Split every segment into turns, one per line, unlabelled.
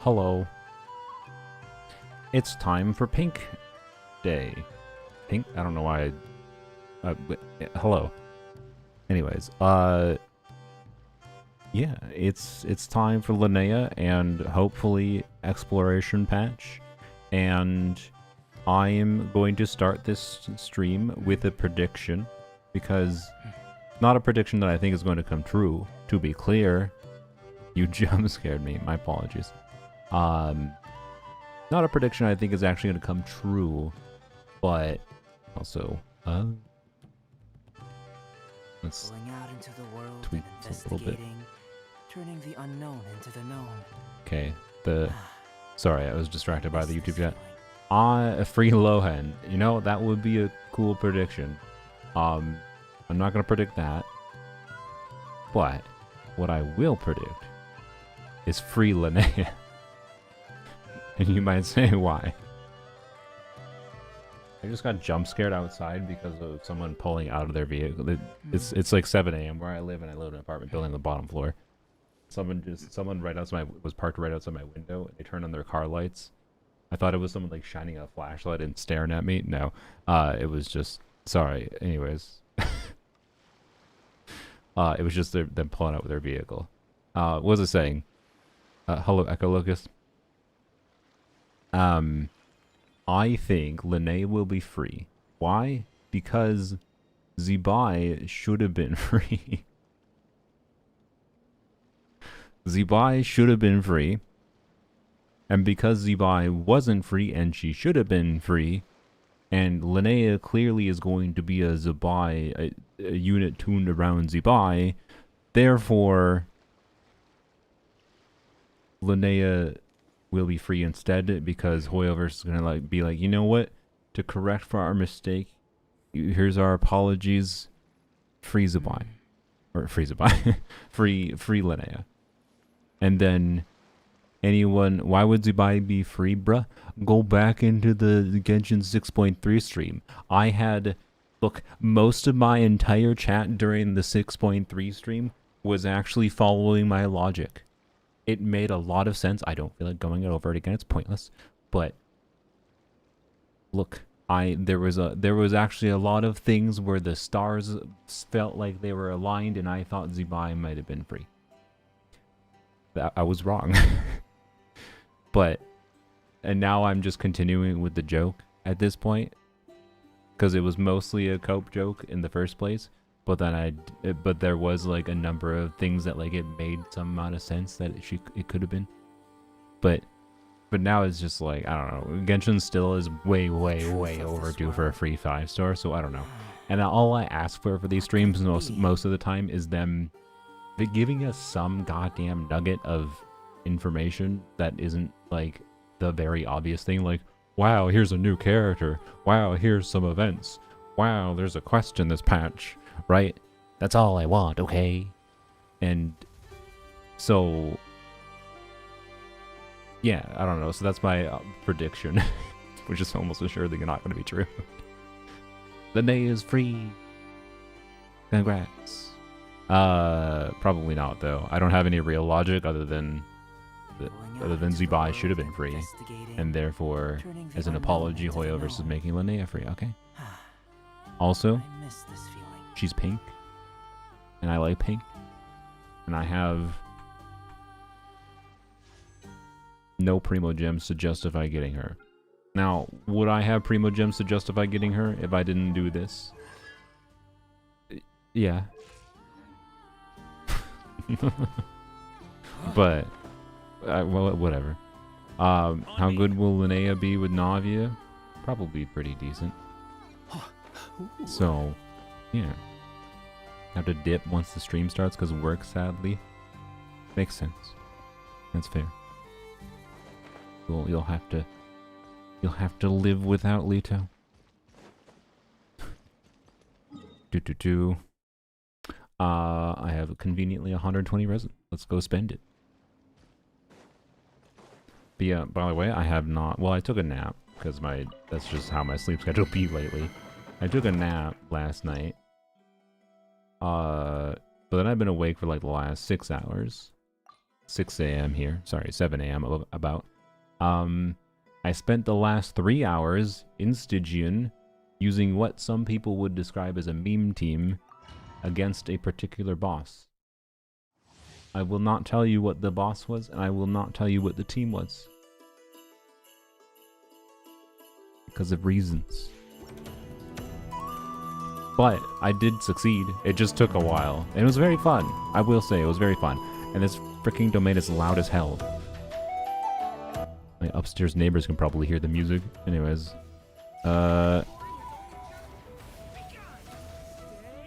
Hello. It's time for Pink Day. Pink? I don't know why hello. Anyways, yeah, it's time for Linnea and hopefully exploration patch. And I'm going to start this stream with a prediction, because not a prediction that I think is going to come true. To be clear, you jump scared me. My apologies. Not a prediction I think is actually going to come true, but also, let's
out into the world
tweak
and
this a little bit.
Turning the unknown into the known.
Okay, sorry, I was distracted by the YouTube chat. A free Lohan. You know, that would be a cool prediction. I'm not going to predict that, but what I will predict is free Linnea. And you might say, why? I just got jump scared outside because of someone pulling out of their vehicle. It's like 7 a.m. where I live, and I live in an apartment building on the bottom floor. Someone right outside was parked right outside my window, and they turned on their car lights. I thought it was someone like shining a flashlight and staring at me. No, it was just, sorry. Anyways, it was just them pulling out with their vehicle. What was I saying? Hello, Echo Lucas. I think Linnea will be free. Why? Because Zebai should have been free. Zebai should have been free. And because Zebai wasn't free and she should have been free, and Linnea clearly is going to be a Zebai, a unit tuned around Zebai, therefore Linnea will be free instead, because Hoyoverse is gonna be like, you know what? To correct for our mistake, here's our apologies. Free Zebai. Or free Zebai. free Linnea. And then anyone, why would Zebai be free, bruh? Go back into the Genshin 6.3 stream. I had, look, most of my entire chat during the 6.3 stream was actually following my logic. It made a lot of sense. I don't feel like going over it again. It's pointless. But look, there was actually a lot of things where the stars felt like they were aligned, and I thought Zebai might have been free. I was wrong. And now I'm just continuing with the joke at this point, because it was mostly a cope joke in the first place. But then but there was like a number of things that like it made some amount of sense that it could have been. But now it's just like, I don't know. Genshin still is way overdue for a free 5-star, so I don't know. And all I ask for these streams most of the time is them giving us some goddamn nugget of information that isn't like the very obvious thing, like, wow, here's a new character. Wow, here's some events. Wow, there's a quest in this patch. Right? That's all I want, okay? And so, yeah, I don't know. So that's my prediction, which is almost assuredly not going to be true. Linnea is free. Congrats. Probably not, though. I don't have any real logic other than Zebai should have been free, and therefore, as an apology, Hoyoverse is making Linnea free. Okay. Also, she's pink, and I like pink, and I have no Primo Gems to justify getting her. Now, would I have Primo Gems to justify getting her if I didn't do this? Yeah. But, well, whatever. How good will Linnea be with Navia? Probably pretty decent. So, yeah. Have to dip once the stream starts because of work, sadly. Makes sense. That's fair. You'll have to live without Leto. I have conveniently 120 resin. Let's go spend it. But yeah, by the way, I have not, well, I took a nap because that's just how my sleep schedule be lately. I took a nap last night. But then I've been awake for like the last 6 hours. 6 a.m. here. Sorry, 7 a.m. about. I spent the last 3 hours in Stygian using what some people would describe as a meme team against a particular boss. I will not tell you what the boss was, and I will not tell you what the team was. Because of reasons. But I did succeed. It just took a while. And it was very fun. I will say, it was very fun. And this freaking domain is loud as hell. My upstairs neighbors can probably hear the music. Anyways.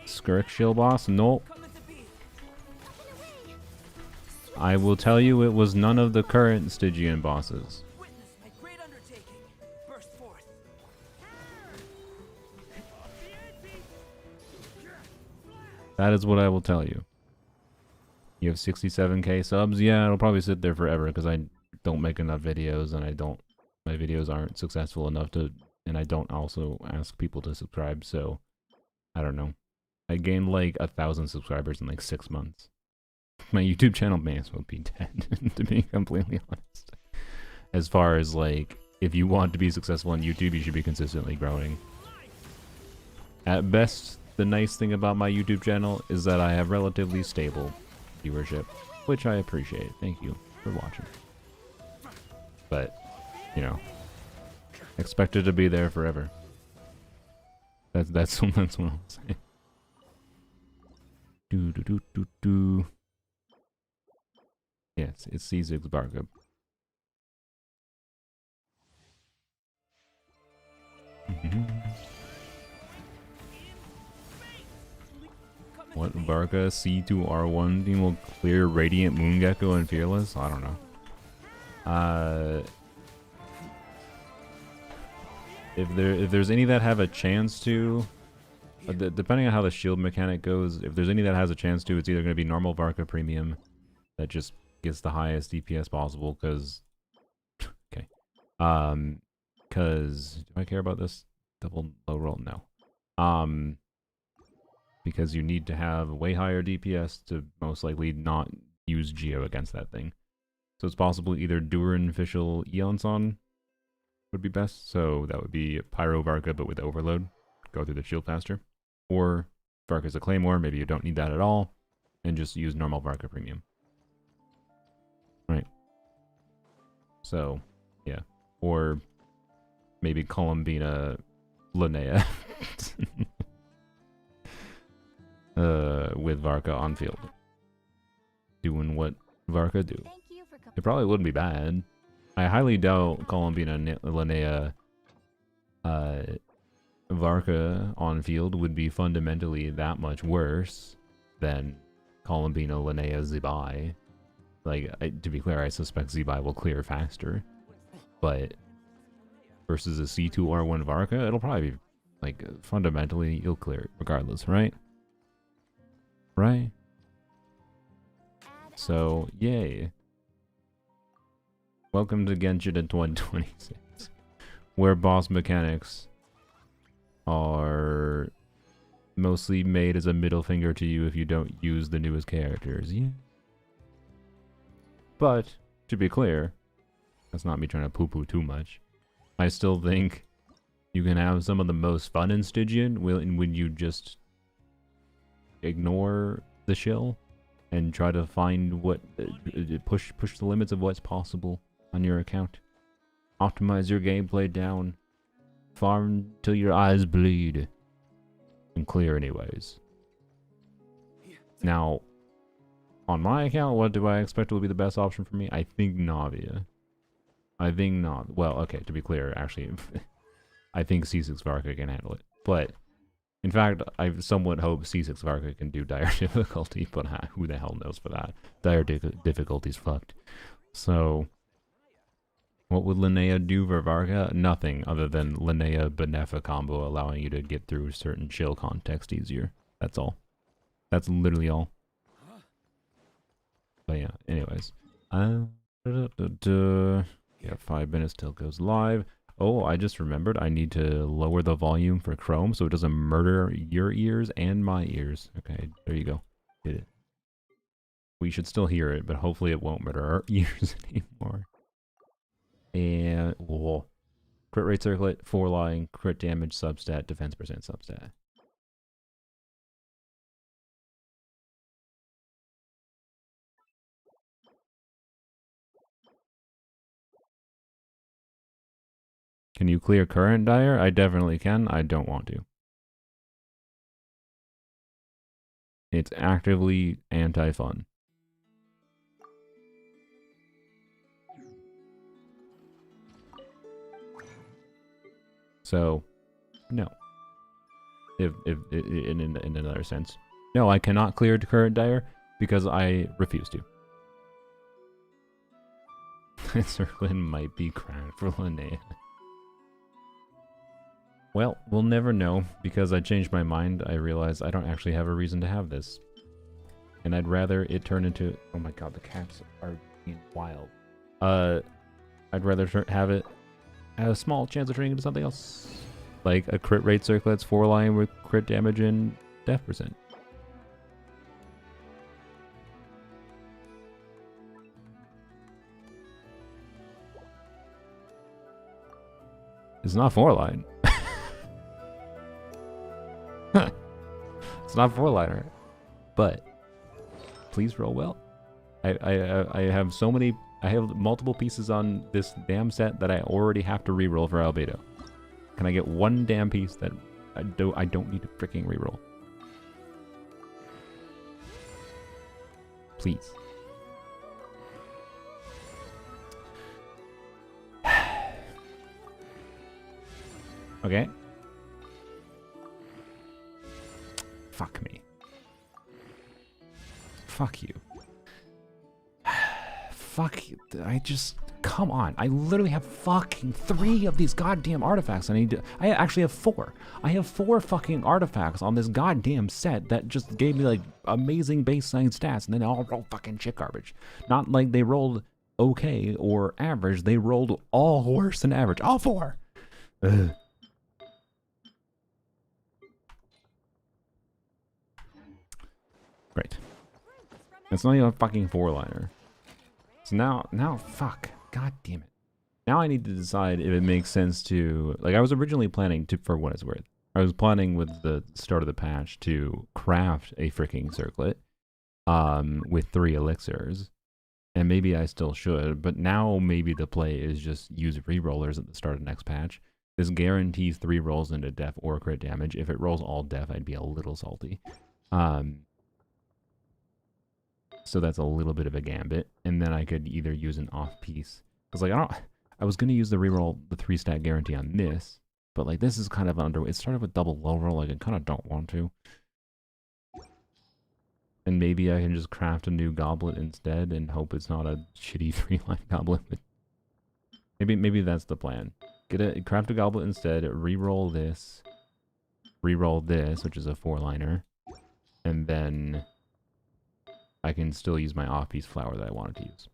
Skirk shield boss? Nope. I will tell you it was none of the current Stygian bosses. That is what I will tell you. You have 67k subs? Yeah, it'll probably sit there forever because I don't make enough videos and my videos aren't successful enough to, and I don't also ask people to subscribe, so I don't know. I gained like 1,000 subscribers in like 6 months. My YouTube channel may as well be dead, to be completely honest. As far as like, if you want to be successful on YouTube, you should be consistently growing. At best, the nice thing about my YouTube channel is that I have relatively stable viewership, which I appreciate. Thank you for watching. But, you know, expect it to be there forever. That's what I'll say. Yes, it's C6 Barkup. What Varka C2R1 team will clear Radiant Moongecko and Fearless? I don't know. If there's any that have a chance to, depending on how the shield mechanic goes, if there's any that has a chance to, it's either going to be normal Varka Premium that just gets the highest DPS possible. Because, okay, because do I care about this double low roll? No. Because you need to have way higher DPS to most likely not use Geo against that thing. So it's possible either Duran Official Eonson would be best, so that would be Pyro Varka but with Overload, go through the shield faster. Or Varka's a Claymore, maybe you don't need that at all, and just use normal Varka Premium. Right. So, yeah. Or maybe Columbina Linnea. With Varka on field. Doing what Varka do. It probably wouldn't be bad. I highly doubt Columbina Linnea Varka on field would be fundamentally that much worse than Columbina Linnea Zibai. Like, to be clear, I suspect Zibai will clear faster. But versus a C2R1 Varka, it'll probably be, like, fundamentally, you'll clear it regardless, right? Right? So, yay. Welcome to Genshin in 2026, where boss mechanics are mostly made as a middle finger to you if you don't use the newest characters. Yeah. But, to be clear, that's not me trying to poo-poo too much. I still think you can have some of the most fun in Stygian when you just ignore the shill and try to find what push the limits of what's possible on your account. Optimize your gameplay down, farm till your eyes bleed, and clear anyways. Now, on my account, what do I expect will be the best option for me? I think Navia. Well, okay, to be clear, actually, I think C6 Varka can handle it. But in fact, I somewhat hope C6 Varka can do dire difficulty, but who the hell knows for that? Dire difficulty's fucked. So, what would Linnea do for Varka? Nothing other than Linnea Benefa combo, allowing you to get through certain chill context easier. That's all. That's literally all. But yeah, anyways. Yeah, 5 minutes till it goes live. Oh, I just remembered I need to lower the volume for Chrome so it doesn't murder your ears and my ears. Okay, there you go. Did it. We should still hear it, but hopefully it won't murder our ears anymore. And whoa. Crit rate circlet, 4 line, crit damage substat, defense percent substat. Can you clear current dire? I definitely can. I don't want to. It's actively anti-fun. So, no. If in another sense, no, I cannot clear current dire because I refuse to. Circlin might be cracked for Linnea. Well, we'll never know, because I changed my mind. I realized I don't actually have a reason to have this. And I'd rather it turn into... Oh my god, the cats are being wild. I'd rather have it have a small chance of turning into something else. Like a crit rate circlet's 4 line with crit damage and death percent. It's not 4 line. It's not 4-liner, but please roll well. I have so many. I have multiple pieces on this damn set that I already have to reroll for albedo. Can I get one damn piece that I don't need to freaking reroll? Please. Okay. Fuck me. Fuck you. Fuck you. I just... Come on. I literally have fucking 3 of these goddamn artifacts. I actually have 4. I have 4 fucking artifacts on this goddamn set that just gave me, like, amazing baseline stats, and then they all roll fucking shit garbage. Not like they rolled okay or average. They rolled all worse than average. All 4! Ugh. Great. It's not even a fucking 4-liner. So now, fuck. God damn it. Now I need to decide if it makes sense to... Like, I was originally planning to, for what it's worth, I was planning with the start of the patch to craft a freaking circlet with 3 elixirs. And maybe I still should, but now maybe the play is just use rerollers at the start of the next patch. This guarantees 3 rolls into def or crit damage. If it rolls all def, I'd be a little salty. So that's a little bit of a gambit, and then I could either use an off piece, because like I was gonna use the reroll, the 3-stat guarantee on this, but like this is kind of under. It started with double low roll, like I kind of don't want to, and maybe I can just craft a new goblet instead and hope it's not a shitty 3-line goblet. Maybe that's the plan. Craft a goblet instead. Reroll this, which is a 4-liner, and then I can still use my off-piece flower that I wanted to use.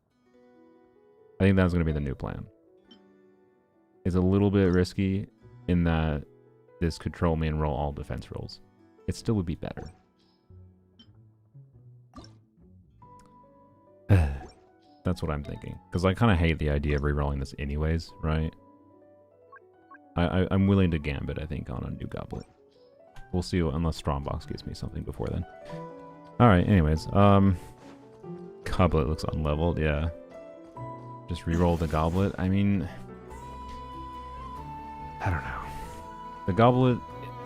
I think that's going to be the new plan. It's a little bit risky in that this could troll me and roll all defense rolls. It still would be better. That's what I'm thinking. Because I kind of hate the idea of rerolling this anyways, right? I'm willing to gambit, I think, on a new goblet. We'll see, unless Strongbox gives me something before then. Alright, anyways, goblet looks unleveled, yeah. Just reroll the goblet. I mean, I don't know. The goblet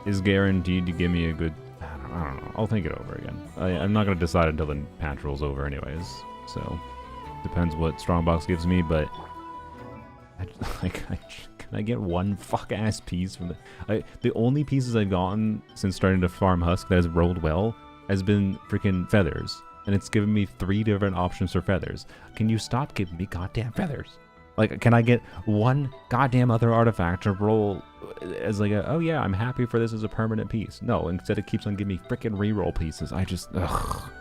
is guaranteed to give me a good... I don't know. I'll think it over again. I'm not going to decide until the patch rolls over anyways, so... Depends what Strongbox gives me, but... Can I get one fuck-ass piece from the... The only pieces I've gotten since starting to farm Husk that has rolled well has been freaking feathers, and it's given me 3 different options for feathers. Can you stop giving me goddamn feathers? Like, can I get one goddamn other artifact to roll as like a, oh yeah, I'm happy for this as a permanent piece? No, instead it keeps on giving me freaking reroll pieces. I just, ugh.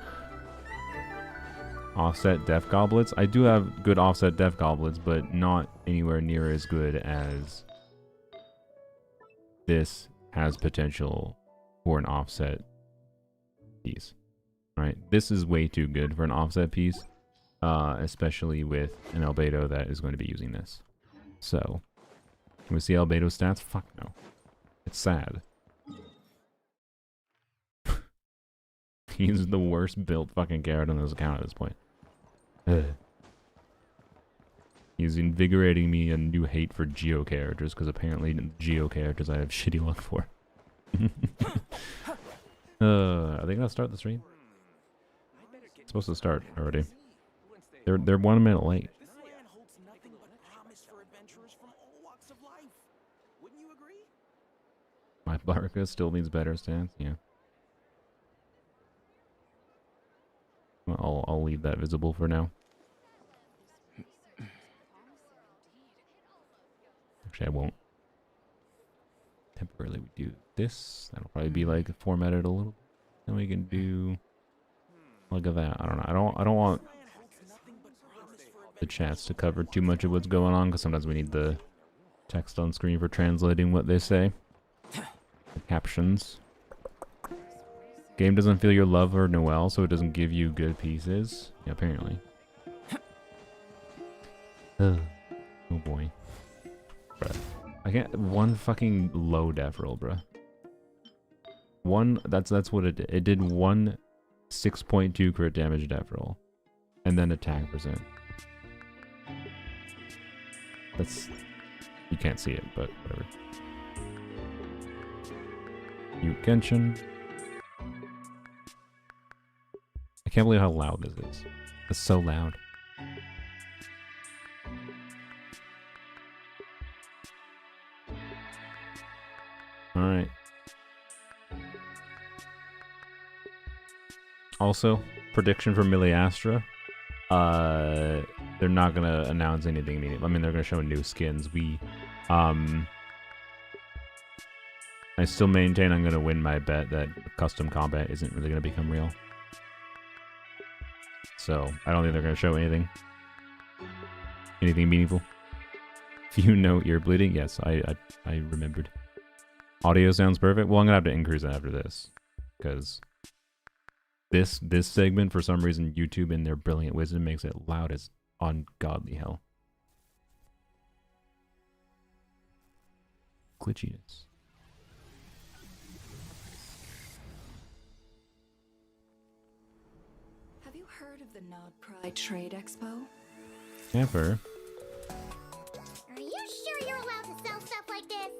Offset def goblets. I do have good offset def goblets, but not anywhere near as good as this has potential for an offset piece. Alright, this is way too good for an offset piece. Especially with an albedo that is going to be using this. So, can we see albedo stats? Fuck no. It's sad. He's the worst built fucking carrot on this account at this point. Ugh. He's invigorating me a new hate for geo characters, because apparently geo characters I have shitty luck for. Are they gonna start the stream? It's supposed to start already. They're 1 minute late.
This land holds nothing but promise for adventurers from all walks of life. Wouldn't you agree?
My Barca still needs better stats, yeah. Well, I'll leave that visible for now. Actually, I won't. Temporarily we do this. That'll probably be like formatted a little. Then we can do like that. I don't know. I don't want the chats to cover too much of what's going on, because sometimes we need the text on screen for translating what they say. The captions. Game doesn't feel your love or Noelle, so it doesn't give you good pieces. Yeah, apparently. Oh boy. Bruh. I can't. One fucking low def roll, bruh. One. That's what it did. It did one 6.2 crit damage def roll, and then attack %. That's. You can't see it, but whatever. You Genshin. I can't believe how loud this is. It's so loud. Alright. Also, prediction for Miliastra. They're not gonna announce anything immediately. I mean, they're gonna show new skins. I still maintain I'm gonna win my bet that custom combat isn't really gonna become real. So, I don't think they're gonna show anything meaningful. If you know ear bleeding, yes, I remembered. Audio sounds perfect. Well, I'm gonna have to increase it after this, because this segment, for some reason, YouTube in their brilliant wisdom makes it loud as ungodly hell. Glitchiness.
Have you heard of the Nod Pride Trade Expo?
Never.
Are you sure you're allowed to sell stuff like this?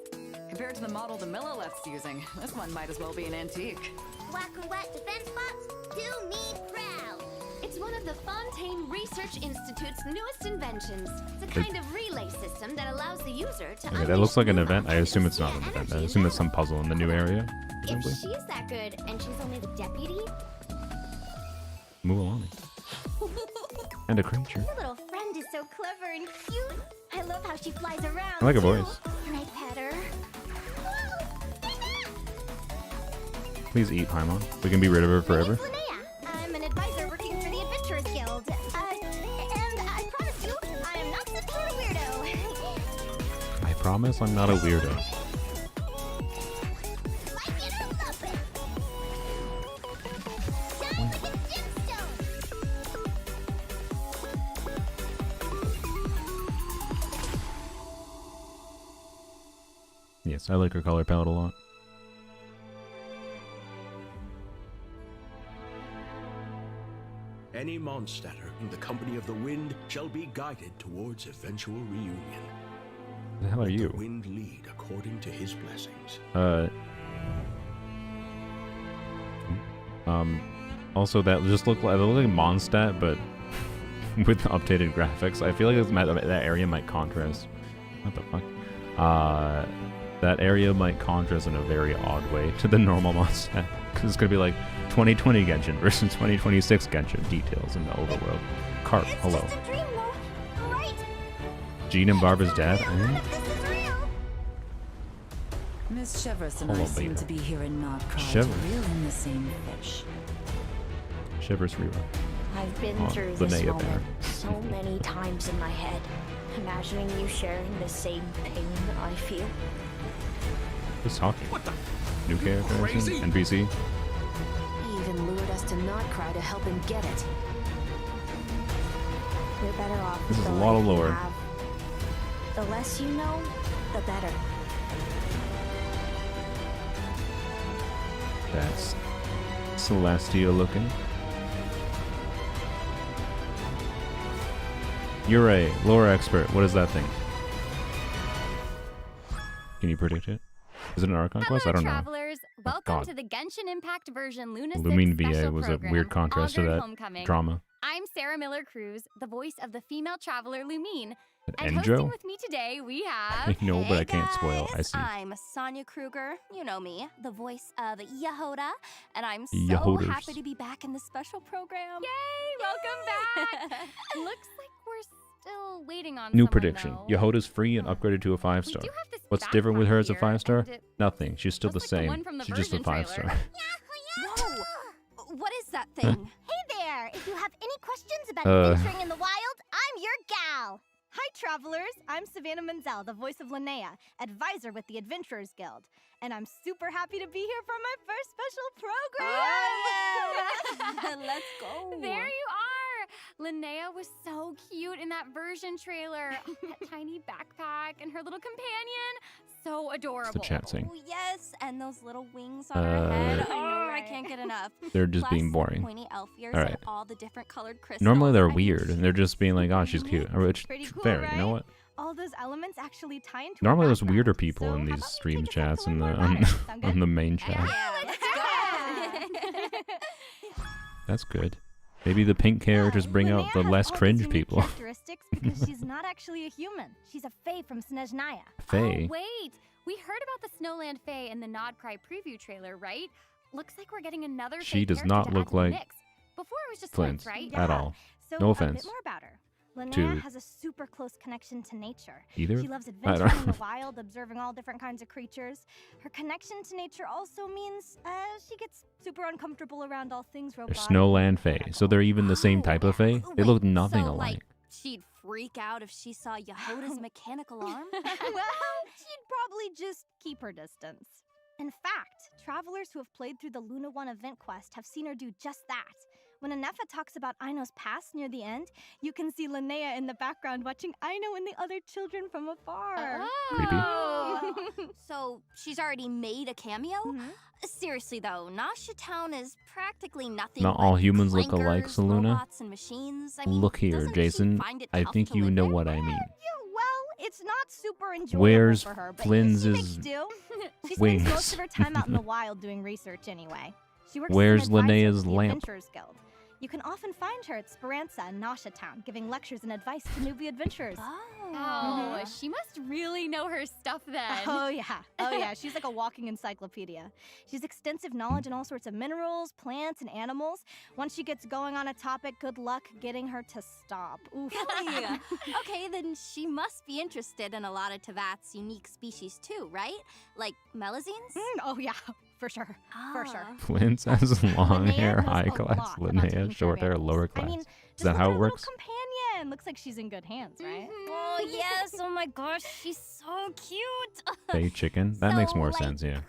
Compared to the model the Millelet's using, this one might as well be an antique.
Black and white defense bots do me proud.
It's one of the Fontaine Research Institute's newest inventions. It's a kind of relay system that allows the user to
Okay, that looks like an event. I assume it's not an event. I assume it's some puzzle in the new area.
If she's that good and she's only the deputy,
Move along. And a creature.
Your little friend is so clever and cute. I love how she flies around.
I like her
too.
voice.
Can I pet her? Whoa, stay back!
Please eat Paimon. We can be rid of her forever.
My name's Linnea. I'm an advisor working for the Adventurers Guild. And I promise you, I am not some kind of weirdo.
I promise I'm not a weirdo.
Like it or lump it. Shine like a gemstone.
Yes, I like her color palette a lot.
Any Mondstatter in the company of the wind shall be guided towards eventual reunion.
Who the hell are
Let
you?
the wind lead according to his blessings.
Also that just looked like Mondstadt, but with updated graphics. I feel like that area might contrast. What the fuck? That area might contrast in a very odd way to the normal Mondstadt, because it's gonna be like 2020 Genshin versus 2026 Genshin details in the overworld. Carp,
It's
hello.
just a dream, though, right?
Jean and Barbara's dad.
This is real.
Miss Chevrolet and
Hello,
I seem
beta.
to be here in Nod Pride,
Chevrolet.
reeling the same fish.
Shivers rerun.
I've been
Oh,
through this
Linnea
moment
there.
so many times in my head, imagining you sharing the same pain I feel.
Who's talking?
What the?
New character?
crazy?
NPC?
You
even lured us to Notcry to help him get it.
You're better off
This
with
is
the
a lot
life
of
you
lore.
have. The less you know, the better.
That's celestial looking. You're a lore expert. What is that thing? Can you predict it? Is it an Archon quest? I don't know.
Travelers. Welcome
God.
to the Genshin Impact version Luna 6
Lumine VA
special
was a
program,
weird contrast to
Augured
that
Homecoming.
drama.
I'm Sarah Miller-Cruz, the voice of the female traveler Lumine.
An
And hosting
Enjo?
with me today, we
I
have...
know, but I
Hey
can't spoil. I
guys,
see.
I'm Sonia Kruger, you know me, the voice of Yehoda, and I'm so
Yehoders.
happy to be back in this special program.
Yay! Welcome back! Looks like we're still waiting on
New
someone,
prediction.
though.
Yehoda's free and upgraded to a
We
5-star.
do have this
What's different with her as a
backpack here,
5-star?
and it
Nothing. She's still the
looks like the
same.
one from the
She's just a
version
5-star.
trailer.
Whoa! What is that thing?
Hey there! If you have any questions about
Uh.
adventuring in the wild, I'm your gal!
Hi, travelers! I'm Savannah Menzel, the voice of Linnea, advisor with the Adventurers Guild. And I'm super happy to be here for my first special program!
Oh, yeah! Let's go!
There you are! Linnea was so cute in that version trailer. That tiny backpack and her little companion. So adorable.
It's the chat saying.
Oh, yes, and those little wings on her head. Oh, I can't get enough.
They're just
Plus,
being boring.
Pointy elf ears
Alright.
and all the different colored crystals.
Normally they're
I mean,
weird, and they're just being like, oh, she's cute. Which,
Pretty cool,
fair, you know
right?
what?
All those elements actually tie into
Normally
our
there's weirder
background,
people
so
in
how
these
about we
stream
take a sec
chats
to
and
learn
the,
more about
on,
it? Sound
on
good?
the main chat.
Yeah, let's go!
That's good. Maybe the pink characters bring out
Linnea
the
has
less
all these
cringe
unique
people.
characteristics because she's not actually a human. She's a fae from Snezhnaya.
Faye.
Oh, wait. We heard about the Snowland Fae in the Nodcry preview trailer, right? Looks like we're getting another
She
Fae
does
character
not
to add
look
to the
like
mix. Before it was just
Flint
Flint, right?
at all.
So
No
a
offense
bit more about her. Linnea
to
has a super close connection to nature.
Either?
She loves
I don't
adventuring in
know.
the wild, observing all different kinds of creatures. Her connection to nature also means she gets super uncomfortable around all things
They're
robotic.
Snowland Fae, so they're even the same type of Fae? They
Wait,
look nothing
so,
alike.
Like, she'd freak out if she saw Yehoda's mechanical arm?
Well, she'd probably just keep her distance. In fact, travelers who have played through the Luna 1 event quest have seen her do just that. When Anefa talks about Aino's past near the end, you can see Linnea in the background watching Aino and the other children from afar.
Oh.
So, she's already made a cameo?
Mhm.
Seriously though, Nasha Town is practically nothing
Not
but
all humans look alike,
clankers,
Saluna.
robots, and machines. I mean,
Look here,
doesn't she
Jason.
find it
I
tough
think
to
you
live
know
there?
what I mean.
Yeah, well, it's not super enjoyable
Where's
for her, but
Flynn's
she makes
is
do. She spends
wings?
most of her time out in the wild doing research anyway. She works
Where's
as an advisor
Linnea's
with the
lamp?
Adventurers Guild. You can often find her at Speranza and Nasha Town, giving lectures and advice to newbie adventurers.
Oh, she must really know her stuff then.
Oh yeah, she's like a walking encyclopedia. She has extensive knowledge in all sorts of minerals, plants, and animals. Once she gets going on a topic, good luck getting her to stop. Oof.
Really? Okay, then she must be interested in a lot of Tevat's unique species too, right? Like melazines?
Oh yeah, for sure, for sure.
Flint has long
Linnea
hair,
knows
high
a
class.
lot about
Linnea,
taking care
short
of
hair,
animals.
lower
I
class.
mean,
Is
just
that
look
how
at
it
her
works?
little companion. Looks like she's in good hands, right?
Oh yes, oh my gosh, she's so cute.
Fae chicken? That makes
So,
more
like,
sense, yeah.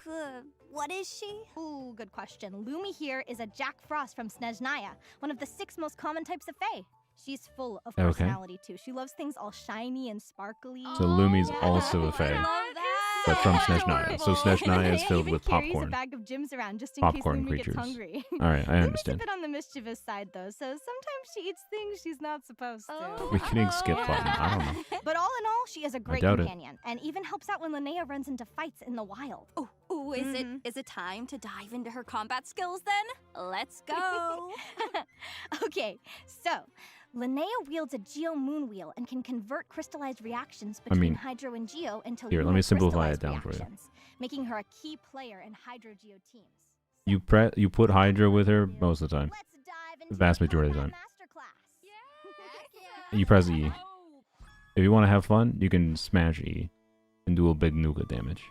What is she?
Ooh, good question. Lumi here is a Jack Frost from Snezhnaya, one of the 6 most common types of Fae. She's full of
Okay.
personality too. She loves things all shiny and sparkly.
So Lumi's
yeah.
also a
I
Fae.
love that.
But from
So
Snezhnaya. So
adorable.
Snezhnaya is
Linnea
filled
even
with
carries
popcorn.
a bag of gems around just in
Popcorn
case Lumi
creatures.
gets hungry.
Alright, I
Lumi's a
understand.
bit on the mischievous side though, so sometimes she eats things she's not supposed to.
We can skip button. I don't know.
But all in all, she is a great
doubt it.
companion, and even helps out when Linnea runs into fights in the wild.
Ooh, is it time to dive into her combat skills then? Let's go.
Okay, so Linnea wields a Geo Moon Wheel and can convert crystallized reactions
I
between
mean,
Hydro and Geo into
here, let
lunar
me simplify it
crystallized
down for you.
reactions, making her a key player in Hydro Geo teams.
You put Hydra with her most of the time.
Let's dive into
Vast
the
majority of the
combat
time.
masterclass.
You press E. If you want to have fun, you can smash E and do a big nuka damage.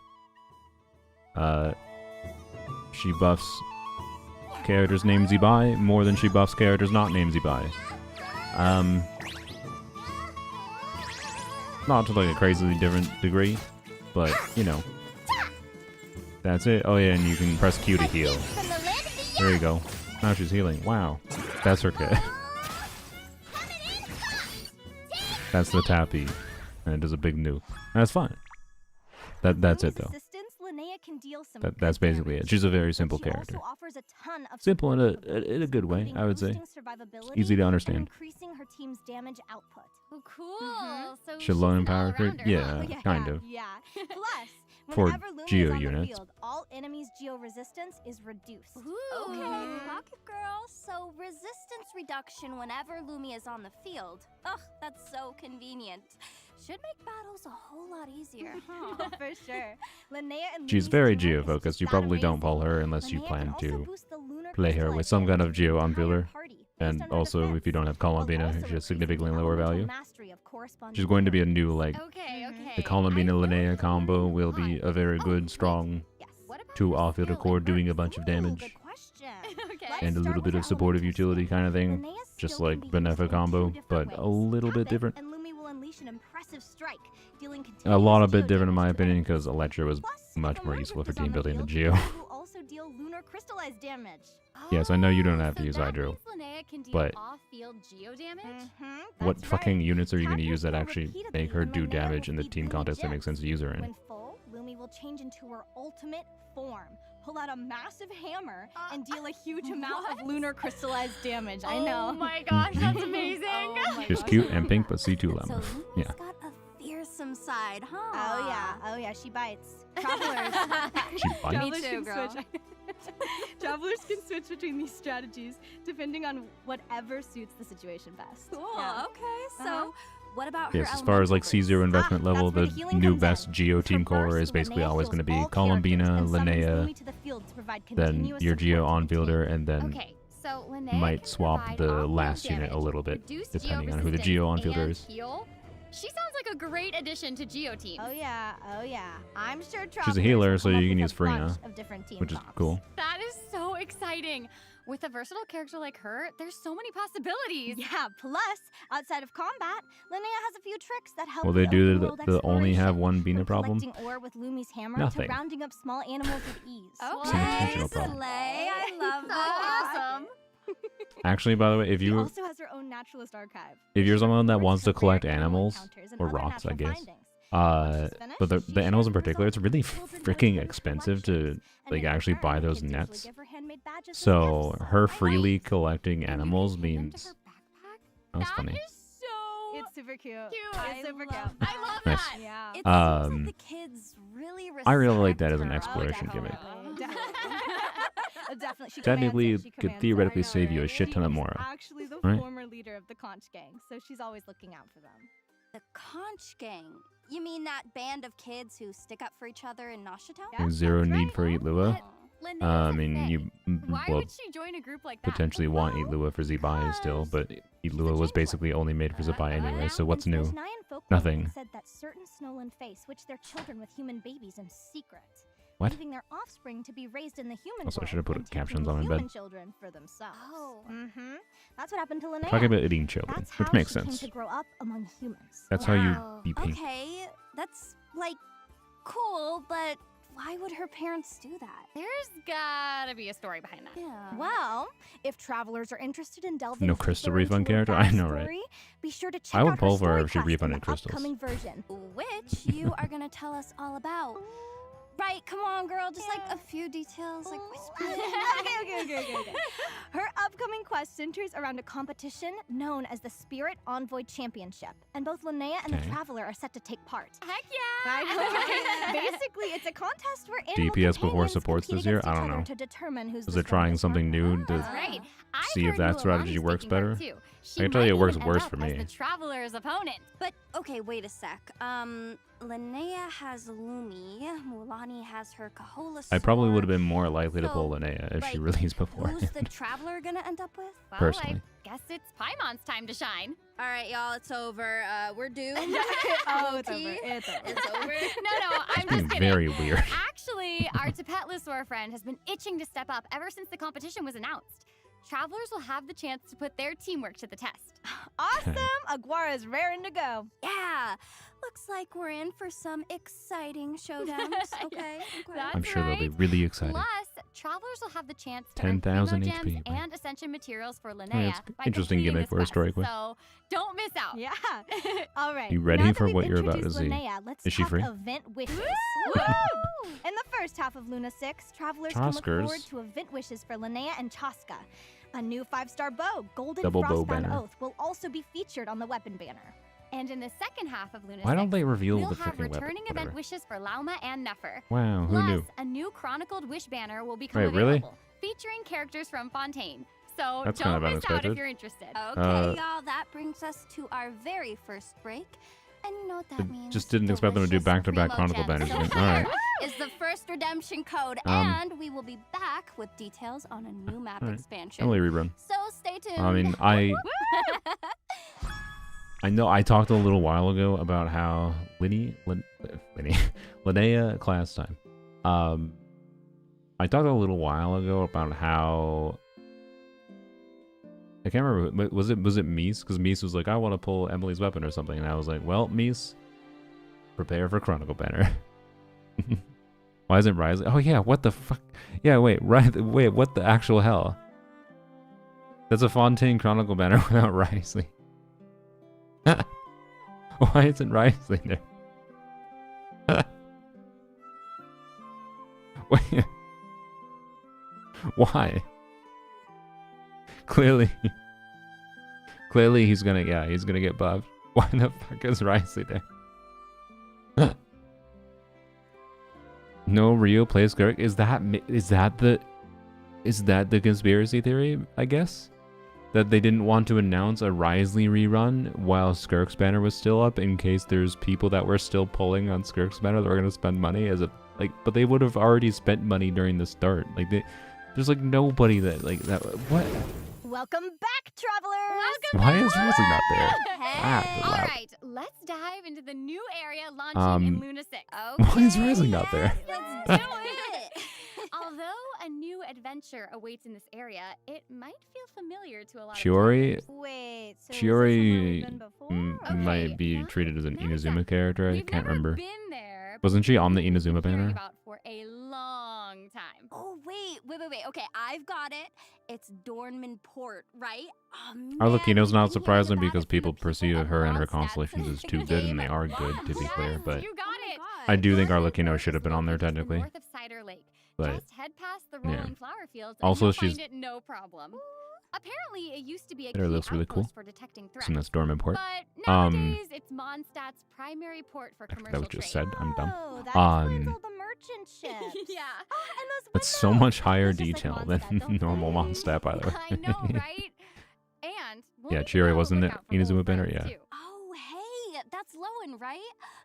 She buffs characters named Zibai more than she buffs characters not named Zibai. Not to like a crazily different degree, but you know. That's it. Oh yeah, and you can press Q to heal. There you go. Now she's healing. Wow. That's her kit. That's the tappy. And it does a big nuke. That's fine. That's it though.
Assistance, Linnea can deal some
That's
good
basically
damage.
it. She's a very simple
She
character.
also offers a ton of
Simple in
support,
a good way,
including
I would say.
boosting survivability
Easy to
and
understand.
increasing her team's damage output.
Oh, cool. So
She's
she's
low in
an
power
all-rounder,
grid?
huh?
Yeah, kind of.
Yeah. Plus,
For
whenever Lumi
geo
is on
units.
the field, all enemies' geo resistance is reduced.
Okay, Pocket Girl. So resistance reduction whenever Lumi is on the field. Ugh, that's so convenient. Should make battles a whole lot easier.
Oh, for sure. Linnea and
She's
Lumi's
very
teamwork is
geo-focused. You
just
probably
that
don't pull
amazing.
her unless you
Linnea
plan
can also
to
boost the lunar
play her with some kind of geo on fielder. And also, if you don't have Columbina, she has significantly lower value. She's going to be a new, like,
Okay, okay.
the Columbina Linnea combo will be a very good, strong
What about
2
her
off-fielder
skill
core
and
doing a
her-
bunch of
Ooh,
damage.
good question.
Okay.
And a little bit of supportive utility kind of thing.
Linnea's
Just
skill
like
can be used
Benefa
in
combo,
2
but
different
a
ways.
little bit
Tap it,
different.
And Lumi will unleash an impressive strike, dealing
A
continuous
lot a bit
geo
different in my
damage to
opinion,
them.
because Electra was
Plus,
much
if a
more
Lurk
useful for
is on
team
the
building than
field,
Geo.
Lumi will also deal lunar crystallized damage.
Yes, I know you don't have to
so
use
that
Hydro,
means Linnea can deal
but
off-field geo damage?
what
That's
fucking
right.
units are you going to
Tap
use
your
that
skill
actually
repeatedly
make her
and
do
Linnea
damage
will
in the
feed
team
Lumi
contest that makes
gems.
sense to use her in?
When full, Lumi will change into her ultimate form, pull out a massive hammer, and deal a huge amount of lunar crystallized damage. I know.
Oh my gosh, that's amazing.
Oh my
She's
gosh.
cute and pink, but C2
So
lemon.
Lumi's
Yeah.
got a fearsome side, huh?
Oh yeah, she bites. Travelers.
She bites?
Me too, girl.
Travelers can switch between these strategies depending on whatever suits the situation best.
Cool.
Yeah.
Okay. So,
Uh-huh.
Yes, as far as like C0 investment level,
that's where
the
the healing
new
comes
best
in.
Geo team core
First,
is basically
Linnea
always
heals
going to be
all
Columbina,
characters and summons
Linnea,
Lumi to the field to provide
then
continuous
your
support
Geo
to the
on
team.
fielder, and then
Okay, so Linnea
might
can
swap
provide
the
off-field
last unit a
damage,
little bit,
reduce
depending on who the
resistance,
Geo on fielder
and
is.
heal. She sounds like a great addition to Geo teams.
Oh yeah. I'm sure
She's a healer, so you can use
Farina,
Farina, which is cool.
That is so exciting. With a versatile character like her, there's so many possibilities.
Yeah, plus, outside of combat, Linnea has a few tricks that help
Will they
with
do
open-world
the only have
exploration.
one Bina
From
problem?
collecting ore with Lumi's hammer
Nothing.
to rounding up small animals with ease.
Okay.
It's an intentional problem.
Slay, I love
So
that.
awesome.
Actually, by the way, if
She
you
also has her own naturalist archive.
if you're someone that
Records
wants
her
to collect
rare animal
animals
encounters and
or
other
rocks, I
natural
guess,
findings.
but the animals in particular, it's really freaking expensive to like actually buy those nets. So her freely collecting animals means that's
That
funny.
is so
It's super cute.
cute.
It's super
love
cute.
I love
Nice.
that.
Yeah.
It seems
Um,
like the kids really
I really like that
respect
as an
her.
exploration
Oh,
gimmick.
Definitely. She
Technically,
commands it, she
could
commands it.
theoretically
I know,
save you a
right?
shit ton of
She's
Mora,
actually the
right?
former leader of the Conch Gang, so she's always looking out for them.
The Conch Gang. You mean that band of kids who stick up for each other in Noshitown?
Yeah,
There's zero
that's
need
right.
for Eat Lua.
Linnea's
I
a
mean,
Fae.
you
Why
will
would she join a group like that?
potentially want Eat Lua for Zebai still, but Eat Lua was basically only made for Zebai anyway, so what's
And
new?
Nyan folklore
Nothing.
said that certain Snowland Fae switch their children with human babies in secret,
What?
leaving their offspring to be raised in the human
Also, I
world
should have put
and taking
captions on my
human
bed.
children for themselves.
Oh.
That's what happened to Linnea.
Talking about eating children,
That's
which
how
makes
she came
sense.
to grow up among humans.
That's how you
Wow.
be pink.
Okay, that's like cool, but why would her parents do that?
There's gotta be a story behind that.
Yeah.
Well, if travelers are interested in delving
No
deeper
crystal refund
into her
character? I know, right?
backstory, be sure to check
I would
out
pull
her
for her
story
if she
quest in
refunded
the
crystals.
upcoming version.
Which you are gonna tell us all about. Right, come on, girl. Just like a few details, like whisper.
okay. Her upcoming quest centers around a competition known as the Spirit Envoy Championship, and both Linnea and
Okay.
the Traveler are set to take part.
Heck yeah!
I know, right? Basically, it's a contest where animal
DPS before
companions
supports
compete
this year?
against
I
each
don't
other
know.
To determine who's
Is
the
it trying
strongest
something
one.
new to
That's right. I
see if
heard
that strategy
Noelle's
works
taking part,
better?
too. She
I can tell you it
might
works
even
worse
end
for
up as
me.
the Traveler's opponent.
But okay, wait a sec. Linnea has Lumi. Mulani has her Kahola.
I probably would have
sword.
been more likely to pull
So,
Linnea if she
like,
released before.
Who's the Traveler gonna end up with?
Well,
Personally.
I guess it's Paimon's time to shine.
All right, y'all, it's over. We're due.
Oh, it's
Low-key.
over. It's over.
It's over.
No, I'm
Being
just kidding.
very weird.
Actually, our Tapetless friend has been itching to step up ever since the competition was announced. Travelers will have the chance to put their teamwork to the test.
Awesome! Aguara's raring to go.
Yeah, looks like we're in for some exciting showdowns. Okay,
That's
I'm sure they'll be
right.
really excited.
Plus, travelers will have the chance to
10,000
earn primo gems
HP, right.
and ascension materials for Linnea.
Yeah, it's
by
interesting
completing
gimmick
this
for a
quest,
story quest.
So don't miss out.
Yeah. All right.
You ready
now that
for
we've
what you're about to
introduced
see?
Linnea, let's
Is she
talk
free?
event wishes. In the first half of Luna 6, travelers can look
Choskers.
forward to event wishes for Linnea and Chaska. A new 5-star bow, Golden
Double bow
Frostbound
banner.
Oath, will also be featured on the weapon banner.
And in the second half of Luna
Why don't
6,
they reveal
we'll
the
have
freaking weapon?
returning event
Whatever.
wishes for Lauma and Nefer.
Wow, who
Plus,
knew?
a new Chronicled wish banner will become
Wait, really?
available, featuring characters from Fontaine. So
That's
don't
kind of
miss out
unexpected.
if you're interested.
Okay, y'all, that brings us to our very first break. And you know what that
I
means.
just didn't expect them to do
Delicious
back-to-back
Primo
Chronicle
Gems.
banners
So
again. All right.
here is the first redemption code,
Um,
and we will be back with details on a new map
all right.
expansion.
Emily rerun.
So stay tuned.
I mean, I know I talked a little while ago about how Linnea class time. I talked a little while ago about how I can't remember. Was it Mies? Because Mies was like, I want to pull Emily's weapon or something, and I was like, well, Mies, prepare for Chronicle banner. Why isn't Wriothesley? Oh yeah, what the fuck? Yeah, wait, wait, what the actual hell? That's a Fontaine Chronicle banner without Wriothesley. Why isn't Wriothesley there? Wait. Why? Clearly he's gonna get buffed. Why the fuck is Wriothesley there? No Wrio plays Skirk. Is that the conspiracy theory? I guess that they didn't want to announce a Wriothesley rerun while Skirk's banner was still up in case there's people that were still pulling on Skirk's banner that were gonna spend money as a but they would have already spent money during the start. There's like nobody that what?
Welcome back, travelers!
Why is Resin not there?
All
Wow.
right, let's dive into the new area launching in Luna 6.
Why is Resin not there?
Let's do it! Although a new adventure awaits in this area, it might feel familiar to a lot
Chiori-
of travelers.
Wait, so
Chiori
Okay,
might be
now
treated as an
that notice
Inazuma
that
character. I
we've
can't
never
remember.
been there, but
Wasn't she on the
we've been
Inazuma
hearing
banner?
about for a long time.
Oh, wait. Okay, I've got it. It's Dornman Port, right? Oh, man,
Arlecchino's
we've
not
been hearing
surprising
about
because
it from the
people perceive
of
her and her
Mondstadt
constellations
since
as too
the
good, and
game
they are good, to be
Yes,
clear. But
you got it.
I do think
Dornman
Arlecchino
Port
should have
is
been on there
located just
technically.
north of Cider Lake.
But
Just head past the
yeah.
rolling flower fields
Also,
and you'll
she's-
find it no problem. Apparently, it used to be a
There,
key
looks really cool.
outpost for detecting threats.
isn't that Storm Port?
But nowadays, it's Mondstadt's primary port for commercial
That was just
trade.
said. I'm dumb.
Oh, that explains
Um,
all the merchant ships.
Yeah.
And those
That's so
windows.
much higher
Those just like
detail
Mondstadt,
than
don't
normal
they?
Mondstadt, by the way.
I know, right? And we'll
Yeah,
need to
Chiori
be on
wasn't
the
it
lookout for
Inazuma
old
banner?
friends,
Yeah.
too.
Oh, hey, that's Lowen, right?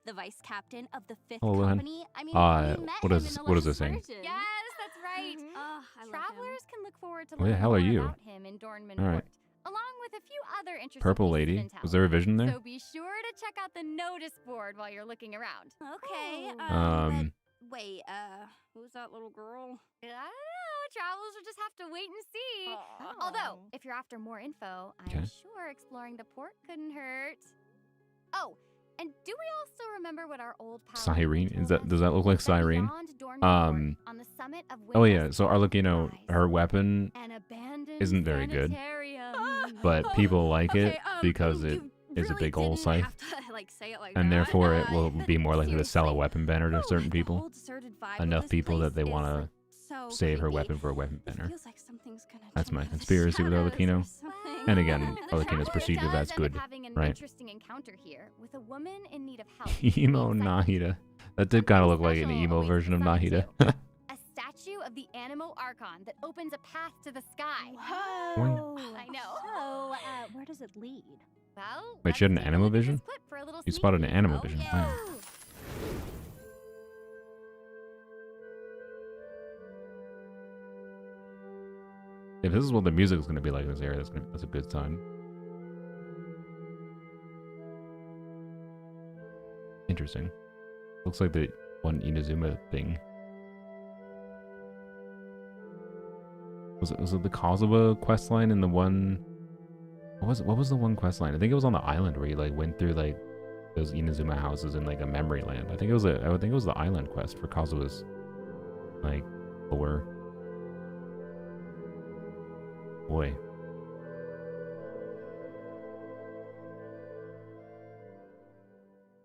The vice captain of the 5th
Hello, Lowen.
company. I mean, we met
what
him
is-
in the
what is
last
this thing?
version.
Yes, that's right.
Oh, I love him.
Travelers can look forward to
Where the
learning
hell are
more
you?
about him in Dornman
All right.
Port, along with a few other interesting
Purple
pieces of
lady.
intel.
Was there a vision there?
So be sure to check out the notice board while you're looking around.
Okay.
Um,
Wait, who's that little girl?
I don't know. Travelers will just have to wait and see. Although, if you're after more info,
Okay.
I'm sure exploring the port couldn't hurt. Oh, and do we also remember what our old pal
Cyrene?
told
Is that
us?
does that look like
That
Cyrene?
beyond Dornman Port, on the summit of
Oh yeah.
Windwest
So Arlecchino,
lies
her weapon,
an abandoned
isn't very good,
sanitarium.
but people like
Okay,
it because it
you
is a
really
big old
didn't
scythe,
have to, like, say it like
and
that.
therefore it will be more likely to sell a
Seriously.
weapon banner to
No,
certain
the
people.
whole deserted vibe of
Enough
this
people that
place
they
is,
want
like,
to
so
save her
creepy.
weapon for a weapon
It
banner.
feels like something's gonna
That's
jump
my
out of the
conspiracy with
shadows or
Arlecchino.
something.
And again,
The
Arlecchino is
traveler
perceived
does
as
end
good,
up having an
right?
interesting encounter here with a woman in need of help.
Emo
named Cyrene.
Nahida. That did kind of look
Something
like an
special
emo
awaits
version of
the summit,
Nahida.
too. A statue of the Animo Archon that opens a path to the sky.
Whoa.
I know.
So, where does it lead?
Well,
Wait, she had an
let's take a
Animo
look at this
vision?
clip for a little
You
sneak
spotted an
peek.
Animo
Oh,
vision.
yeah.
Wow. If this is what the music is going to be like in this area, that's a good sign. Interesting. Looks like the one Inazuma thing. Was it the Kazuha quest line in the one? What was the one quest line? I think it was on the island where you like went through like those Inazuma houses in like a memory land. I think it was the island quest for Kazuha's like lore. Boy.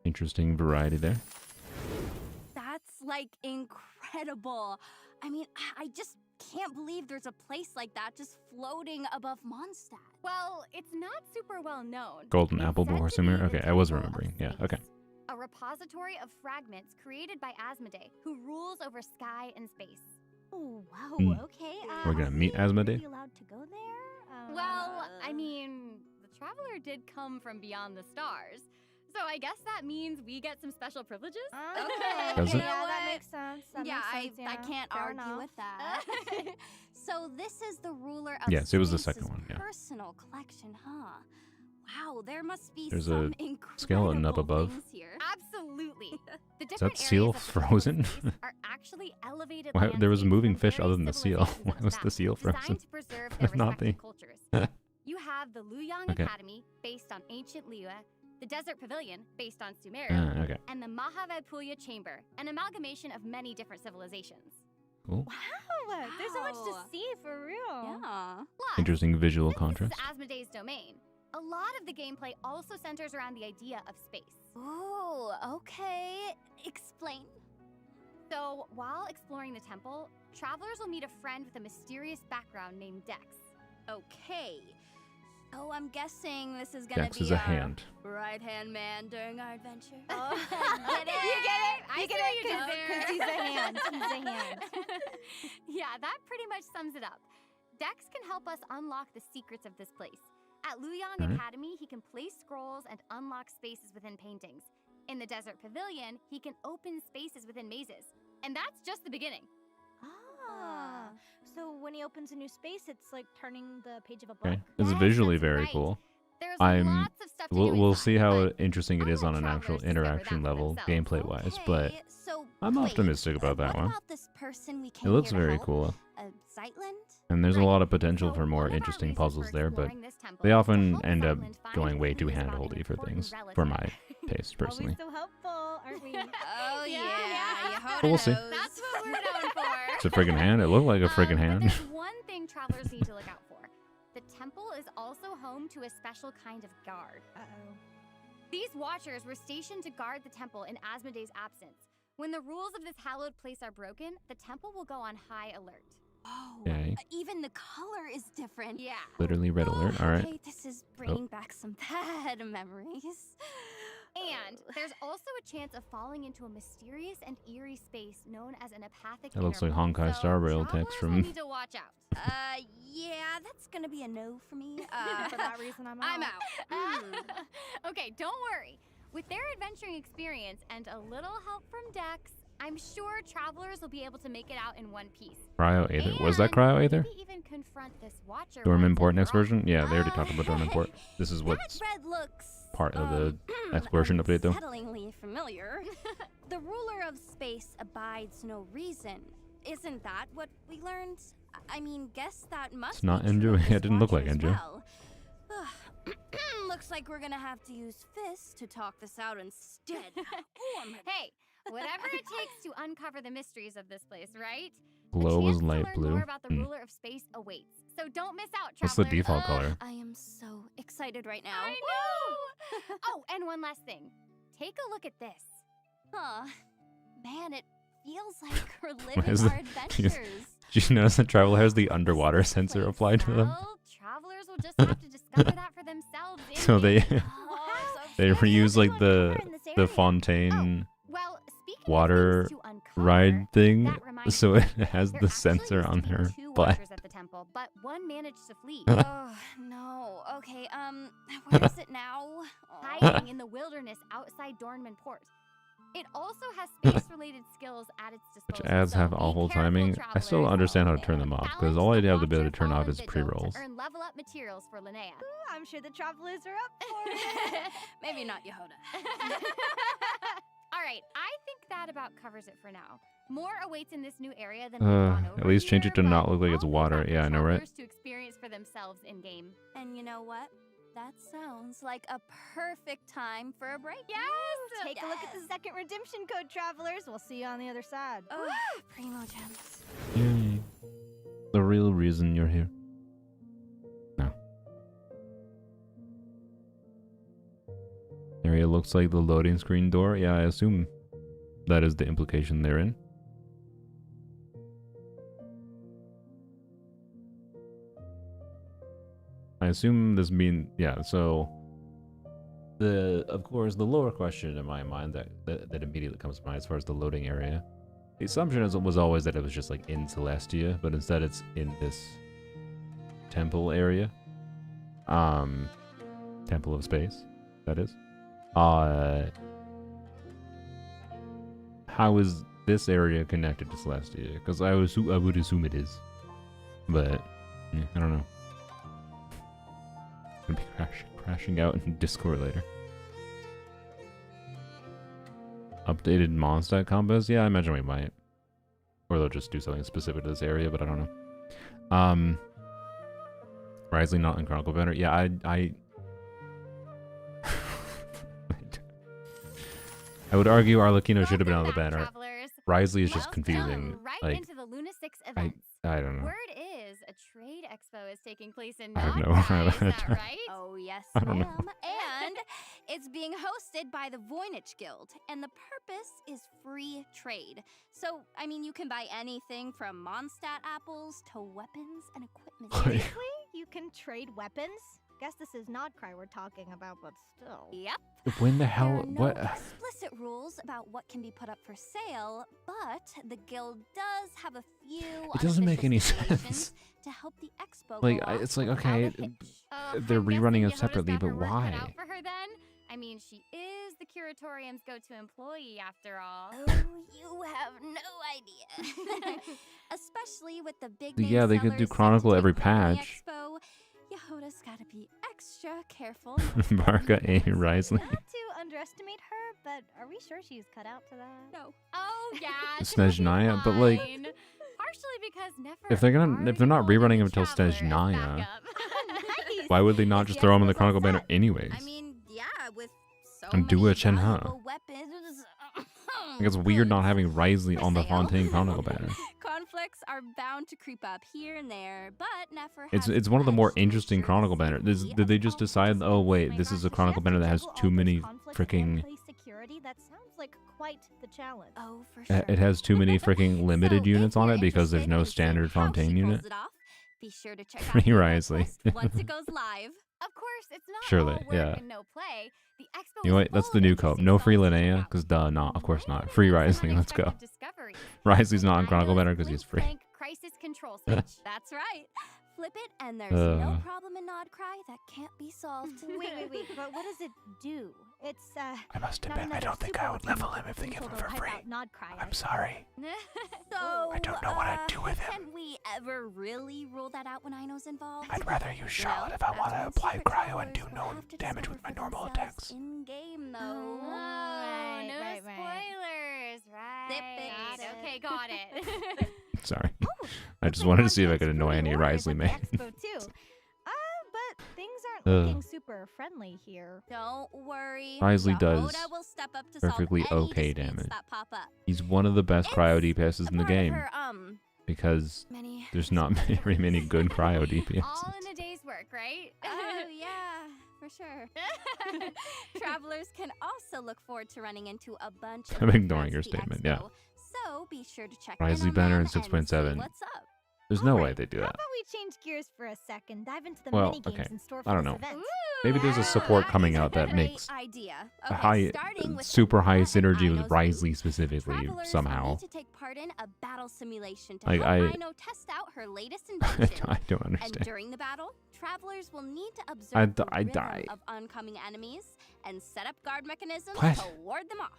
Interesting variety there.
That's like incredible. I mean, I just can't believe there's a place like that just floating above Mondstadt.
Well, it's not super well known.
Golden
It's
apple
said
before
to
Sumer.
be the
Okay, I was
Temple of
remembering. Yeah,
Space,
okay.
a repository of fragments created by Asmodee, who rules over sky and space.
Oh, wow,
Hmm.
okay.
We're gonna meet Asmodee?
Are we allowed to go there?
Well, I mean, the traveler did come from beyond the stars, so I guess that means we get some special privileges.
Okay.
Does it?
Yeah, that makes sense. That
Yeah,
makes sense,
I can't
Fair
argue
enough.
with that. So this is the ruler of
Yes, it was the
Space's
second one, yeah.
personal collection, huh? Wow, there must be
There's
some
a
incredible
skeleton up above.
things here.
Absolutely. The
Is
different
that seal
areas of the Temple of
frozen?
Space are actually elevated
Why, there was a
landscapes
moving
from
fish other
various
than the seal.
civilizations
Why
in
was the
fact,
seal
designed
frozen?
to preserve their
Not
respective
me.
cultures. You have the Luyang
Okay.
Academy, based on ancient Liu, the Desert Pavilion, based on Sumeru,
Okay,
and the Mahavadpuya Chamber, an amalgamation of many different civilizations.
cool.
Wow, there's so much to
Wow.
see for real.
Yeah.
Plus,
Interesting visual
since
contrast.
this is Asmodee's domain, a lot of the gameplay also centers around the idea of space.
Oh, okay. Explain.
So, while exploring the temple, travelers will meet a friend with a mysterious background named Dex.
Okay. So I'm guessing this is gonna
Dex
be
is a
our
hand.
right-hand man during our adventure.
Oh,
Get it?
You get it?
I
You get
see what
it?
you did there.
'Cause he's a hand. He's a hand.
Yeah, that pretty much sums it up. Dex can help us unlock the secrets of this place. At Luyang
Alright.
Academy, he can place scrolls and unlock spaces within paintings. In the Desert Pavilion, he can open spaces within mazes. And that's just the beginning.
Ah. So when he opens a new space, it's like turning the page of a book.
Okay, it's
Yes,
visually
that's
very
right.
cool.
There's
I'm-
lots of stuff to do
We'll
inside,
see how
but
interesting it
I'll
is
let
on an actual
travelers discover
interaction
that for
level,
themselves.
gameplay wise, but
Okay, so
I'm
wait,
optimistic about that
what
one.
about this person we
it
came
looks
here to
very
help?
cool.
Zeitland?
And there's a
Right.
lot of potential
So
for more
one of our
interesting
reasons
puzzles
for
there, but
exploring this temple
they
is to
often
help
end up
Zeitland find
going way too
clues about an
hand-holdy for
important
things, for my
relative.
taste personally.
Always so helpful, aren't we?
Oh
Yeah,
yeah,
yeah.
Yehoda
But we'll see.
knows.
That's what we're known for.
It's a friggin' hand. It looked like a friggin'
But
hand.
there's one thing travelers need to look out for. The temple is also home to a special kind of guard.
Uh-oh.
These watchers were stationed to guard the temple in Asmodee's absence. When the rules of this hallowed place are broken, the temple will go on high alert.
Oh,
Okay.
even the color is different.
Yeah.
Literally red alert. All right.
Okay, this is bringing back some bad memories.
And there's also a chance of falling into a mysterious and eerie space known as an apathic
That looks like
interval.
Honkai
So
Star Rail text
travelers
from-
will need to watch out.
Yeah, that's gonna be a no for me.
For that reason, I'm out.
I'm out.
Okay, don't worry. With their adventuring experience and a little help from Dex, I'm sure travelers will be able to make it out in one piece.
Cryo Aether. Was that
And
Cryo Aether?
maybe even confront this watcher
Dorm
once
Import
and
next
for all.
version? Yeah, they already talked about Dorm Import. This is what's
That red looks
part of the exploration update, though.
Unsettlingly familiar. The ruler of space abides no reason. Isn't that what we learned? I mean, guess that must
It's not
be true
Enjo.
of
Yeah,
this
it didn't look like
watcher as
Enjo.
well. Looks like we're gonna have to use fists to talk this out instead. Ooh, I'm
Hey, whatever it takes to uncover the mysteries of this place, right?
Glow
the
was
chance to
light
learn
blue.
More about the
Hmm.
ruler of space awaits. So don't miss out,
What's the
travelers.
default color?
I am so excited right now.
I know. Oh, and one last thing. Take a look at this.
Huh. Man, it feels like we're
What
living
is
our
that?
adventures.
Did you notice that Travel has the underwater sensor applied to them?
Well, travelers will just have to discover that for themselves.
So they
in-game.
Oh, so
they
fancy.
reuse like
Uncover
the
in this
the
area.
fontaine
Well, speaking
water
of things to uncover,
ride thing,
that reminds
so
me,
it has
there
the
actually
sensor
used to
on
be
her
2
butt.
watchers at the temple, but one managed to flee.
Oh, no. Okay, where is it now? Oh.
Hiding in the wilderness outside Dornman Port. It also has space-related skills at its
Which
disposal.
ads
so
have
be
awful
careful,
timing. I still don't
travelers.
understand how to turn them off because all I
Balance
have the
the
ability to turn
watcher
off is
follow vigil
pre-rolls.
to earn level up materials for Linnea.
Ooh, I'm sure the travelers are up for it.
Maybe not Yehoda.
All right, I think that about covers it for now. More awaits in this new area than we've gone over
At least change it
here,
to not
but
look like it's
I'll leave
water.
that for
Yeah, I know, right?
travelers to experience for themselves in game.
And you know what? That sounds like a perfect time for a break.
Yes!
Take a look at the second redemption code, travelers. We'll see you on the other side.
Oh, primo gems.
Yay. The real reason you're here. area looks like the loading screen door. Yeah, I assume that is the implication therein. I assume this mean, yeah, so of course the lower question in my mind that immediately comes to mind as far as the loading area. The assumption was always that it was just like in Celestia, but instead it's in this temple area. Temple of Space, that is. How is this area connected to Celestia? Because I would assume it is. But yeah, I don't know. Gonna be crashing out in Discord later. Updated Mondstadt combos? Yeah, I imagine we might. Or they'll just do something specific to this area, but I don't know. Wriothesley not in Chronicled banner. Yeah, I would argue Arlecchino should have been on the banner. Wriothesley is just confusing.
Right
like,
into the Luna 6 events.
I don't know.
Word is a trade expo is taking place in
I have no
Nodrai, is that
idea.
right?
Oh, yes,
I don't know.
ma'am. And it's being hosted by the Voynich Guild, and the purpose is free trade. So, I mean, you can buy anything from Mondstadt apples to weapons and equipment.
Seriously? You can trade weapons? Guess this is Nodcry we're talking about, but still.
Yep.
When the
There
hell?
are no
What?
explicit rules about what can be put up for sale, but the guild does have a few.
It doesn't make any
unofficial
sense.
stipulations to help the expo.
Like,
go off
it's like,
without
okay,
a hitch.
they're
I'm
rerunning
guessing
it
Yehoda's
separately,
got
but
her work cut
why?
out for her then? I mean, she is the curatorium's go-to employee after all.
Oh, you have no idea. Especially with the big name
Yeah, they could do
sellers set to
Chronicle
take
every
part in the
patch.
Expo. Yehoda's gotta be extra careful.
Barca A. Wriothesley.
Not to underestimate her, but are we sure she's cut out to that?
No.
Oh yeah,
Snezhnaya, but, like,
fine. Partially because Nefer
if they're not
already
rerunning
pulled
them until
in the Traveler as
Snezhnaya,
backup.
Nice.
why would they not
If
just
the
throw them in the
expo's
Chronicle
all
banner
set.
anyways?
I mean, yeah, with so
And do
many
a Chen Ha.
valuable weapons.
Like, it's weird not having Wriothesley
For
on the
sale.
Fontaine Chronicle banner.
Conflicts are bound to creep up here and there, but Nefer has
It's one of the more
pledged to
interesting
ensure
Chronicle
the
banner.
safety
Did they
of
just
all
decide, oh wait, this is a Chronicle banner that has too many freaking...
Security? That sounds like quite the challenge.
Oh, for sure.
It has too many freaking limited
So,
units
if
on
you're
it because there's no
interested in seeing
standard
how she
Fontaine
pulls
unit.
it off, be sure to check out
Free
the event
Wriothesley.
list once it goes live.
Of course, it's not
Surely,
all work
yeah.
and no play. The expo
You know
is
what? That's
full
the
of
new code.
interesting
No free
stuff to check
Linnea,
out.
because duh, not. Of course not.
Why
Free
not some
Wriothesley, let's go.
unexpected discoveries?
Wriothesley's not on Chronicle banner because
Blink
he's free.
Blank Crisis control switch.
That's right. Flip it, and there's no
Uh.
problem in Nodcry that can't be solved.
Wait, but what does it do? It's,
I must
not
admit, I
another
don't think
super
I would
weapon
level him if they
being
give him
told to
for
wipe
free.
out Nodcry,
I'm
I
sorry.
So,
I don't know what I'd do with him.
Can we ever really rule that out when Ino's involved?
I'd rather use Charlotte
Well,
if I
that's
want to
when
apply
secret
cryo and do
travelers
no
will have to
damage
discover
with my
for
normal
themselves
attacks.
In game, though.
Oh, no
right.
spoilers, right?
Zip it.
Okay, got it.
Sorry.
Oh,
I just wanted to see if I could annoy any Wriothesley
man.
main.
Expo too. But things aren't
Ugh.
looking super friendly here.
Don't worry.
Wriothesley
Yehoda
does
will step up to
perfectly
solve any
okay
disputes
damage.
that pop up.
He's one of the best cryo DPSs in the
Part of
game
her,
because
many
there's not very many good cryo
All
DPSs.
in a day's work, right?
Oh, yeah, for sure. Travelers can also look forward to running into a bunch of
I'm
new
ignoring
friends
your
at the
statement, yeah.
expo, So be sure to check
Wriothesley
in on
banner
them
and 6.7.
see what's up.
There's no way
Alright,
they do
How
that.
about we change gears for a second, dive into the
Well,
minigames
okay.
in store for
I don't
this
know.
event.
Maybe there's a
Ooh,
support
that
coming
is a
out that
great
makes
idea.
a
Okay,
high,
starting with
super high
Lana and
synergy with
Ino's
Wriothesley
booth.
specifically
Travelers
somehow.
need to take part in a battle simulation to
Like,
help Ino test out her latest invention.
I don't
And
understand.
during the battle, travelers will need to observe the
I
rhythm
die.
of oncoming enemies and set up guard mechanisms
What?
to ward them off.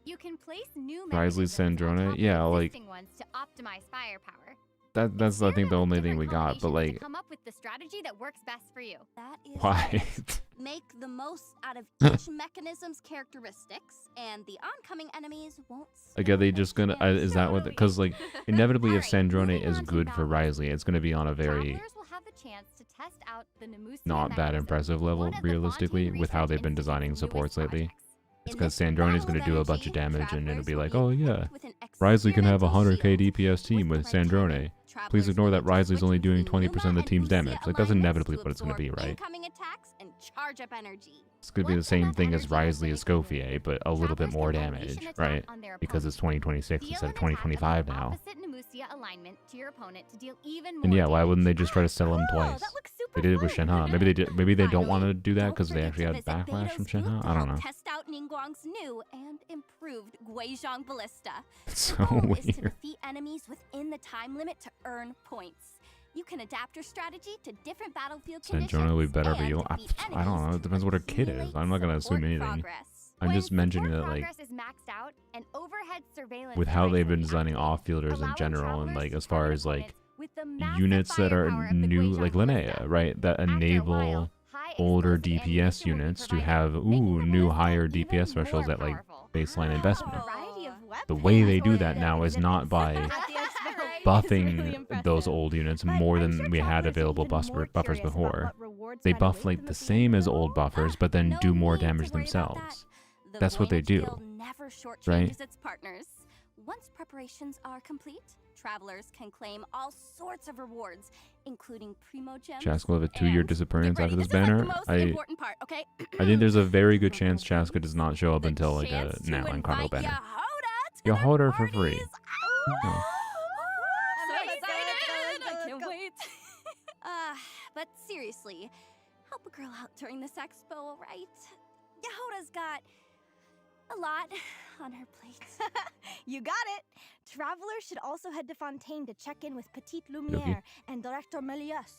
You can place new
Wriothesley
mechanisms on
Sandrone?
top of
Yeah, like-
existing ones to optimize firepower.
That's I think the
Experiment
only
with
thing we
different
got, but
combinations
like,
to come up with the strategy that works best for you.
That is
why?
right. Make the most out of each mechanism's characteristics, and the oncoming enemies won't.
Like, are they
stand a
just gonna?
chance.
Is that what? Because like, inevitably, if
Alright,
Sandrone
moving
is
on to
good for
battles.
Wriothesley, it's gonna be on a very
Travelers will have the chance to test out the Nemusian
not that
mechanism,
impressive level,
one of the
realistically,
Fontaine
with how
Research
they've been
Institute's
designing
newest
supports lately.
projects.
It's
In
because
this
Sandrone is
battle
gonna do a bunch
energy,
of damage, and it'll be
travelers
like,
will
oh
be
yeah,
equipped with an
Wriothesley can have a
experimental
100k
shield.
DPS team with
the right
Sandrone.
timing,
Please
travelers
ignore
will
that
need to
Wriothesley's only
switch
doing
between
20% of the
Luma
team's
and
damage.
Lucia
Like, that's
alignments
inevitably
to
what it's gonna be,
absorb
right?
incoming attacks and charge up energy.
It's gonna be the
Once
same
enough
thing as
energy is
Wriothesley
raised
Escoffier, but a little bit
travelers
more
can unleash
damage,
an attack
right?
on their
Because it's
opponent.
2026
Deal
instead of
an attack
2025
on the
now.
opposite Nemusia alignment to your opponent to deal even more
And yeah, why wouldn't they
damage.
just try to sell him
Cool,
twice?
that looks
They
super
did it with
fun.
Shenhe. Maybe they did. Maybe they don't want to
Finally,
do that
don't
because they
forget
actually
to
had
visit
backlash from
Beto's booth
Shenhe.
to
I don't
help
know.
Test out Ningguang's new and improved Guizhong Ballista.
It's
The
so
goal is to
weird.
defeat enemies within the time limit to earn points. You can adapt your strategy to different battlefield
Said
conditions.
Jonah, we better
and
reveal.
defeat
I don't know.
enemies
It depends what her kid is.
accumulate
I'm not gonna assume
support
anything.
progress.
I'm
When
just mentioning
support
that, like,
progress is maxed out, and overhead surveillance
with how they've been
devices
designing
activate,
off-fielders in
allowing
general, and
travelers
like
to
as far
target
as like
opponents with the massive
units that are
firepower of the
new,
Guizhong
like
Ballista.
Linnea, right? That
After a
enable
while, high
older
explosive
DPS
ammunition will be
units to
provided,
have
making the
new
ballista
higher
even
DPS thresholds
more
at like
powerful.
baseline
A
investment.
variety of weapons.
The way they do
or
that now is not
exhibits
by
at the expo is
buffing
really
those
impressive.
old units
But
more
I'm
than
sure
we had
travelers are
available
even more
buffers
curious about
before.
what rewards
They
might
buff
await
like
them
the
at the
same
end
as
of it
old
all.
buffers, but then
No
do more
need to
damage
worry about
themselves.
that. The
That's what they
Voynich
do.
Guild never shortchanges
Right?
its partners. Once preparations are complete, travelers can claim all sorts of rewards, including primo gems.
Chaska will have a 2-year
and
disappearance
get
after
ready,
this
is, like,
banner.
the most
I
important part, okay?
think there's a very good chance Chaska does not show up
The
until like
chance to
now in Chronicled
invite
banner.
Yehoda to
You'll
their
hold her for free.
parties.
Oh.
So
Let's go,
excited!
let's go,
I
let's
can't
go.
wait. But seriously, help a girl out during this expo, alright? Yehoda's got a lot on her plate.
You got it. Travelers should also head to Fontaine to check in with Petite Lumiere and Director Méliès.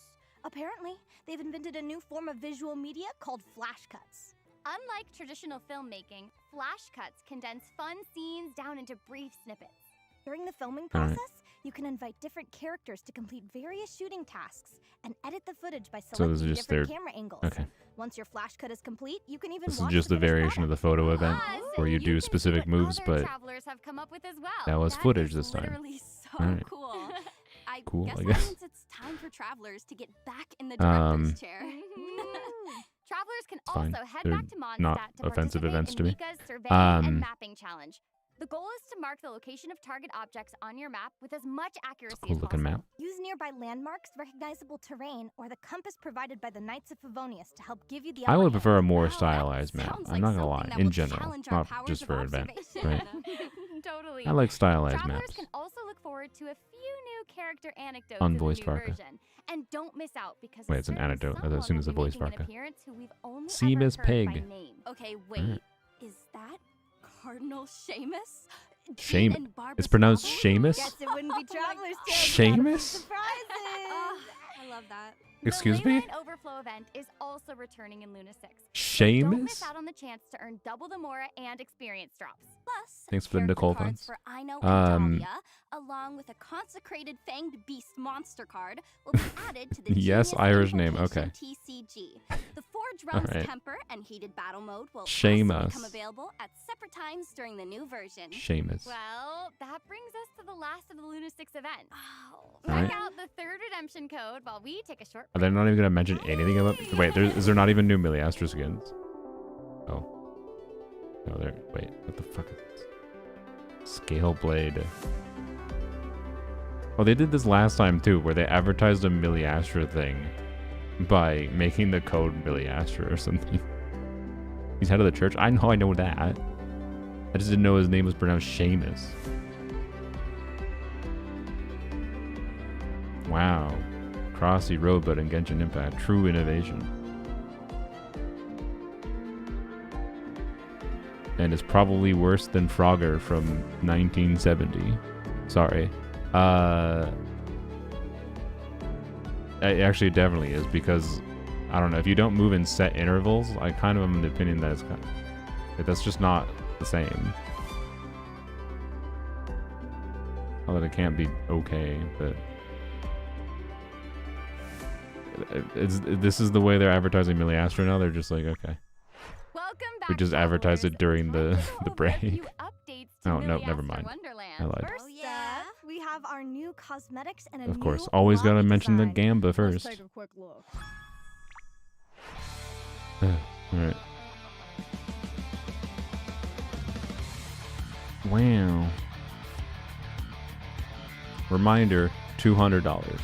Apparently, they've invented a new form of visual media called flash cuts.
Unlike traditional filmmaking, flash cuts condense fun scenes down into brief snippets.
During the filming
All right.
process, you can invite different characters to complete various shooting tasks and edit the footage by
So
selecting
this is just
different
their-
camera angles.
Okay.
Once your flash cut is complete, you can even
This is
watch
just
the
the
finished
variation of the
product.
photo event
Plus,
where you
can
do
see
specific
what
moves,
other
but
travelers have come up with as well.
that was
That
footage
is
this time.
literally so
Alright.
cool. I
Cool,
guess
I
that
guess.
means it's time for travelers to get back in the director's chair.
Travelers can
fine.
also head
They're
back to Mondstadt
not
to
offensive
participate
events
in
to me.
Mika's surveying
Um,
and mapping challenge. The goal is to mark the location of target objects on your map with as much accuracy
Cool
as
looking
possible.
map.
Use nearby landmarks, recognizable terrain, or the compass provided by the Knights of Favonius to help give you the
I
upper
would
hand.
prefer a more
Wow, that
stylized map.
sounds
I'm
like
not gonna
something
lie.
that
In
will
general,
challenge our
not
powers
just
of
for event,
observation.
right?
Totally.
I like stylized
Travelers
maps.
can also look forward to a few new character anecdotes
Unvoiced
in the new
Varka.
version. And don't miss out because
Wait, it's an anecdote. I assume it's a voice Varka.
See
Miss Pig.
Okay, wait.
Alright.
Is that Cardinal Seamus?
Shame-
Jean and Barbara's
It's pronounced
brother?
Seamus?
Guess it wouldn't be
Oh my
Traveler's
God.
Tale without a few
Seamus?
surprises.
I love that.
Excuse
the
me?
Leyline Overflow event is also returning in Luna 6. Don't miss
Seamus?
out on the chance to earn double the Mora and experience drops.
Plus,
Thanks for the
character
Nicole
cards
funds.
for Ino
Um,
and Dahlia, along with a consecrated fanged beast monster card, will be added to the
Yes,
Genius
Irish name,
Invocation
okay.
TCG. The Forge Realms
Alright.
Temper and Heated Battle Mode will also
Seamus.
become available at separate times during the new version.
Seamus.
Well, that brings us to the last of the Luna 6 events.
Oh,
Check
Alright.
out the third redemption code while we take a short
Are they not even gonna mention anything about? Wait, is there not even new Miliastra skins? Oh. No, there. Wait, what the fuck is this? Scale Blade. Oh, they did this last time too, where they advertised a Miliastra thing by making the code Miliastra or something. He's head of the church. I know that. I just didn't know his name was pronounced Seamus. Wow. Crossy Robot and Genshin Impact. True innovation. And it's probably worse than Frogger from 1970. Sorry. It actually definitely is, because I don't know, if you don't move in set intervals, I kind of am of the opinion that it's kind of, that's just not the same. Although it can't be okay, but this is the way they're advertising Miliastra now. They're just like, okay.
Welcome back,
We just advertised it during the
Time to go over a
break.
few updates to
Oh, no, never
Miliastra
mind.
Wonderland.
I lied.
First
yeah.
up, we have our new cosmetics and a
Of
new
course, always gotta
lobby
mention the
design.
Gamba
Let's
first.
take a quick look.
Alright. Wow. Reminder, $200.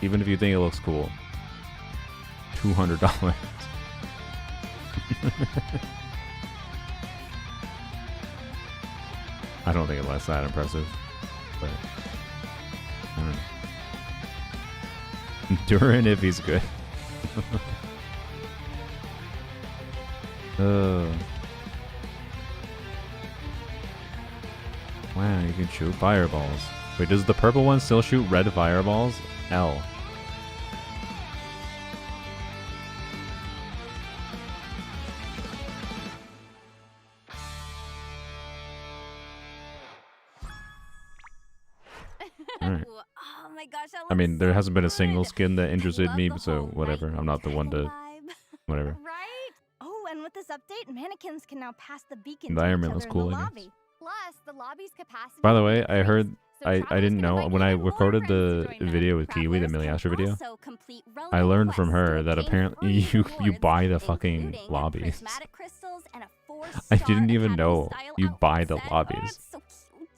Even if you think it looks cool. $200. I don't think it's that impressive, but I don't know. Duran if he's good. Wow, you can shoot fireballs. Wait, does the purple one still shoot red fireballs? L. Alright.
Oh my gosh, that
I mean,
looks
there
so
hasn't been a
good.
single skin that interested
love
me,
the
so
whole
whatever.
right
I'm not the one to...
vibe.
Whatever.
Right? Oh, and with this update, mannequins can now pass the beacon
Environment
to
was
each other
cool,
in the
I guess.
lobby.
Plus, the lobby's capacity.
By the way,
will
I
increase,
heard...
so
I
travelers
didn't
can
know
invite
when I
even more
recorded
friends
the
to join them.
video with Kiwi, the
Travelers
Millie
can
video.
also complete
I
relevant
learned from
quests
her
to
that
obtain
apparently
free
you
rewards,
buy the fucking
including
lobbies.
prismatic crystals and a 4-star
I didn't even
Academy
know
style
you
outfit
buy the
set.
lobbies.
Oh, it's so cute.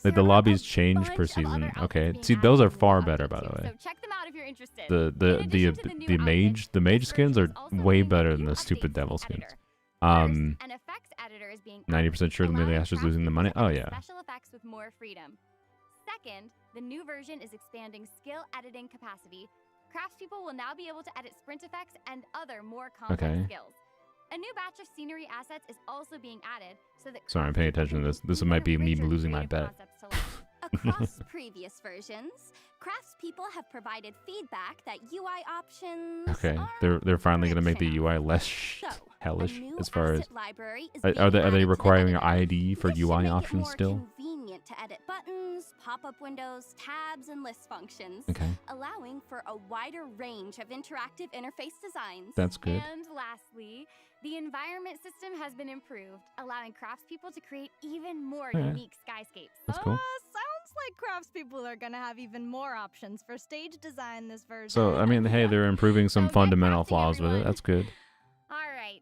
Like the
There are
lobbies
a
change per
bunch of other
season.
outfits
Okay,
being
see
added
those
in
are
the
far
update
better, by the
too,
way.
So check them out if you're interested.
The
In addition to
the
new
the mage
outfits,
skins
this
are
version is also
way
getting
better
a
than
few
the stupid
updates to
devil
the
skins.
editor. First, an effects editor is being
90% sure the Millie
allowing
Astra's losing the money.
craftspeople
Oh
to
yeah.
add special effects with more freedom. Second, the new version is expanding skill editing capacity. Craftspeople will now be able to edit sprint effects and other more complex
Okay.
skills. A new batch of scenery assets is also being added so that
Sorry, I'm paying attention to this. This might be me losing my bet.
Across previous versions, craftspeople have provided feedback that UI options
Okay,
are
they're finally gonna make the
glitching out.
UI less
So,
hellish
a new
as far as
asset library is
are
being
they
added to the
requiring your
editor.
ID for
This should
UI
make it
options
more
still?
convenient to edit buttons, pop-up windows, tabs, and list functions,
Okay,
allowing for a wider range of interactive interface designs.
that's good.
And lastly, the environment system has been improved, allowing craftspeople to create even more
Alright.
unique skyscapes.
That's cool.
Sounds like craftspeople are gonna have even more options for stage design this version.
So I mean, hey, they're improving some
So get
fundamental
crafting,
flaws with it.
everyone.
That's good.
All right.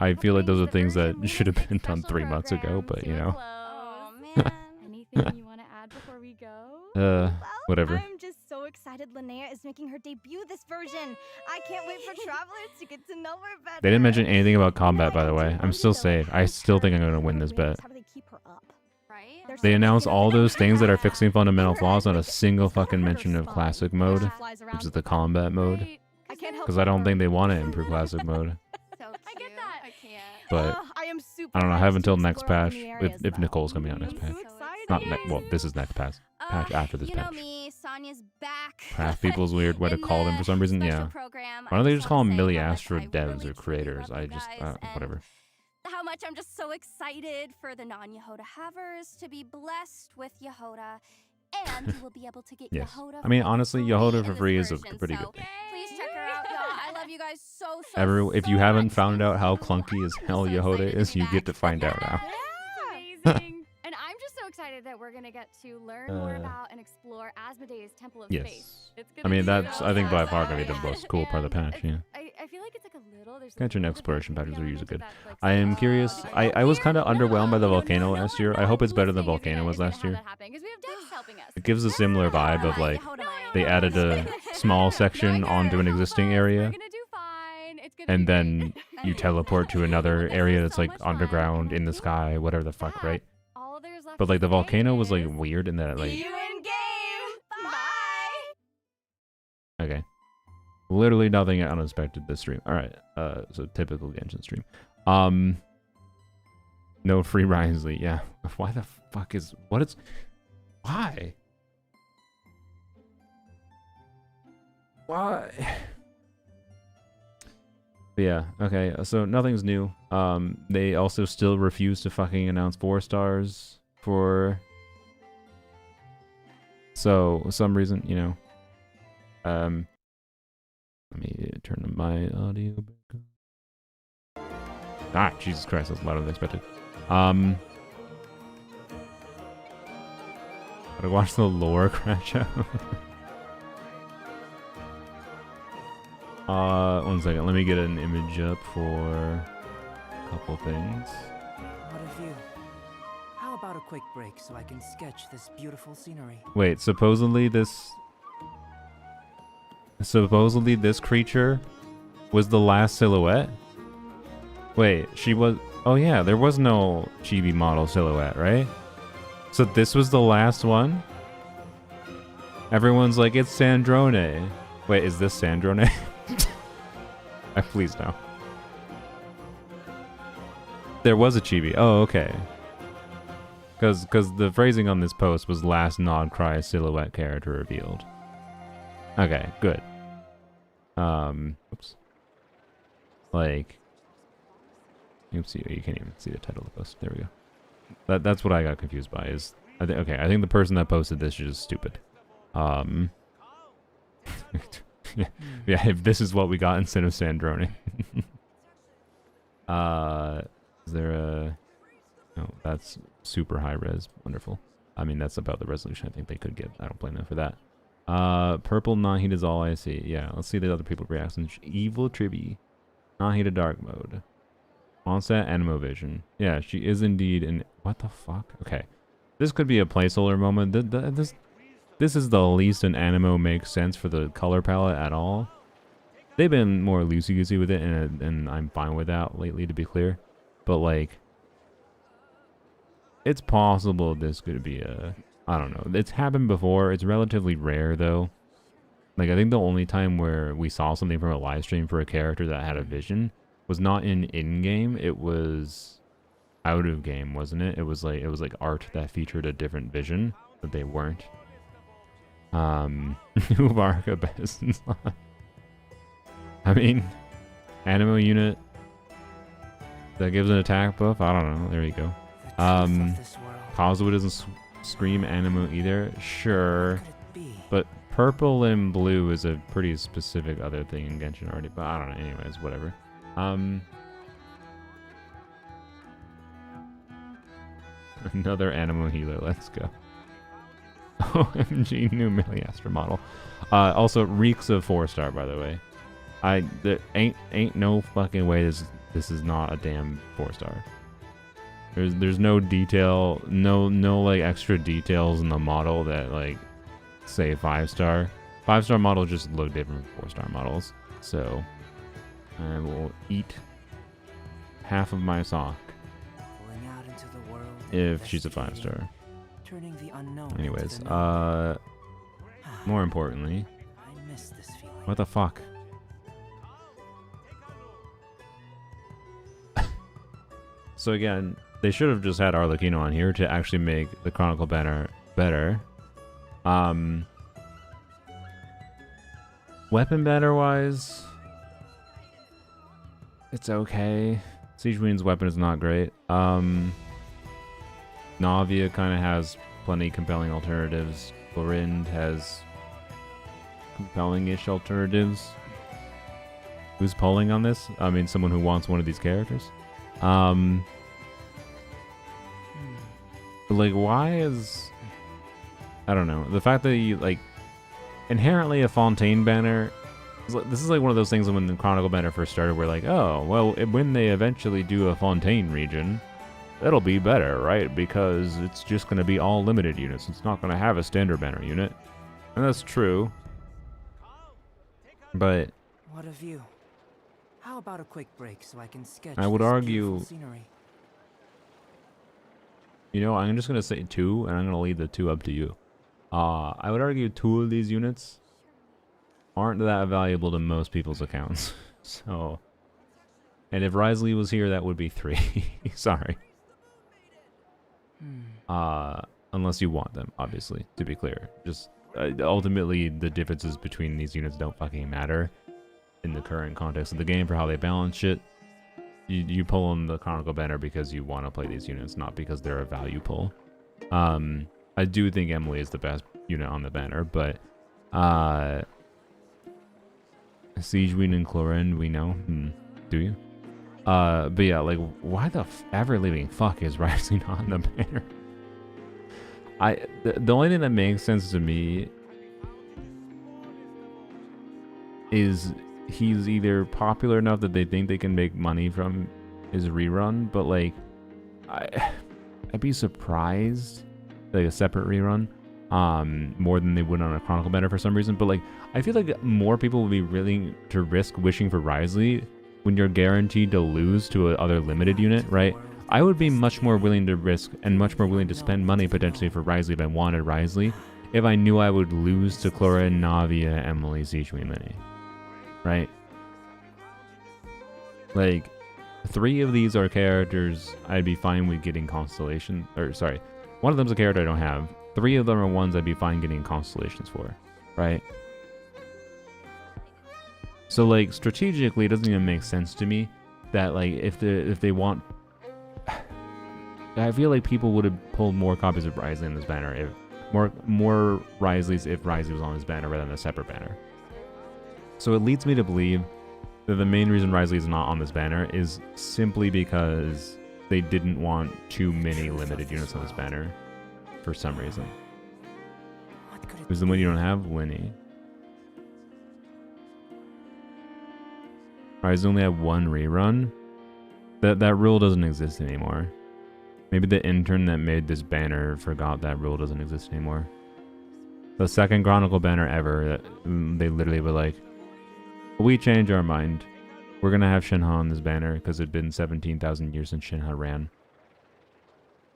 I feel like those are
The
things that
version
should have
will
been
take
done
special
3 months ago,
program
but
to
you
a
know.
Oh
close.
man.
Anything you want to add before we go?
Well,
Whatever.
I'm just so excited Linnea is making her debut this version. I can't wait for travelers to get to know her better.
They didn't mention anything about
You know,
combat,
I
by the
do
way. I'm
wonder,
still
though,
safe.
how
I still think I'm
her
gonna win this bet.
How do they keep her up?
Right?
They're
They
so
announced
cute.
all those things that are fixing
I
fundamental
heard,
flaws, not a
like,
single
it's gotta
fucking
hurt her
mention of
spine
classic
when
mode,
she flies
which
around
is
with
the
them.
combat mode.
Right.
I can't help
Because I
but
don't
her.
think they want to improve classic mode.
So
I get
cute.
that.
I can't.
But
I am super
I don't know. I have
hyped
until
to
next
explore all
patch.
the new areas,
If
though.
Nicole's coming out next
I'm
patch.
so excited.
Not well, this is next patch. Patch after this
you know
patch.
me, Sonya's back.
Craft people's weird way to
In
call them
the
for some reason.
special
Yeah.
program,
Why don't they
I
just call
wanna
them
say
Millie
how much
Astra
I
devs
really,
or
truly
creators?
love
I
you
just
guys, and
whatever.
how much I'm just so excited for the non-Yehoda havers to be blessed with Yehoda, and you will be able to get
Yes.
Yehoda.
I mean,
for
honestly,
free
Yehoda
in
for
this
free is a
version,
pretty
so
good thing.
Please check her out, y'all. I love you guys so
If you
so
haven't
much.
found out how
Mwah.
clunky as
I'm
hell
so
Yehoda
excited to
is,
be
you
back.
get to find out now.
Amazing. And I'm just so excited that we're gonna get to learn more about and explore Asmodee's Temple of Space.
Yes.
It's
I
gonna
mean,
be
that's
so
I think by far
exciting.
gonna be the most cool part of the
And
patch. Yeah.
I feel like it's like a little. There's
Genshin
a
exploration patches are
element
usually
of
good.
that, like,
I am
so-
curious.
Oh,
I was kind of
no,
underwhelmed by the
no,
volcano
no,
last
no,
year.
no,
I hope it's
who's
better than the
saying is
volcano
gonna-
was
is gonna
last
have
year.
that happen? 'Cause we have Dex helping us.
It gives a similar vibe of like they added a small section onto an existing area,
We're gonna do fine. It's gonna
and
be
then
great.
you teleport to another
This
area
is
that's
so
like
much fun,
underground
and
in
I
the
think
sky, whatever the fuck,
that
right?
all there's left
But like
to
the
say
volcano was like
is
weird in that it, like
See you in game. Bye.
okay, literally nothing unexpected this stream. All right, so typical Genshin stream. No free Wriothesley. Yeah, why the fuck is what is why? Why? But yeah, okay, so nothing's new. They also still refuse to fucking announce 4 stars for some reason, you know. Let me turn my audio back on. Ah, Jesus Christ, that's louder than expected. Gotta watch the lore crash out. 1 second, let me get an image up for a couple things.
What a view. How about a quick break so I can sketch this beautiful scenery?
Wait, supposedly this creature was the last silhouette? Wait, she was... Oh yeah, there was no chibi model silhouette, right? So this was the last one? Everyone's like, it's Sandrone. Wait, is this Sandrone? Please no. There was a chibi. Oh, okay. Because the phrasing on this post was last nod cry silhouette character revealed. Okay, good. Oops. Like... Oops, you can't even see the title of the post. There we go. That's what I got confused by. Is I think the person that posted this is just stupid. Yeah, if this is what we got instead of Sandrone. Is there a... No, that's super high res. Wonderful. I mean, that's about the resolution I think they could get. I don't blame them for that. Purple non-heat is all I see. Yeah, let's see the other people reactions. Evil Triby. Non-heated dark mode. Onset Animo Vision. Yeah, she is indeed in... What the fuck? Okay. This could be a placeholder moment. This is the least an Animo makes sense for the color palette at all. They've been more loosey-goosey with it, and I'm fine with that lately, to be clear. But, like... It's possible this could be a... I don't know. It's happened before. It's relatively rare, though. Like, I think the only time where we saw something from a live stream for a character that had a vision... was not in-game, it was out of game, wasn't it? It was like art that featured a different vision, but they weren't. Ubarka best. I mean, Animo unit that gives an attack buff? I don't know. There you go. Kazuha doesn't scream Animo either. Sure. But purple and blue is a pretty specific other thing in Genshin already, but I don't know. Anyways, whatever. Another Animo healer, let's go. OMG, new Milliastra model. Also reeks of 4-star, by the way. There ain't no fucking way this is not a damn 4-star. There's no detail, no like extra details in the model that like say 5-star. 5-star models just look different from 4-star models. So I will eat half of my sock if she's a 5-star. Anyways, more importantly, what the fuck? So again, they should have just had Arlecchino on here to actually make the Chronicle banner better. Weapon banner wise, it's okay. Siege Queen's weapon is not great. Navia kind of has plenty compelling alternatives. Clorind has compelling-ish alternatives. Who's polling on this? I mean, someone who wants one of these characters. Like, why is... I don't know. The fact that you, like... Inherently a Fontaine banner... This is like one of those things when the Chronicle banner first started where like, oh, well, when they eventually do a Fontaine region, that'll be better, right? Because it's just going to be all limited units. It's not going to have a standard banner unit. And that's true. But...
What a view. How about a quick break so I can sketch
I would
this
argue...
beautiful scenery?
You know, I'm just going to say 2, and I'm going to leave the 2 up to you. I would argue 2 of these units aren't that valuable to most people's accounts. So, and if Wriothesley was here, that would be 3. Sorry. Unless you want them, obviously, to be clear. Just, ultimately, the differences between these units don't fucking matter in the current context of the game for how they balance shit. You pull on the Chronicle banner because you want to play these units, not because they're a value pull. I do think Emily is the best unit on the banner, but Siege Queen and Clorind, we know. Do you? But yeah, like, why the ever-living fuck is Wriothesley not on the banner? The only thing that makes sense to me is he's either popular enough that they think they can make money from his rerun, but like, I'd be surprised, like a separate rerun, more than they would on a Chronicle banner for some reason. But like, I feel like more people would be willing to risk wishing for Wriothesley when you're guaranteed to lose to a other limited unit, right? I would be much more willing to risk and much more willing to spend money potentially for Wriothesley if I wanted Wriothesley, if I knew I would lose to Chlora, Navia, Emily, Sichuan, Linny. Right? Like, 3 of these are characters I'd be fine with getting Constellation. Or, sorry. 1 of them's a character I don't have. 3 of them are ones I'd be fine getting Constellations for. Right? So, like, strategically, it doesn't even make sense to me that, like, if they want... I feel like people would have pulled more copies of Wriothesley in this banner if... More Wriothesleys if Wriothesley was on this banner rather than a separate banner. So it leads me to believe that the main reason Wriothesley is not on this banner is simply because they didn't want too many limited units on this banner for some reason. Who's the one you don't have? Winnie. Wriothesley only have 1 rerun. That rule doesn't exist anymore. Maybe the intern that made this banner forgot that rule doesn't exist anymore. The second Chronicle banner ever, that they literally were like, we change our mind. We're going to have Shinha on this banner because it'd been 17,000 years since Shinha ran.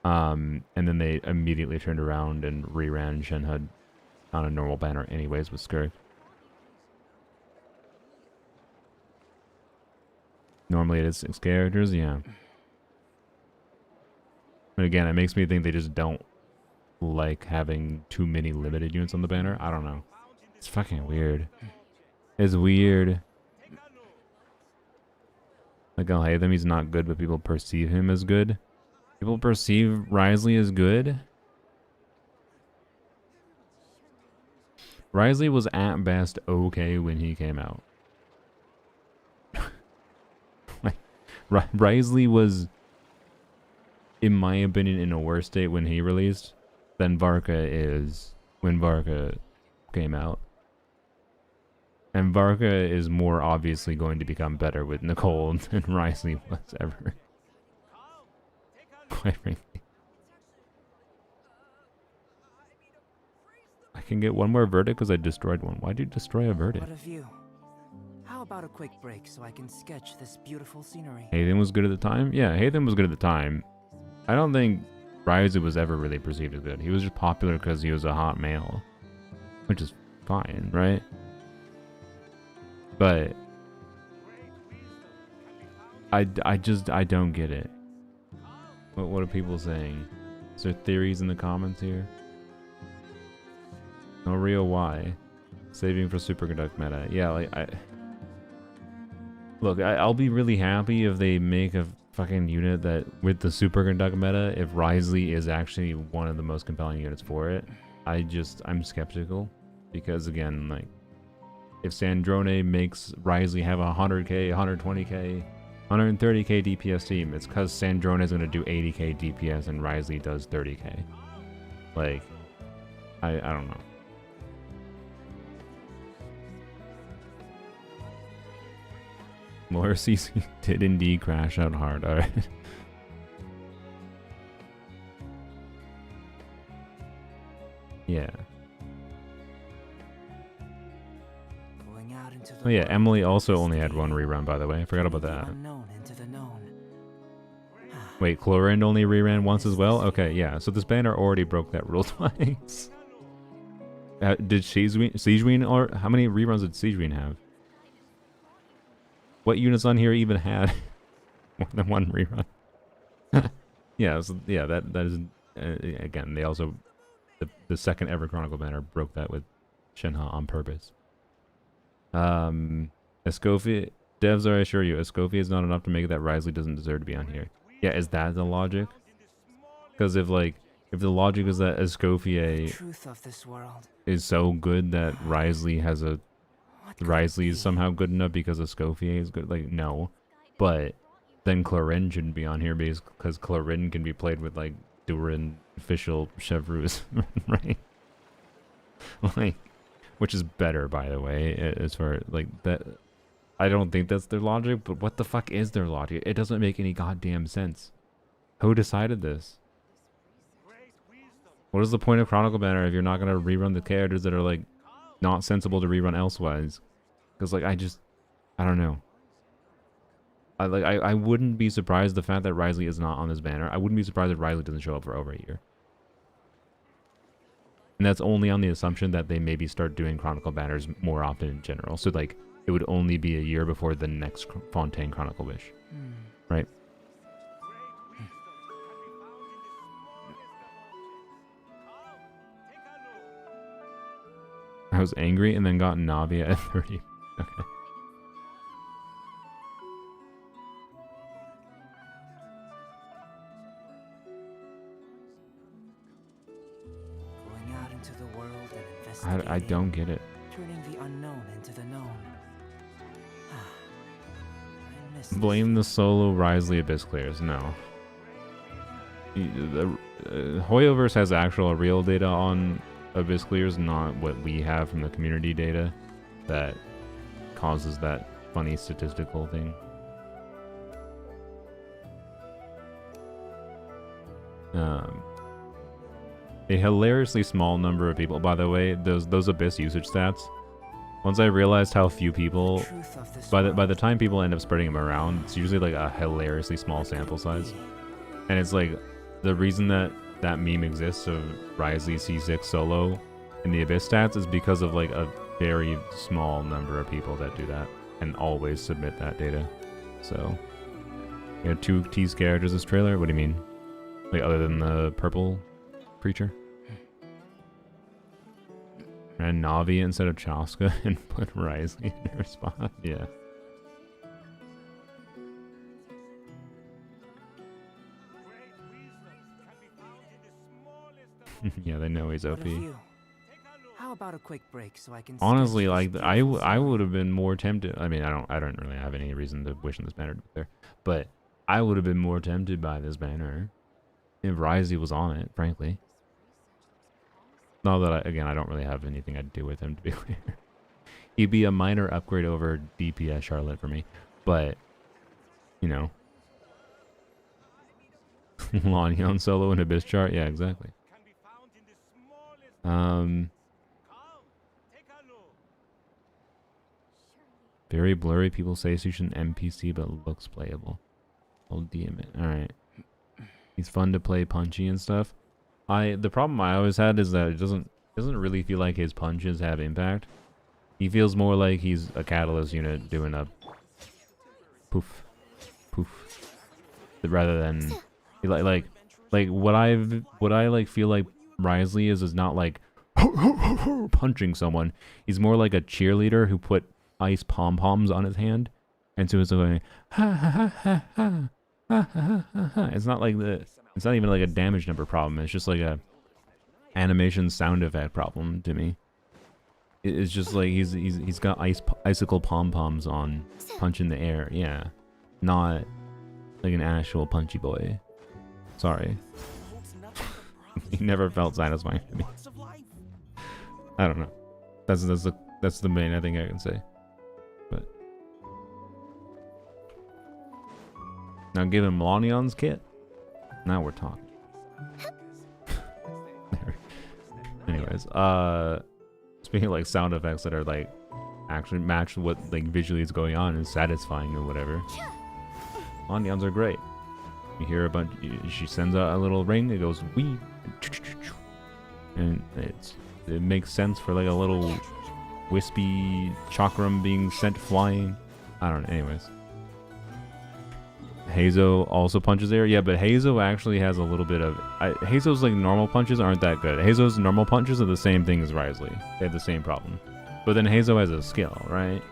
And then they immediately turned around and reran Shinha on a normal banner anyways with Skirk. Normally it is 6 characters, yeah. But again, it makes me think they just don't like having too many limited units on the banner. I don't know. It's fucking weird. It's weird. Like, I'll hate them, he's not good, but people perceive him as good. People perceive Wriothesley as good? Wriothesley was at best okay when he came out. Like, Wriothesley was, in my opinion, in a worse state when he released than Varka is when Varka came out. And Varka is more obviously going to become better with Nicole than Wriothesley was ever. Quite frankly. I can get 1 more verdict because I destroyed 1. Why'd you destroy a verdict?
What a view. How about a quick break so I can sketch this beautiful scenery?
Hayden was good at the time? Yeah, Hayden was good at the time. I don't think Wriothesley was ever really perceived as good. He was just popular because he was a hot male. Which is fine, right? But I don't get it. What are people saying? Is there theories in the comments here? No real why. Saving for superconduct meta. Yeah, like look, I'll be really happy if they make a fucking unit that with the superconduct meta, if Wriothesley is actually one of the most compelling units for it. I'm skeptical because again, like, if Sandrone makes Wriothesley have 100k, 120k, 130k DPS team, it's because Sandrone is going to do 80k DPS and Wriothesley does 30k. Like, I don't know. Laura CC did indeed crash out hard. Alright. Yeah. Oh yeah, Emily also only had 1 rerun, by the way. I forgot about that. Wait, Chlorine only reran once as well? Okay, yeah. So this banner already broke that rule twice. Did Stygian, or how many reruns did Stygian have? What units on here even had more than 1 rerun? Yeah, so, yeah, that is again. They also the second ever Chronicle banner broke that with Shinha on purpose. Escoffier devs are, I assure you, Escoffier is not enough to make it that Wriothesley doesn't deserve to be on here. Yeah, is that the logic? Because if the logic is that Escoffier is so good that Wriothesley has a Wriothesley is somehow good enough because Escoffier is good, like, no. But then Chlorine shouldn't be on here because Chlorine can be played with like Duran, official Chevreuse, right? Like, which is better, by the way, as far like that. I don't think that's their logic, but what the fuck is their logic? It doesn't make any goddamn sense. Who decided this? What is the point of Chronicle banner if you're not gonna rerun the characters that are like not sensible to rerun elsewise? Because like I don't know. I wouldn't be surprised the fact that Wriothesley is not on this banner. I wouldn't be surprised if Wriothesley doesn't show up for over a year. And that's only on the assumption that they maybe start doing Chronicle banners more often in general. So like it would only be a year before the next Fontaine Chronicle Wish. Right? I was angry and then got Navia at 30. Okay.
Going out into the world and investigating.
I don't get it.
Turning the unknown into the known. I miss
Blame the solo Wriothesley Abyss clears. No. The Hoyoverse has actual real data on Abyss clears, not what we have from the community data that causes that funny statistical thing. A hilariously small number of people, by the way, those Abyss usage stats, once I realized how few people, by the time people end up spreading them around, it's usually like a hilariously small sample size. And it's like, the reason that meme exists of Wriothesley C6 solo in the Abyss stats is because of like a very small number of people that do that and always submit that data. So, you know, 2 tease characters this trailer? What do you mean? Like other than the purple creature? And Navi instead of Chaska and put Wriothesley in her spot? Yeah. Yeah, they know he's OP.
How about a quick break so I can
Honestly, like I would have been more tempted. I mean, I don't really have any reason to wish this banner to be there, but I would have been more tempted by this banner if Wriothesley was on it, frankly. Not that I don't really have anything I'd do with him, to be clear. He'd be a minor upgrade over DPS Charlotte for me, but you know, Lanyon solo and Abyss chart, yeah, exactly. Very blurry. People say she's an NPC, but looks playable. I'll DM it. All right. He's fun to play, punchy and stuff. The problem I always had is that it doesn't really feel like his punches have impact. He feels more like he's a catalyst unit doing a poof, poof, rather than like what I like feel like Wriothesley is not like punching someone. He's more like a cheerleader who put ice pom-poms on his hand, and so it's going ha ha ha ha ha ha ha ha ha. It's not like it's not even like a damage number problem. It's just like a animation sound effect problem to me. It's just like he's got icicle pom-poms on, punch in the air. Yeah, not like an actual punchy boy. Sorry. He never felt satisfying to me. I don't know. That's the main thing I can say. But now give him Lanyon's kit. Now we're talking. Anyways, speaking of like sound effects that are like actually match what like visually is going on and satisfying or whatever. Lanyons are great. You hear a bunch. She sends out a little ring. It goes wee, and it makes sense for like a little wispy chakram being sent flying. I don't know. Anyways, Hazo also punches air. Yeah, but Hazo actually has a little bit of. Hazo's like normal punches aren't that good. Hazo's normal punches are the same thing as Wriothesley. They have the same problem. But then Hazo has a skill, right?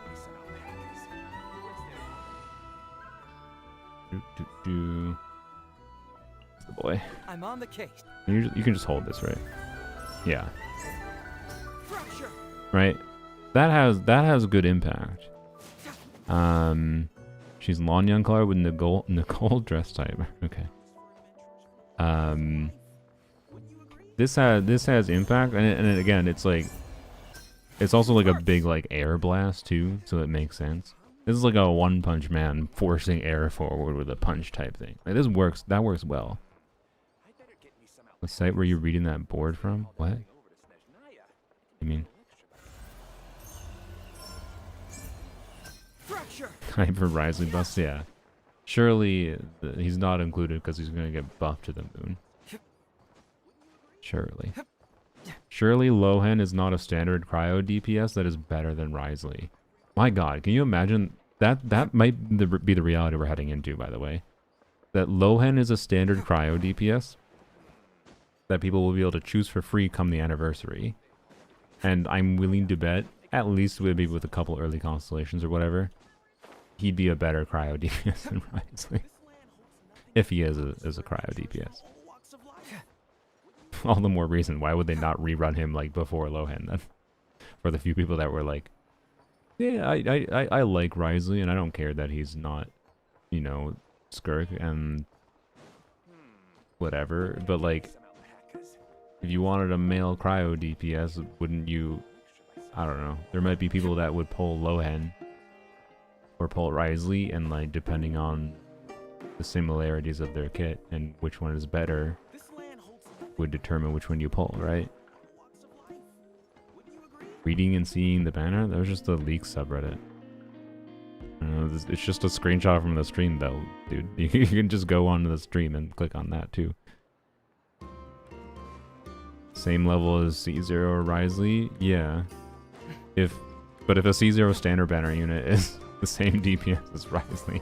The boy.
I'm on the case.
You can just hold this, right? Yeah. Right. That has good impact. She's Lanyon color with Nicole dress type. Okay. This has impact, and again, it's like, it's also like a big like air blast too, so it makes sense. This is like a One Punch Man forcing air forward with a punch type thing. Like this works. That works well. The site where you're reading that board from? What? You mean? Hyper Wriothesley bust? Yeah. Surely he's not included because he's gonna get buffed to the moon. Surely. Surely Lohan is not a standard cryo DPS that is better than Wriothesley. My god, can you imagine that? That might be the reality we're heading into, by the way. That Lohan is a standard cryo DPS that people will be able to choose for free come the anniversary. And I'm willing to bet, at least maybe with a couple early constellations or whatever, he'd be a better cryo DPS than Wriothesley. If he is a cryo DPS. All the more reason. Why would they not rerun him like before Lohan then? For the few people that were like, yeah, I like Wriothesley and I don't care that he's not, you know, Skirk and whatever. But like, if you wanted a male cryo DPS, wouldn't you? I don't know. There might be people that would pull Lohan or pull Wriothesley, and like depending on the similarities of their kit and which one is better would determine which one you pull, right? Reading and seeing the banner? That was just a leak subreddit. It's just a screenshot from the stream though, dude. You can just go onto the stream and click on that too. Same level as C0 or Wriothesley? Yeah. But if a C0 standard banner unit is the same DPS as Wriothesley,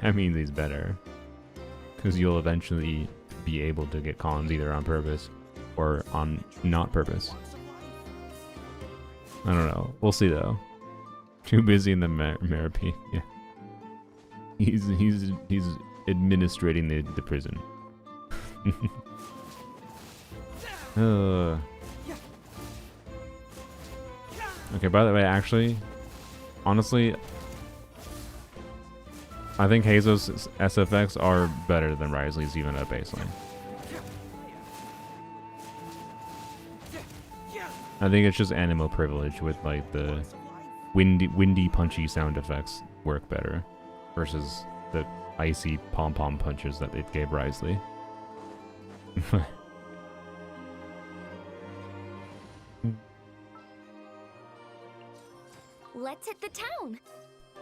that means he's better. Because you'll eventually be able to get cons either on purpose or on not purpose. I don't know. We'll see though. Too busy in the Meripy. Yeah. He's administrating the prison. Okay, by the way, actually, honestly, I think Hazo's SFX are better than Wriothesley's even at baseline. I think it's just animal privilege with like the windy punchy sound effects work better versus the icy pom-pom punches that they gave Wriothesley.
Let's hit the town.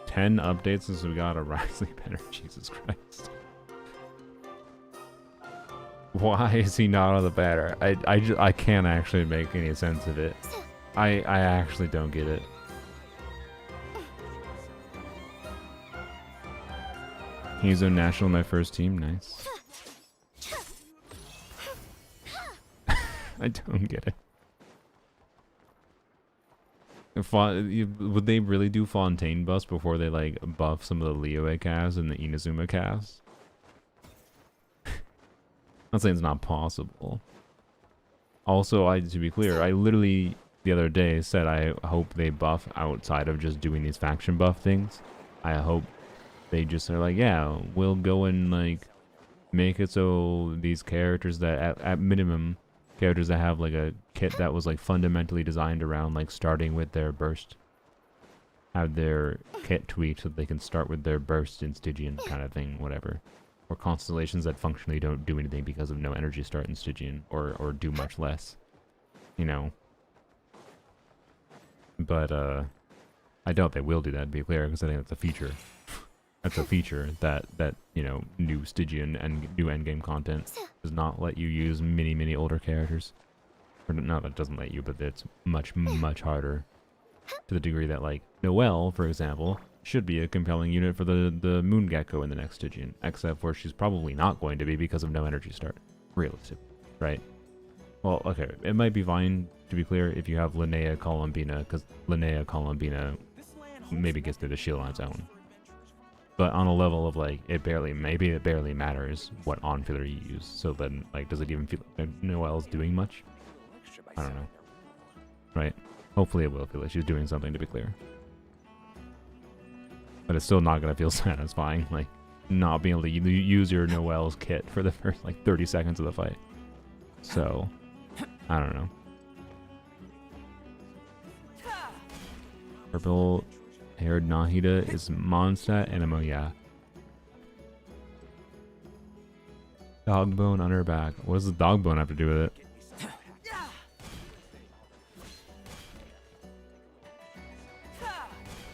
10 updates since we got a Wriothesley banner. Jesus Christ. Why is he not on the banner? I can't actually make any sense of it. I actually don't get it. He's a national my first team. Nice. I don't get it. Would they really do Fontaine buffs before they like buff some of the Liyue casts and the Inazuma casts? I'm not saying it's not possible. Also, to be clear, I literally the other day said I hope they buff outside of just doing these faction buff things. I hope they just are like, yeah, we'll go and like make it so these characters that at minimum, characters that have like a kit that was like fundamentally designed around like starting with their burst, have their kit tweaked so they can start with their burst in Stygian kind of thing, whatever. Or constellations that functionally don't do anything because of no energy start in Stygian, or do much less, you know. But I doubt they will do that, to be clear, because I think that's a feature. That's a feature that you know, new Stygian and new endgame content does not let you use many older characters. Or not that it doesn't let you, but it's much harder. To the degree that like Noelle, for example, should be a compelling unit for the Moon Gecko in the next Stygian, except where she's probably not going to be because of no energy start, realistically, right? Well, okay, it might be fine, to be clear, if you have Linnea Columbina, because Linnea Columbina maybe gets through the shield on its own. But on a level of like, it barely matters what on filler you use. So then, like, does it even feel like Noelle's doing much? I don't know. Right? Hopefully it will feel like she's doing something, to be clear. But it's still not going to feel satisfying, like, not being able to use your Noelle's kit for the first, like, 30 seconds of the fight. So, I don't know. Purple-haired Nahida is Mondstadt and Amoya. Dog bone on her back. What does the dog bone have to do with it?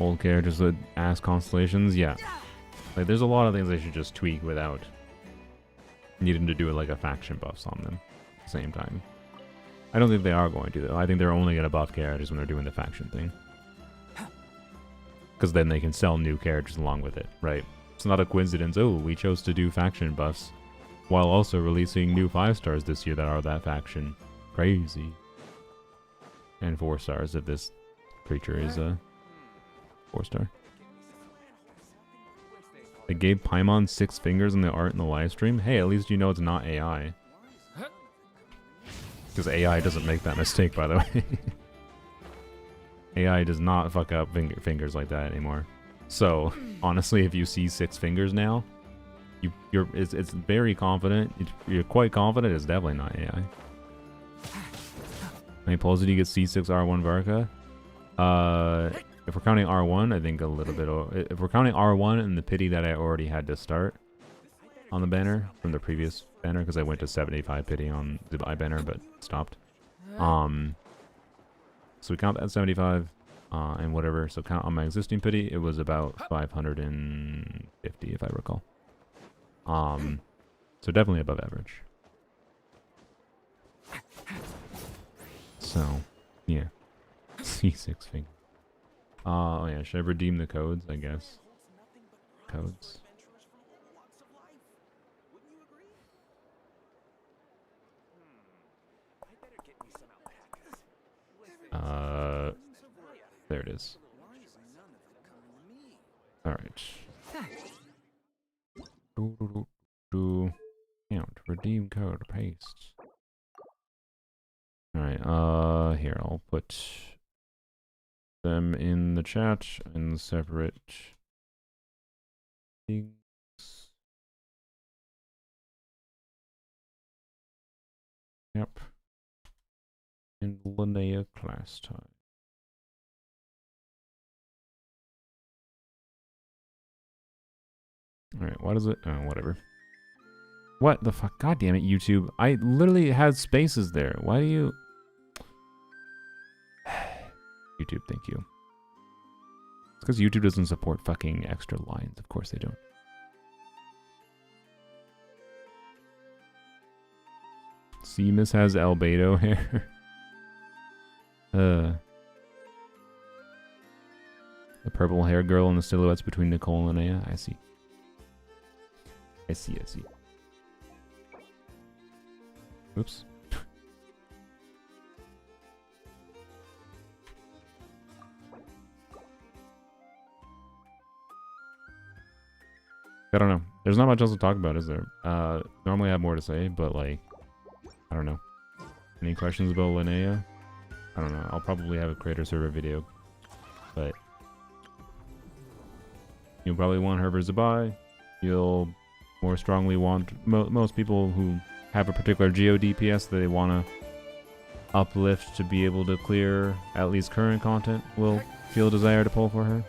Old characters with ass constellations, yeah. Like, there's a lot of things they should just tweak without needing to do like a faction buffs on them at the same time. I don't think they are going to, though. I think they're only going to buff characters when they're doing the faction thing. Because then they can sell new characters along with it, right? It's not a coincidence, oh, we chose to do faction buffs while also releasing new 5-stars this year that are that faction. Crazy. And 4 stars if this creature is a 4-star. They gave Paimon 6 fingers in the art in the live stream. Hey, at least you know it's not AI. Because AI doesn't make that mistake, by the way. AI does not fuck up fingers like that anymore. So, honestly, if you see 6 fingers now, it's very confident. You're quite confident it's definitely not AI. How many pulls did you get C6 R1 Varka? If we're counting R1, I think a little bit. If we're counting R1 and the pity that I already had to start on the banner from the previous banner, because I went to 75 pity on the buy banner but stopped. So we count that 75 and whatever. So count on my existing pity, it was about 550 if I recall. So definitely above average. So yeah, C6 finger. Oh yeah, should I redeem the codes? I guess codes. There it is. Alright. Count, redeem code, paste. Alright, here, I'll put them in the chat and separate things. Yep. In Linnea class time. Alright, what is it? Oh, whatever. What the fuck? God damn it, YouTube. I literally had spaces there. Why do you... YouTube, thank you. It's because YouTube doesn't support fucking extra lines. Of course they don't. Seamus has albedo hair. The purple hair girl in the silhouettes between Nicole and Linnea. I see. I see. Oops. I don't know. There's not much else to talk about, is there? Normally I have more to say, but like, I don't know. Any questions about Linnea? I don't know. I'll probably have a creator server video, but you'll probably want her to buy. You'll more strongly want most people who have a particular Geo DPS that they want to uplift to be able to clear at least current content will feel a desire to pull for her.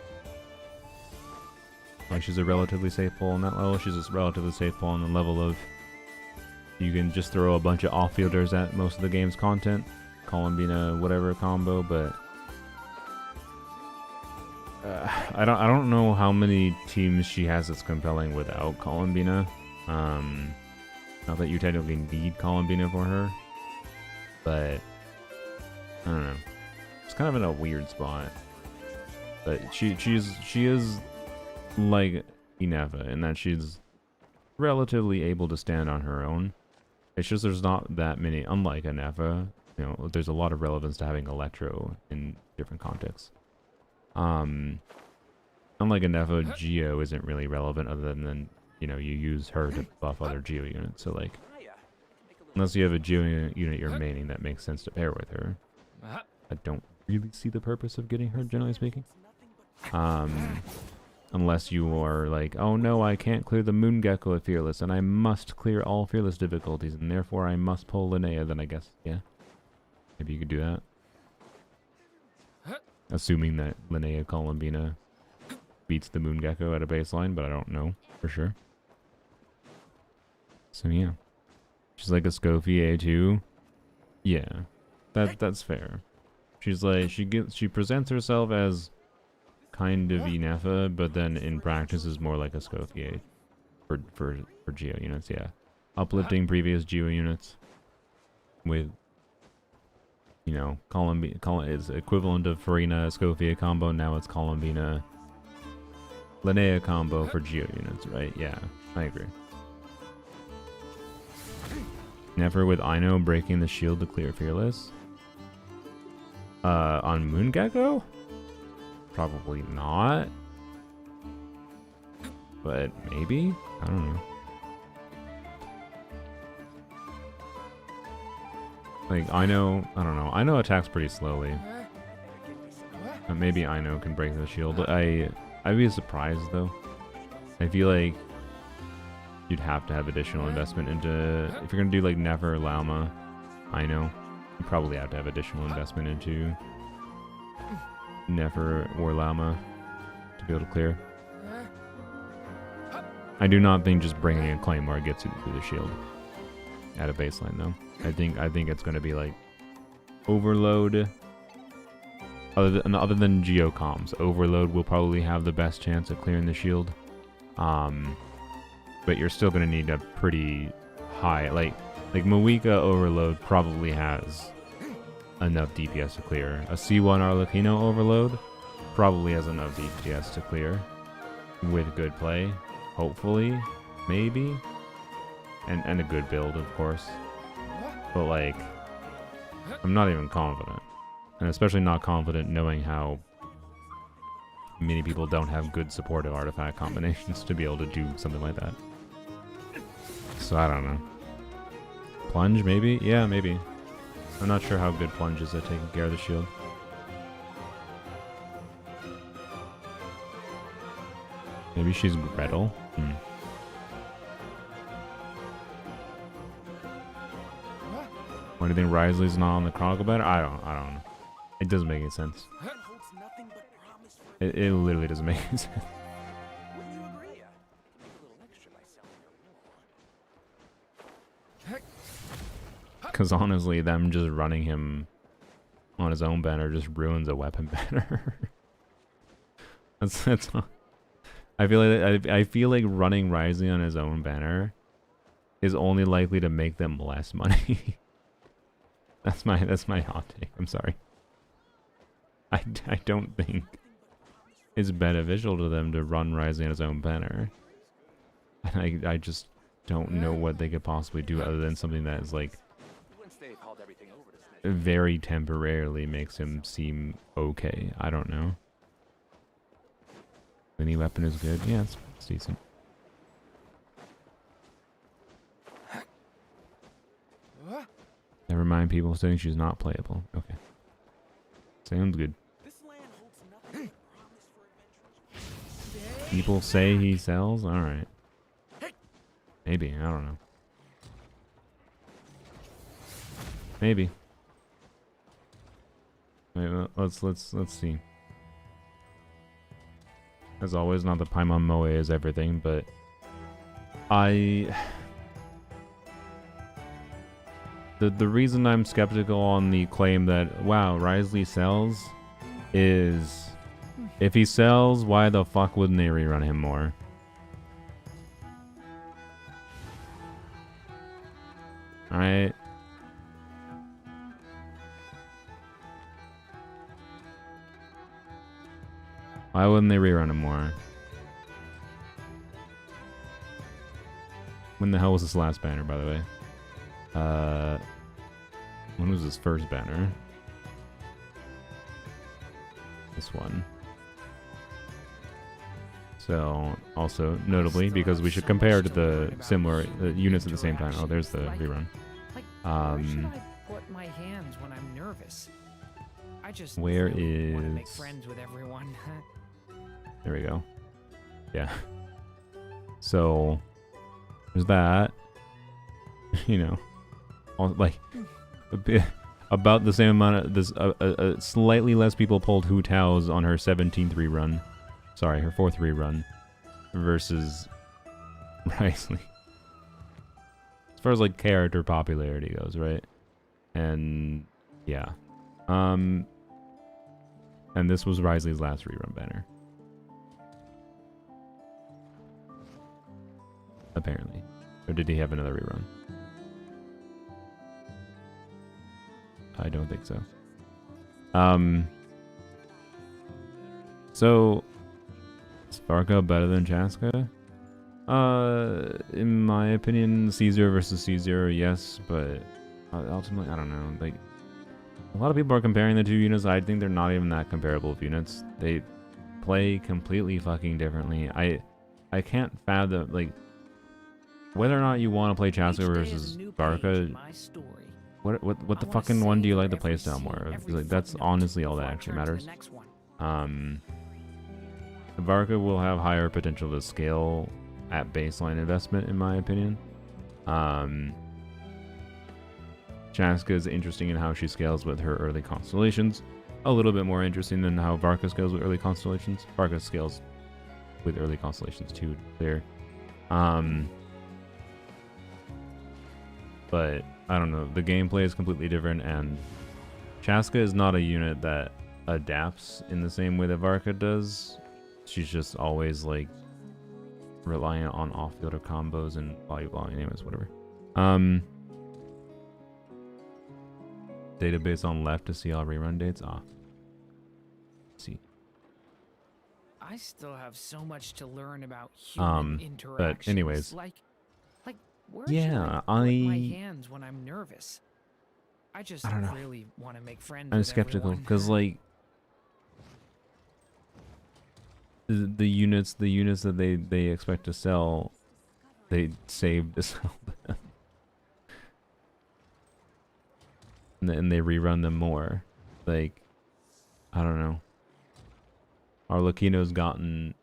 Like, she's a relatively safe pull on that level. She's a relatively safe pull on the level of you can just throw a bunch of off-fielders at most of the game's content. Columbina whatever combo, but I don't know how many teams she has that's compelling without Columbina. Not that you technically need Columbina for her, but I don't know. It's kind of in a weird spot. But she is like Inefa in that she's relatively able to stand on her own. It's just there's not that many, unlike Inefa, you know, there's a lot of relevance to having Electro in different contexts. Unlike Inefa, Geo isn't really relevant other than, you know, you use her to buff other Geo units. So like, unless you have a Geo unit you're maining that makes sense to pair with her, I don't really see the purpose of getting her, generally speaking. Unless you are like, oh no, I can't clear the Moon Gecko at Fearless, and I must clear all Fearless difficulties, and therefore I must pull Linnea, then I guess, yeah. Maybe you could do that. Assuming that Linnea Columbina beats the Moon Gecko at a baseline, but I don't know for sure. So yeah. She's like a Scoffy A2. Yeah. That's fair. She's like, she presents herself as kind of Enefa, but then in practice is more like a Scofier for Geo units, yeah. Uplifting previous Geo units with, you know, is equivalent of Farina Scofia combo, now it's Columbina Linnea combo for Geo units, right? Yeah, I agree. Never with Ino breaking the shield to clear Fearless. On Moongecko? Probably not. But maybe? I don't know. Like, I don't know. Ino attacks pretty slowly. But maybe Ino can break the shield. I'd be surprised though. I feel like you'd have to have additional investment into, if you're gonna do like Nefer, Lama, Ino, you probably have to have additional investment into Nefer or Lama to be able to clear. I do not think just bringing a Claymore gets you through the shield at a baseline though. I think it's going to be like Overload. Other than Geocomms, Overload will probably have the best chance of clearing the shield. But you're still going to need a pretty high, like Moika Overload probably has enough DPS to clear. A C1 Arlecchino Overload probably has enough DPS to clear with good play, hopefully, maybe, and a good build, of course. But like, I'm not even confident, and especially not confident knowing how many people don't have good supportive artifact combinations to be able to do something like that. So I don't know. Plunge, maybe? Yeah, maybe. I'm not sure how good Plunge is at taking care of the shield. Maybe she's Gretel? Why do you think Wriothesley's not on the Chronicle banner? I don't know. It doesn't make any sense. It literally doesn't make any sense. Because honestly, them just running him on his own banner just ruins a weapon banner. that's I feel like running Wriothesley on his own banner is only likely to make them less money. That's my hot take. I'm sorry. I don't think it's beneficial to them to run Wriothesley on his own banner. And I just don't know what they could possibly do other than something that is like very temporarily makes him seem okay. I don't know. Any weapon is good. Yeah, it's decent. Never mind people saying she's not playable. Okay. Sounds good. People say he sells? Alright. Maybe, I don't know. Maybe. Wait, let's see. As always, not that Paimon Moe is everything, but the reason I'm skeptical on the claim that wow, Wriothesley sells is if he sells, why the fuck wouldn't they rerun him more? Alright. Why wouldn't they rerun him more? When the hell was this last banner, by the way? When was his first banner? This one. So, also, notably, because we should compare to the similar units at the same time. Oh, there's the rerun.
Where should I put my hands when I'm nervous? I just
where
really want to
is...
make friends with everyone.
There we go. Yeah. So, there's that. You know, like a bit, about the same amount of this. Slightly less people pulled Hu Tao's on her 17th rerun. Sorry, her 4th rerun versus Wriothesley. As far as like character popularity goes, right? And yeah, and this was Wriothesley's last rerun banner. apparently. Or did he have another rerun? I don't think so. So is Varka better than Chaska? In my opinion, C0 versus C0, yes, but ultimately, I don't know. Like, a lot of people are comparing the two units. I think they're not even that comparable of units. They play completely fucking differently. I can't fathom, like, whether or not you want to play Chaska versus Varka. What the fucking one do you like the playstyle more of? 'Cause, like, that's honestly all that actually matters. Varka will have higher potential to scale at baseline investment, in my opinion. Chaska is interesting in how she scales with her early constellations. A little bit more interesting than how Varka scales with early constellations. Varka scales with early constellations too, to be clear. But I don't know, the gameplay is completely different, and Chaska is not a unit that adapts in the same way that Varka does. She's just always like reliant on off-fielder combos and blah, anyways, whatever. Database on left to see all rerun dates. See.
I still have so much to learn about human interactions.
But anyways,
like where
yeah,
should I put my hands when I'm nervous? I don't
know.
really want to make friends.
I'm skeptical because like the units that they expect to sell, they save to sell them. And they rerun them more. Like, I don't know. Arlecchino's gotten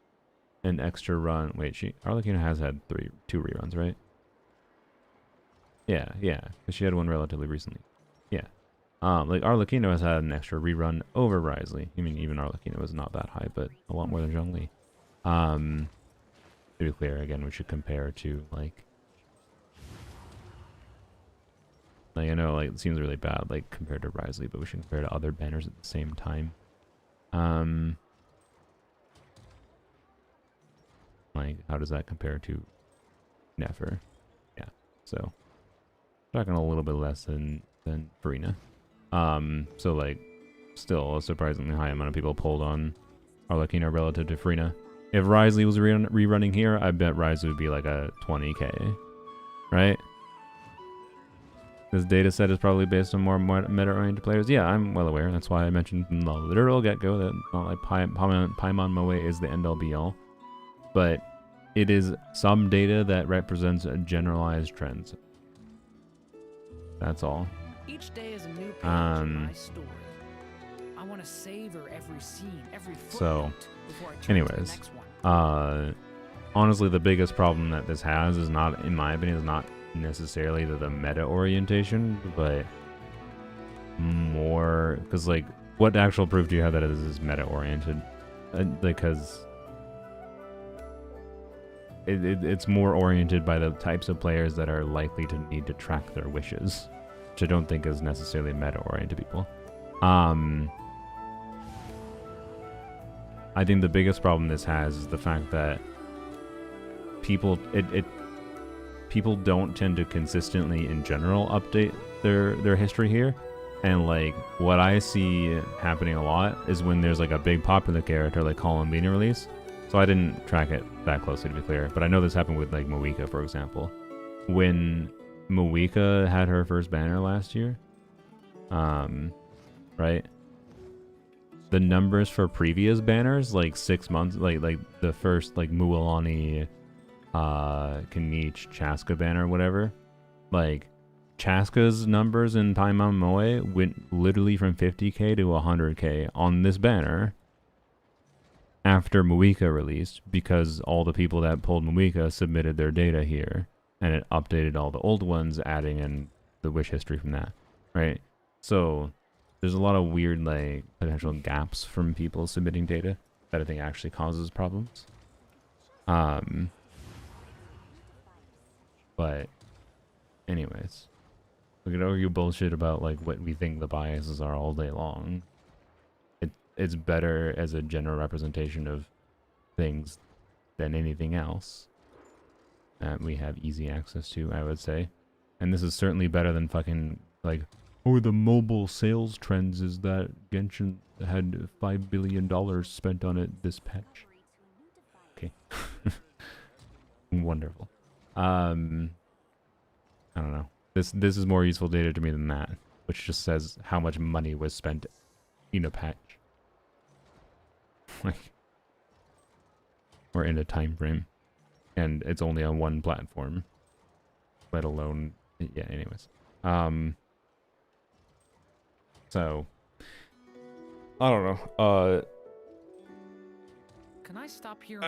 an extra run. Wait, Arlecchino has had 2 reruns, right? Yeah, because she had one relatively recently. Yeah. Like Arlecchino has had an extra rerun over Wriothesley. I mean, even Arlecchino is not that high, but a lot more than Zhongli. To be clear, again, we should compare to like I know, like, it seems really bad, like, compared to Wriothesley, but we should compare to other banners at the same time. Like, how does that compare to Nefer? Yeah, so talking a little bit less than Farina. So like, still a surprisingly high amount of people pulled on Arlecchino relative to Farina. If Wriothesley was rerunning here, I bet Wriothesley would be like a 20k, right? This data set is probably based on more meta-oriented players. Yeah, I'm well aware. That's why I mentioned from the literal get-go that not like Paimon Moe is the end-all be-all. But it is some data that represents generalized trends. That's all.
Each day is a new page in my story. I want to savor every scene, every footnote before I turn to the next one.
Honestly, the biggest problem that this has is not, in my opinion, is not necessarily the meta orientation, but more because, like, what actual proof do you have that it is meta oriented? Because it's more oriented by the types of players that are likely to need to track their wishes, which I don't think is necessarily meta oriented people. I think the biggest problem this has is the fact that people don't tend to consistently, in general, update their history here. And like, what I see happening a lot is when there's like a big popular character like Colin being released. So I didn't track it that closely, to be clear, but I know this happened with like Moika, for example. When Moika had her first banner last year, right? The numbers for previous banners, like 6 months, like the first like Mualani, Kanich, Chaska banner, whatever, like Chaska's numbers in Paimon Moe went literally from 50k to 100k on this banner after Moika released, because all the people that pulled Moika submitted their data here, and it updated all the old ones, adding in the wish history from that, right? So there's a lot of weird like potential gaps from people submitting data that I think actually causes problems. But anyways, we could argue bullshit about like what we think the biases are all day long. It's better as a general representation of things than anything else. that we have easy access to, I would say. And this is certainly better than fucking, like, oh, the mobile sales trends is that Genshin had $5 billion spent on it this patch. Okay. Wonderful. I don't know. This is more useful data to me than that, which just says how much money was spent in a patch. Like, or in a time frame. And it's only on one platform. Let alone, yeah, anyways. So I don't know.
Can I stop here?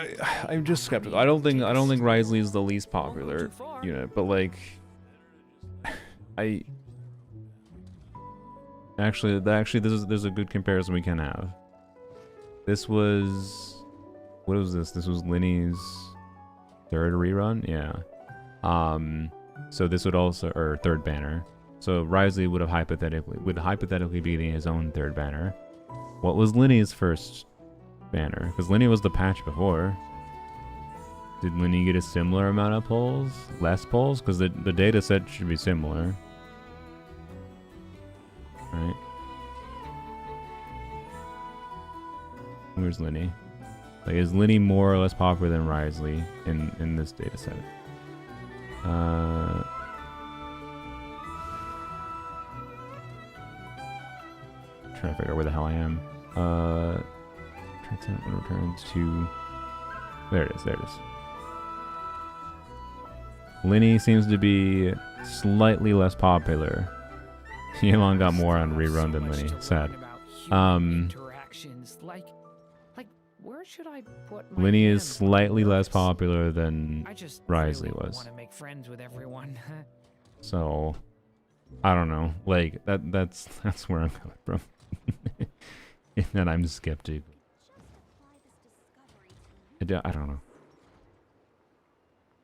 I'm just skeptical. I don't think Wriothesley is the least popular unit, but like actually there's a good comparison we can have. This was, what was this? This was Linnea's third rerun, yeah. So this would also, or third banner. So Wriothesley would have hypothetically be his own third banner. What was Linnea's first banner? Because Linnea was the patch before. Did Linnea get a similar amount of pulls? Less pulls? Because the data set should be similar. Right? Where's Linnea? Like, is Linnea more or less popular than Wriothesley in this data set? Trying to figure out where the hell I am. Returns to... There it is, there it is. Linnea seems to be slightly less popular. Elon got more on rerun than Linnea. Sad.
Where should I put my
Linnea is slightly less popular than Wriothesley
really
was.
Want to make friends with everyone.
So, I don't know. Like that's where I'm coming from. And I'm skeptical. I don't know.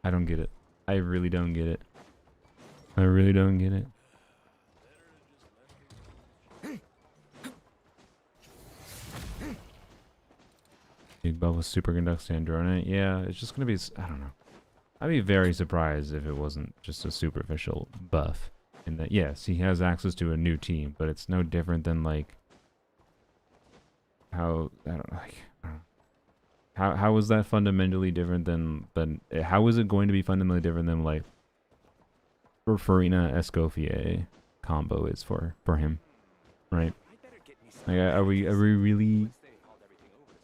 I don't get it. I really don't get it. I really don't get it. Big buff with superconducts and Duran. Yeah, it's just gonna be. I don't know. I'd be very surprised if it wasn't just a superficial buff. In that, yes, he has access to a new team, but it's no different than like how I don't know. Like, I don't know. How is that fundamentally different than how is it going to be fundamentally different than like Farina Escoffier combo is for him, right? Like, are we really?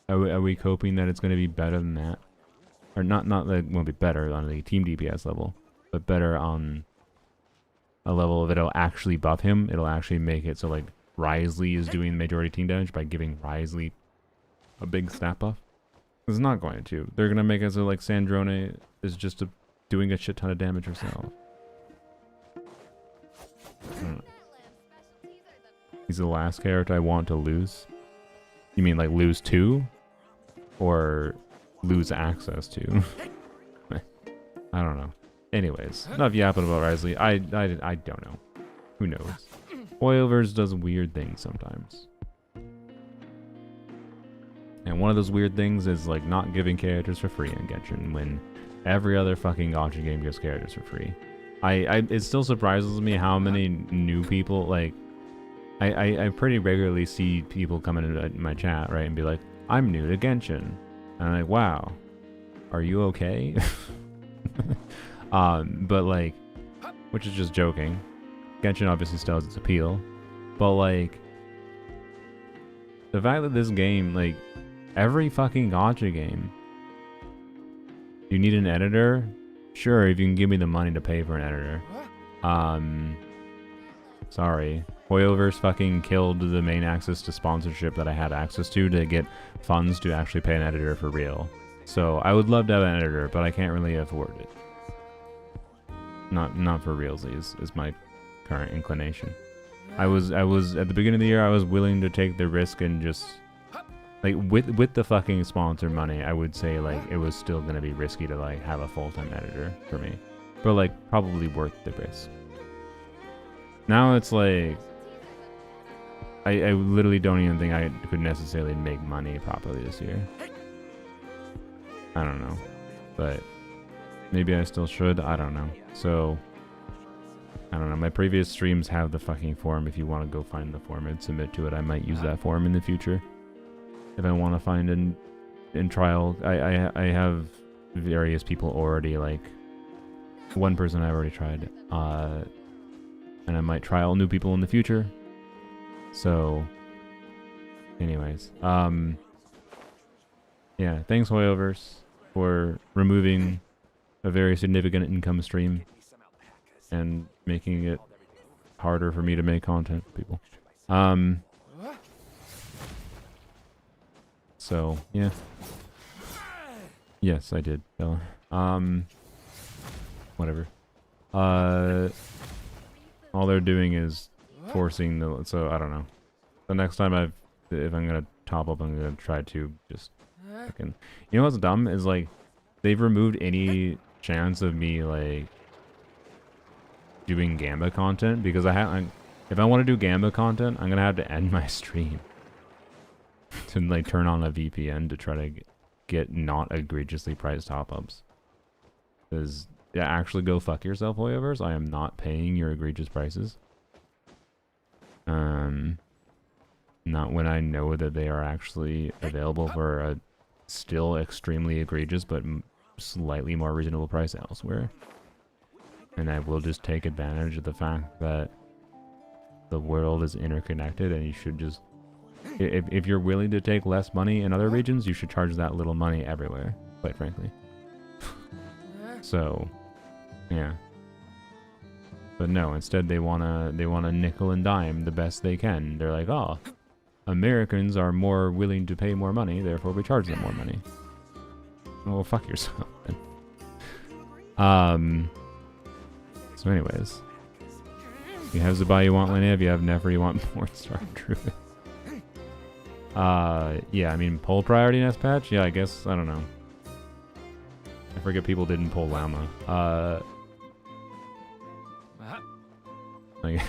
Are we hoping that it's going to be better than that? Or not that it won't be better on the team DPS level, but better on a level of it'll actually buff him. It'll actually make it so like Wriothesley is doing majority team damage by giving Wriothesley a big stat buff. It's not going to. They're going to make it so like Sandrone is just doing a shit ton of damage herself. He's the last character I want to lose. You mean like lose to? Or lose access to? I don't know. Anyways, enough yapping about Wriothesley. I don't know. Who knows? Oilverse does weird things sometimes. And one of those weird things is like not giving characters for free in Genshin when every other fucking gacha game gives characters for free. It still surprises me how many new people, like, I pretty regularly see people come into my chat, right, and be like, I'm new to Genshin. And I'm like, wow, are you okay? But like, which is just joking. Genshin obviously still has its appeal. But like, the fact that this game, like, every fucking gacha game, you need an editor? Sure, if you can give me the money to pay for an editor. Sorry. Oilverse fucking killed the main access to sponsorship that I had access to get funds to actually pay an editor for real. So I would love to have an editor, but I can't really afford it. Not for realsies is my current inclination. I was at the beginning of the year I was willing to take the risk and just like with the fucking sponsor money, I would say like it was still gonna be risky to like have a full-time editor for me. But like probably worth the risk. Now it's like I literally don't even think I could necessarily make money properly this year. I don't know. But maybe I still should. I don't know. So, I don't know. My previous streams have the fucking form. If you want to go find the form and submit to it, I might use that form in the future. If I want to find in trial, I have various people already, like one person I already tried, and I might trial new people in the future. So, anyways, yeah, thanks Hoyoverse for removing a very significant income stream and making it harder for me to make content for people. So, yeah. Yes, I did, Bella. Whatever. All they're doing is forcing the... So, I don't know. The next time if I'm gonna top up, I'm gonna try to just fucking... You know what's dumb? Is, like, they've removed any chance of me, like, doing Gamba content, because if I want to do Gamba content, I'm gonna have to end my stream. To, like, turn on a VPN to try to get not egregiously priced top-ups. Because, yeah, actually go fuck yourself, Hoyoverse. I am not paying your egregious prices. Not when I know that they are actually available for a still extremely egregious but slightly more reasonable price elsewhere. And I will just take advantage of the fact that the world is interconnected, and you should just... If you're willing to take less money in other regions, you should charge that little money everywhere, quite frankly. So, yeah. But no, instead they wanna nickel and dime the best they can. They're like, oh, Americans are more willing to pay more money, therefore we charge them more money. Oh, well, fuck yourself then. So anyways. You have Zabai, you want Linnea. If you have Nefer, you want Mornstar Druid. Yeah, I mean, poll priority next patch? Yeah, I guess, I don't know. I forget people didn't pull Llama. Like, I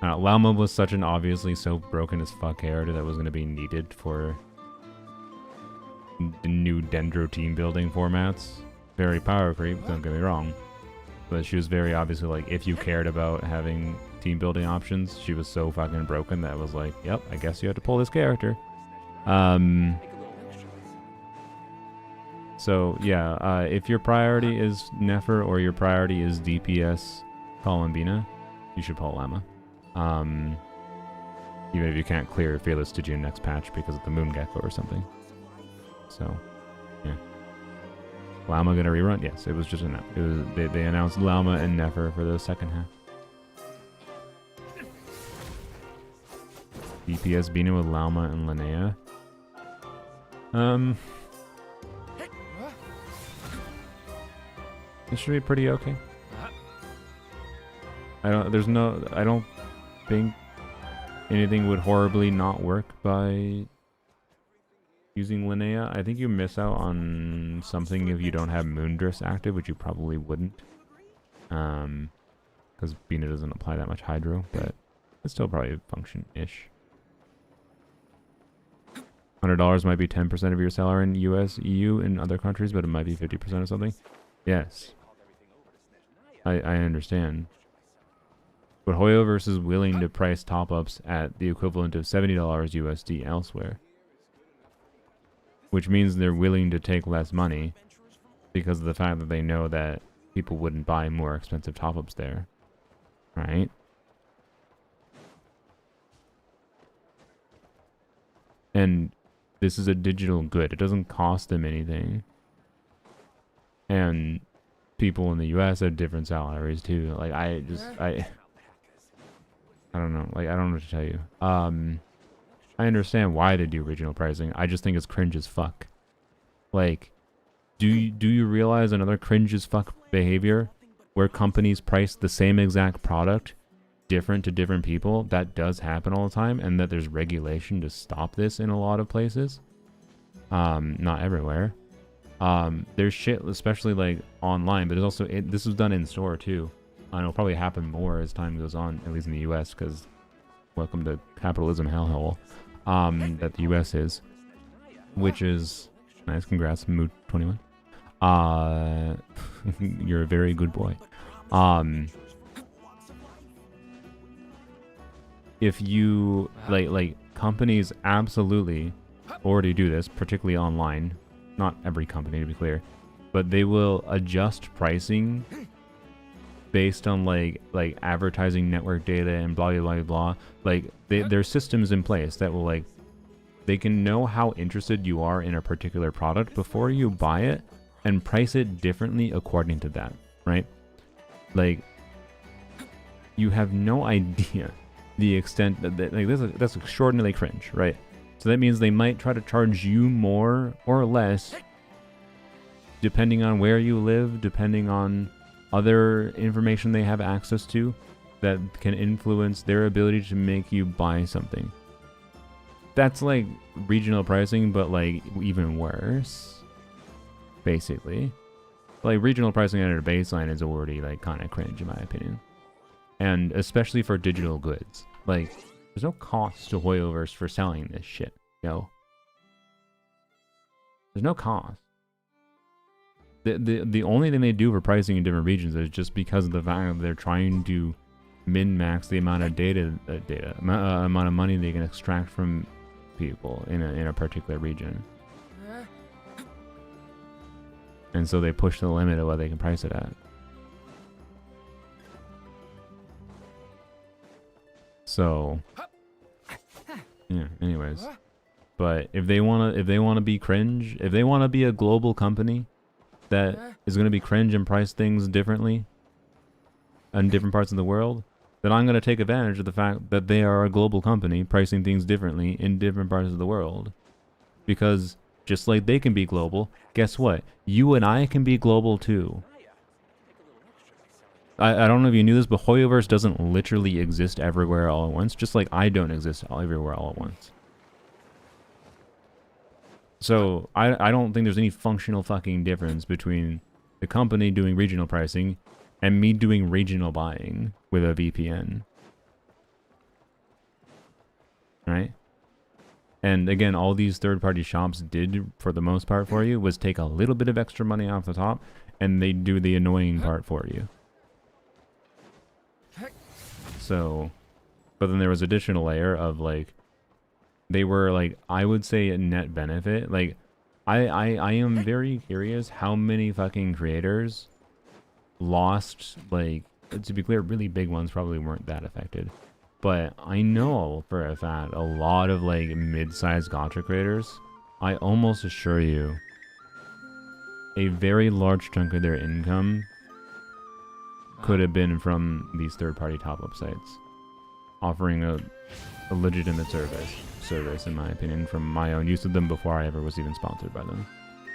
don't know, Llama was such an obviously so broken as fuck character that was going to be needed for the new Dendro team building formats. Very power creep, don't get me wrong. But she was very obviously like, if you cared about having team building options, she was so fucking broken that it was like, yep, I guess you have to pull this character. So yeah, if your priority is Nefer or your priority is DPS Columbina, you should pull Llama. Even if you can't clear Fearless Stygian next patch because of the Moon Gecko or something. So, yeah. Llama gonna rerun? Yes, it was just they announced Llama and Nefer for the second half. DPS Bina with Llama and Linnea. It should be pretty okay. I don't think anything would horribly not work by using Linnea. I think you miss out on something if you don't have Moondrifts active, which you probably wouldn't. Because Bina doesn't apply that much Hydro, but it still probably function-ish. $100 might be 10% of your salary in US, EU, and other countries, but it might be 50% or something. Yes. I understand. But Hoyoverse is willing to price top-ups at the equivalent of $70 USD elsewhere. Which means they're willing to take less money because of the fact that they know that people wouldn't buy more expensive top-ups there. Right? And this is a digital good. It doesn't cost them anything. And people in the US have different salaries too. Like, I don't know. Like, I don't know what to tell you. I understand why they do regional pricing. I just think it's cringe as fuck. Like, do you realize another cringe as fuck behavior where companies price the same exact product different to different people? That does happen all the time, and that there's regulation to stop this in a lot of places. Not everywhere. There's shit, especially like online, but there's also this was done in store too. And it'll probably happen more as time goes on, at least in the US, because welcome to capitalism hellhole that the US is, which is nice. Congrats, Mood 21. You're a very good boy. If you like companies absolutely already do this, particularly online. Not every company, to be clear, but they will adjust pricing based on like advertising network data and blah blah blah blah. Like there's systems in place that will like they can know how interested you are in a particular product before you buy it and price it differently according to that, right? Like you have no idea the extent that like that's extraordinarily cringe, right? So that means they might try to charge you more or less depending on where you live, depending on other information they have access to that can influence their ability to make you buy something. That's like regional pricing, but like even worse, basically. Like regional pricing at a baseline is already like kind of cringe in my opinion. And especially for digital goods. Like, there's no cost to Hoyoverse for selling this shit, yo. There's no cost. The only thing they do for pricing in different regions is just because of the fact that they're trying to min-max the amount of amount of money they can extract from people in a particular region. And so they push the limit of what they can price it at. So yeah, anyways. But if they wanna be cringe, if they wanna be a global company that is gonna be cringe and price things differently in different parts of the world, then I'm gonna take advantage of the fact that they are a global company pricing things differently in different parts of the world. Because just like they can be global, guess what? You and I can be global too. I don't know if you knew this, but Hoyoverse doesn't literally exist everywhere all at once, just like I don't exist everywhere all at once. So I don't think there's any functional fucking difference between the company doing regional pricing and me doing regional buying with a VPN. Right? And again, all these third-party shops did, for the most part for you, was take a little bit of extra money off the top, and they do the annoying part for you. So, but then there was additional layer of like, they were like, I would say a net benefit. Like, I am very curious how many fucking creators lost, like, to be clear, really big ones probably weren't that affected. But I know for a fact a lot of like mid-sized gacha creators, I almost assure you, a very large chunk of their income could have been from these third-party top-up sites, offering a legitimate service in my opinion, from my own use of them before I ever was even sponsored by them.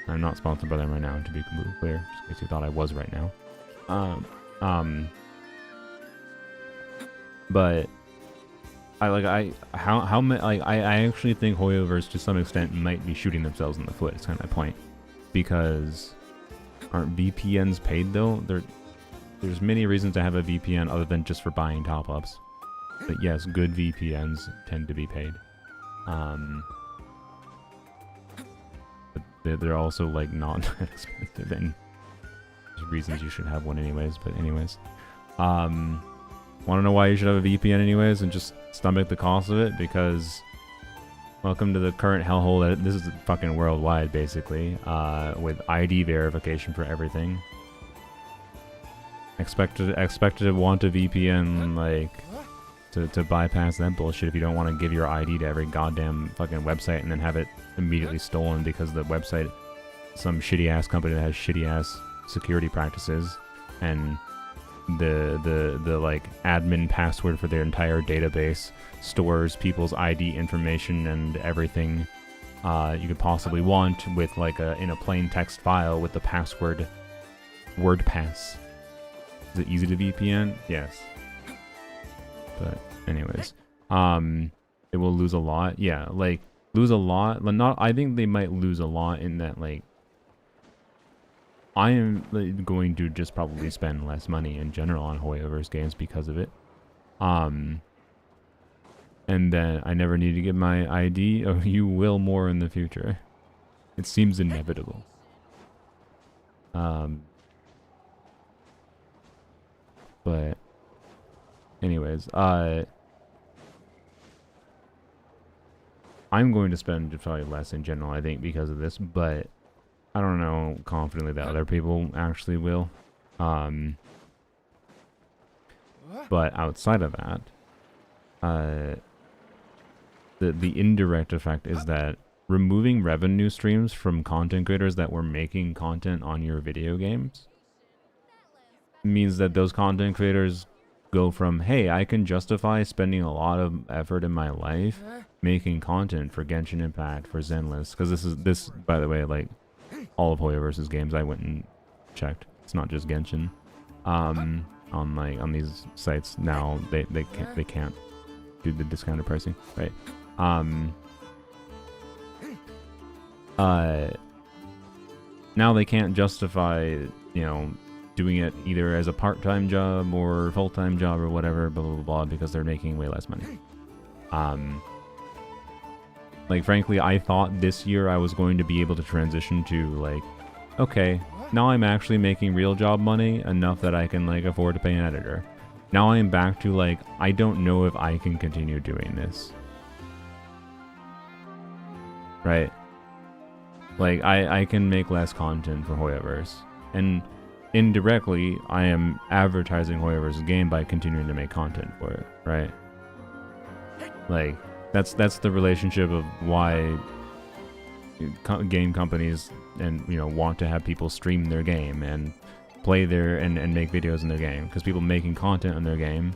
I'm not sponsored by them right now, to be completely clear, just in case you thought I was right now. But I actually think Hoyoverse to some extent might be shooting themselves in the foot. It's kind of my point, because aren't VPNs paid though? There's many reasons to have a VPN other than just for buying top-ups. But yes, good VPNs tend to be paid. But they're also like not that expensive, and there's reasons you should have one anyways. But anyways, want to know why you should have a VPN anyways, and just stomach the cost of it? Because welcome to the current hellhole that this is fucking worldwide, basically, with ID verification for everything. Expected to want a VPN, like, to bypass that bullshit if you don't want to give your ID to every goddamn fucking website and then have it immediately stolen because the website, some shitty ass company that has shitty ass security practices, and the like admin password for their entire database stores people's ID information and everything you could possibly want with like in a plain text file with the password WordPass. Is it easy to VPN? Yes. But anyways, it will lose a lot. Yeah, like lose a lot. I think they might lose a lot in that, like, I am going to just probably spend less money in general on Hoyoverse games because of it. And then I never need to get my ID. Oh, you will more in the future. It seems inevitable. But anyways, I'm going to spend probably less in general, I think, because of this, but I don't know confidently that other people actually will. But outside of that, the indirect effect is that removing revenue streams from content creators that were making content on your video games means that those content creators go from, hey, I can justify spending a lot of effort in my life making content for Genshin Impact, for Zenless, because this, by the way, like all of Hoyoverse's games, I went and checked. It's not just Genshin. On these sites now, they can't do the discounted pricing, right? Now they can't justify, doing it either as a part-time job or full-time job or whatever, blah, blah, blah, blah, because they're making way less money. Like, frankly, I thought this year I was going to be able to transition to, like, okay, now I'm actually making real job money enough that I can, like, afford to pay an editor. Now I'm back to, like, I don't know if I can continue doing this. Right? Like, I can make less content for Hoyoverse. And indirectly, I am advertising Hoyoverse's game by continuing to make content for it, right? Like, that's the relationship of why game companies and want to have people stream their game and play their and make videos in their game, because people making content on their game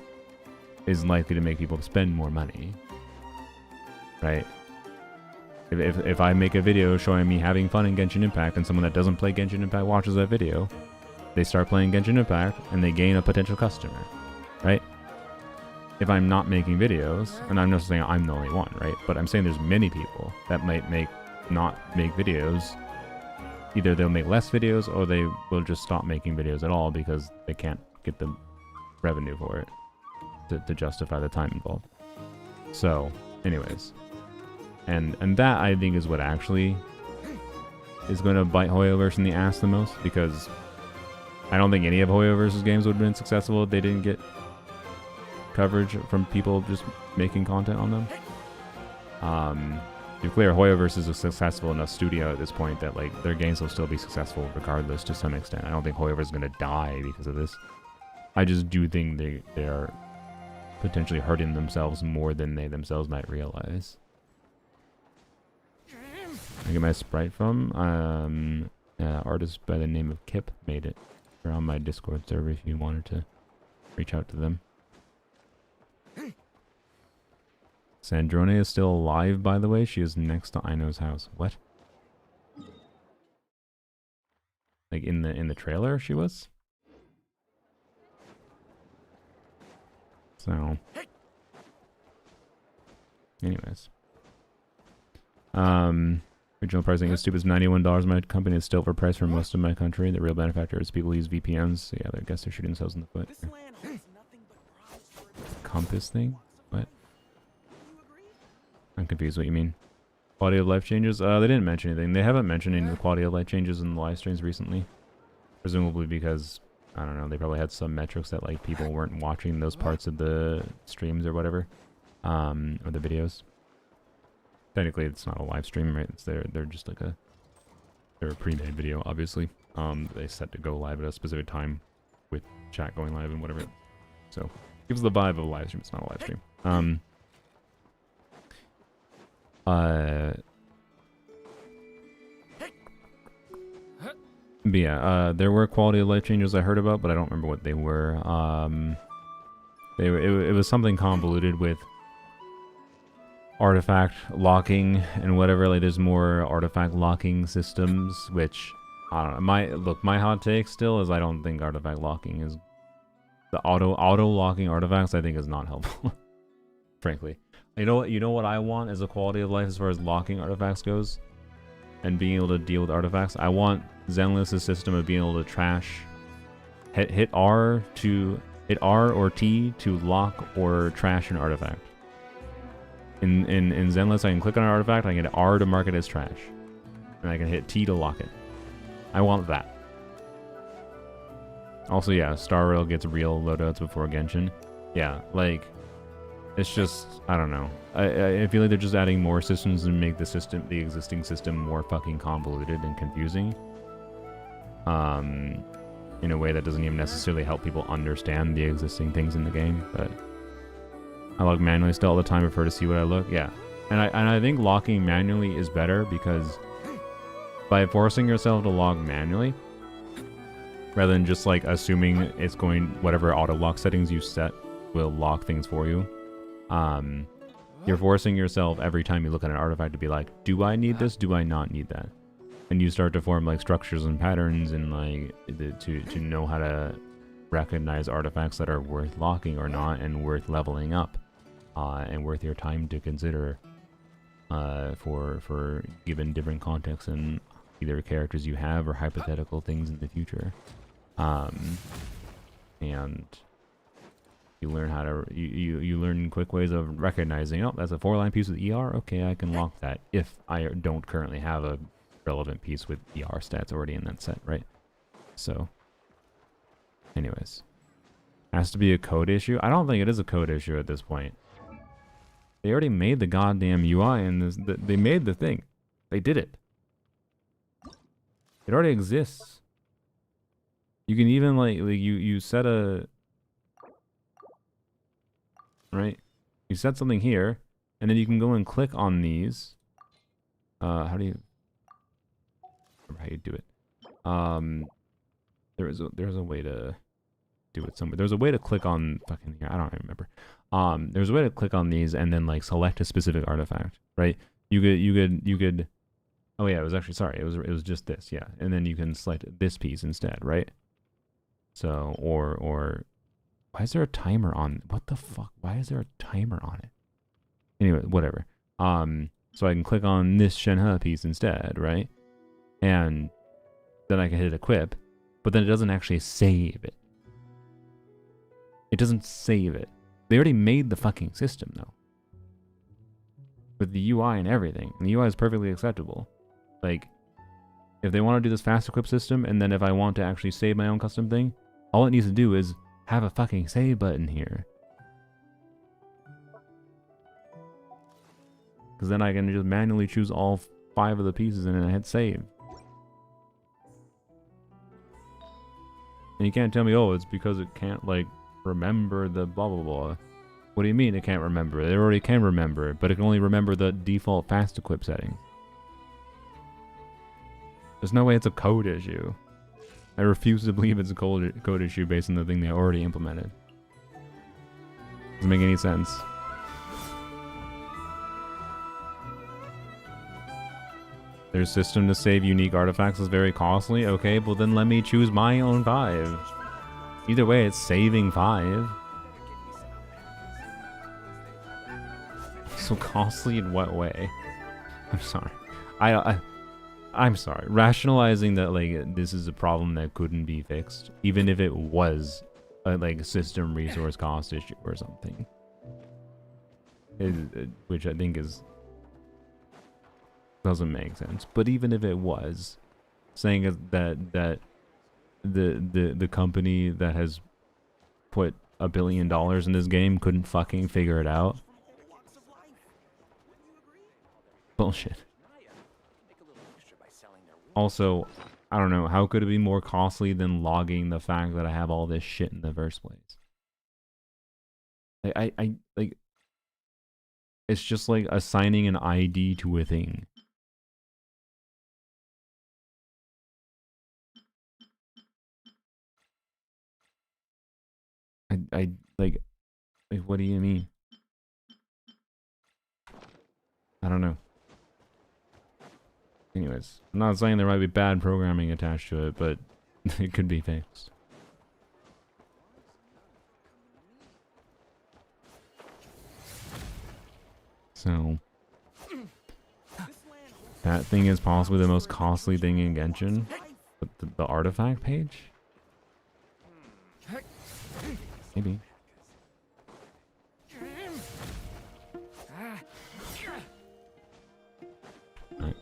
is likely to make people spend more money, right? If I make a video showing me having fun in Genshin Impact and someone that doesn't play Genshin Impact watches that video, they start playing Genshin Impact and they gain a potential customer, right? If I'm not making videos, and I'm not saying I'm the only one, right? But I'm saying there's many people that might not make videos. Either they'll make less videos or they will just stop making videos at all because they can't get the revenue for it to justify the time involved. So, anyways. And that, I think, is what actually is going to bite Hoyoverse in the ass the most, because I don't think any of Hoyoverse's games would have been successful if they didn't get coverage from people just making content on them. To be clear, Hoyoverse is a successful enough studio at this point that, like, their games will still be successful regardless to some extent. I don't think Hoyoverse is going to die because of this. I just do think they are potentially hurting themselves more than they themselves might realize. I get my sprite from artist by the name of Kip made it. They're on my Discord server if you wanted to reach out to them. Sandrone is still alive, by the way. She is next to Aino's house. What? Like in the trailer she was? So anyways. Regional pricing is stupid. It's $91. My company is still overpriced for most of my country. The real benefactor is people who use VPNs. So yeah, I guess they're shooting themselves in the foot. Compass thing? What? I'm confused what you mean. Quality of life changes? They didn't mention anything. They haven't mentioned any of the quality of life changes in the live streams recently. Presumably because, I don't know, they probably had some metrics that, like, people weren't watching those parts of the streams or whatever. Or the videos. Technically, it's not a live stream, right? It's they're just like they're a pre-made video, obviously. They set to go live at a specific time with chat going live and whatever. So, gives the vibe of a live stream. It's not a live stream. But yeah, there were quality of life changes I heard about, but I don't remember what they were. It was something convoluted with artifact locking and whatever. Like, there's more artifact locking systems, which I don't know. My hot take still is I don't think artifact locking is the auto locking artifacts. I think is not helpful. Frankly, you know what I want as a quality of life as far as locking artifacts goes, and being able to deal with artifacts. I want Zenless' system of being able to trash, hit R or T to lock or trash an artifact. In Zenless, I can click on an artifact, I can hit R to mark it as trash, and I can hit T to lock it. I want that. Also, yeah, Star Rail gets real loadouts before Genshin. Yeah, like, it's just, I don't know. I feel like they're just adding more systems and make the existing system more fucking convoluted and confusing. In a way that doesn't even necessarily help people understand the existing things in the game. But I log manually still all the time, prefer to see what I look. Yeah, and I think locking manually is better because by forcing yourself to log manually, rather than just like assuming it's going whatever auto lock settings you set will lock things for you. You're forcing yourself every time you look at an artifact to be like, do I need this? Do I not need that? And you start to form like structures and patterns and like to know how to recognize artifacts that are worth locking or not and worth leveling up, and worth your time to consider for given different contexts and either characters you have or hypothetical things in the future. And you learn how to you learn quick ways of recognizing, oh, that's a 4-line piece with ER, okay, I can lock that if I don't currently have a relevant piece with ER stats already in that set, right? So anyways, has to be a code issue. I don't think it is a code issue at this point. They already made the goddamn UI and they made the thing. They did it. It already exists. You can even like you set a right? You set something here, and then you can go and click on these. How do you remember how you do it? There's a way to do it somewhere. There's a way to click on fucking here. I don't remember. There's a way to click on these and then like select a specific artifact, right? You could. Oh yeah, it was actually sorry. It was just this, yeah. And then you can select this piece instead, right? So or why is there a timer on? What the fuck? Why is there a timer on it? Anyway, whatever. So I can click on this Shenhe piece instead, right? And then I can hit equip, but then it doesn't actually save it. It doesn't save it. They already made the fucking system though, with the UI and everything, and the UI is perfectly acceptable. Like, if they want to do this fast equip system, and then if I want to actually save my own custom thing, all it needs to do is have a fucking save button here. Because then I can just manually choose all 5 of the pieces and then I hit save. And you can't tell me, oh, it's because it can't, like, remember the blah blah blah. What do you mean it can't remember it? It already can remember it, but it can only remember the default fast equip setting. There's no way it's a code issue. I refuse to believe it's a code issue based on the thing they already implemented. Doesn't make any sense. Their system to save unique artifacts is very costly. Okay, well then let me choose my own 5. Either way, it's saving 5. So costly in what way? I'm sorry. I'm sorry. Rationalizing that like this is a problem that couldn't be fixed, even if it was a like system resource cost issue or something, which I think doesn't make sense. But even if it was, saying that the company that has put $1 billion in this game couldn't fucking figure it out. Bullshit. Also, I don't know, how could it be more costly than logging the fact that I have all this shit in the first place? Like, I like, it's just like assigning an ID to a thing. I like, what do you mean? I don't know. Anyways, I'm not saying there might be bad programming attached to it, but it could be fixed. So, that thing is possibly the most costly thing in Genshin. But the artifact page? Maybe.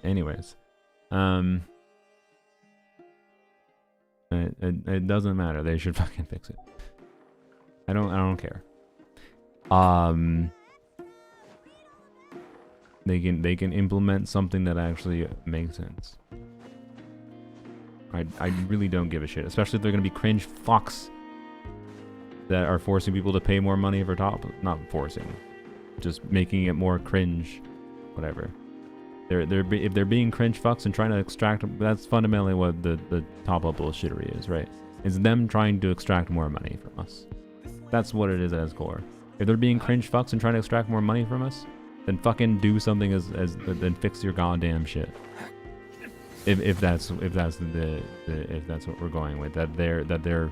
Anyways, It doesn't matter. They should fucking fix it. I don't care. They can implement something that actually makes sense. I really don't give a shit, especially if they're gonna be cringe fucks that are forcing people to pay more money for top. Not forcing, just making it more cringe, whatever. If they're being cringe fucks and trying to extract, that's fundamentally what the top up bullshittery is, right? It's them trying to extract more money from us. That's what it is at its core. If they're being cringe fucks and trying to extract more money from us, then fucking do something then fix your goddamn shit. If that's what we're going with, that their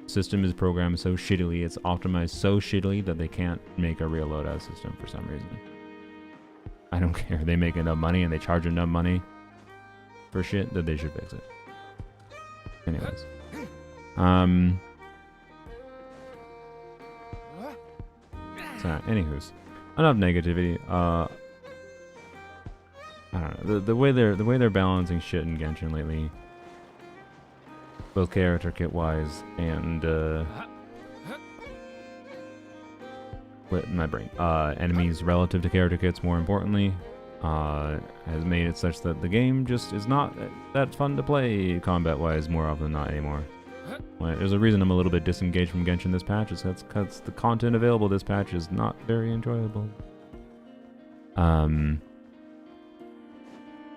system is programmed so shittily, it's optimized so shittily that they can't make a real loadout system for some reason. I don't care. They make enough money and they charge enough money for shit that they should fix it. Anyways, so anywho's, enough negativity. I don't know, the way they're balancing shit in Genshin lately, both character kit wise and my brain, enemies relative to character kits, more importantly, has made it such that the game just is not that fun to play combat wise more often than not anymore. There's a reason I'm a little bit disengaged from Genshin this patch, is because the content available this patch is not very enjoyable.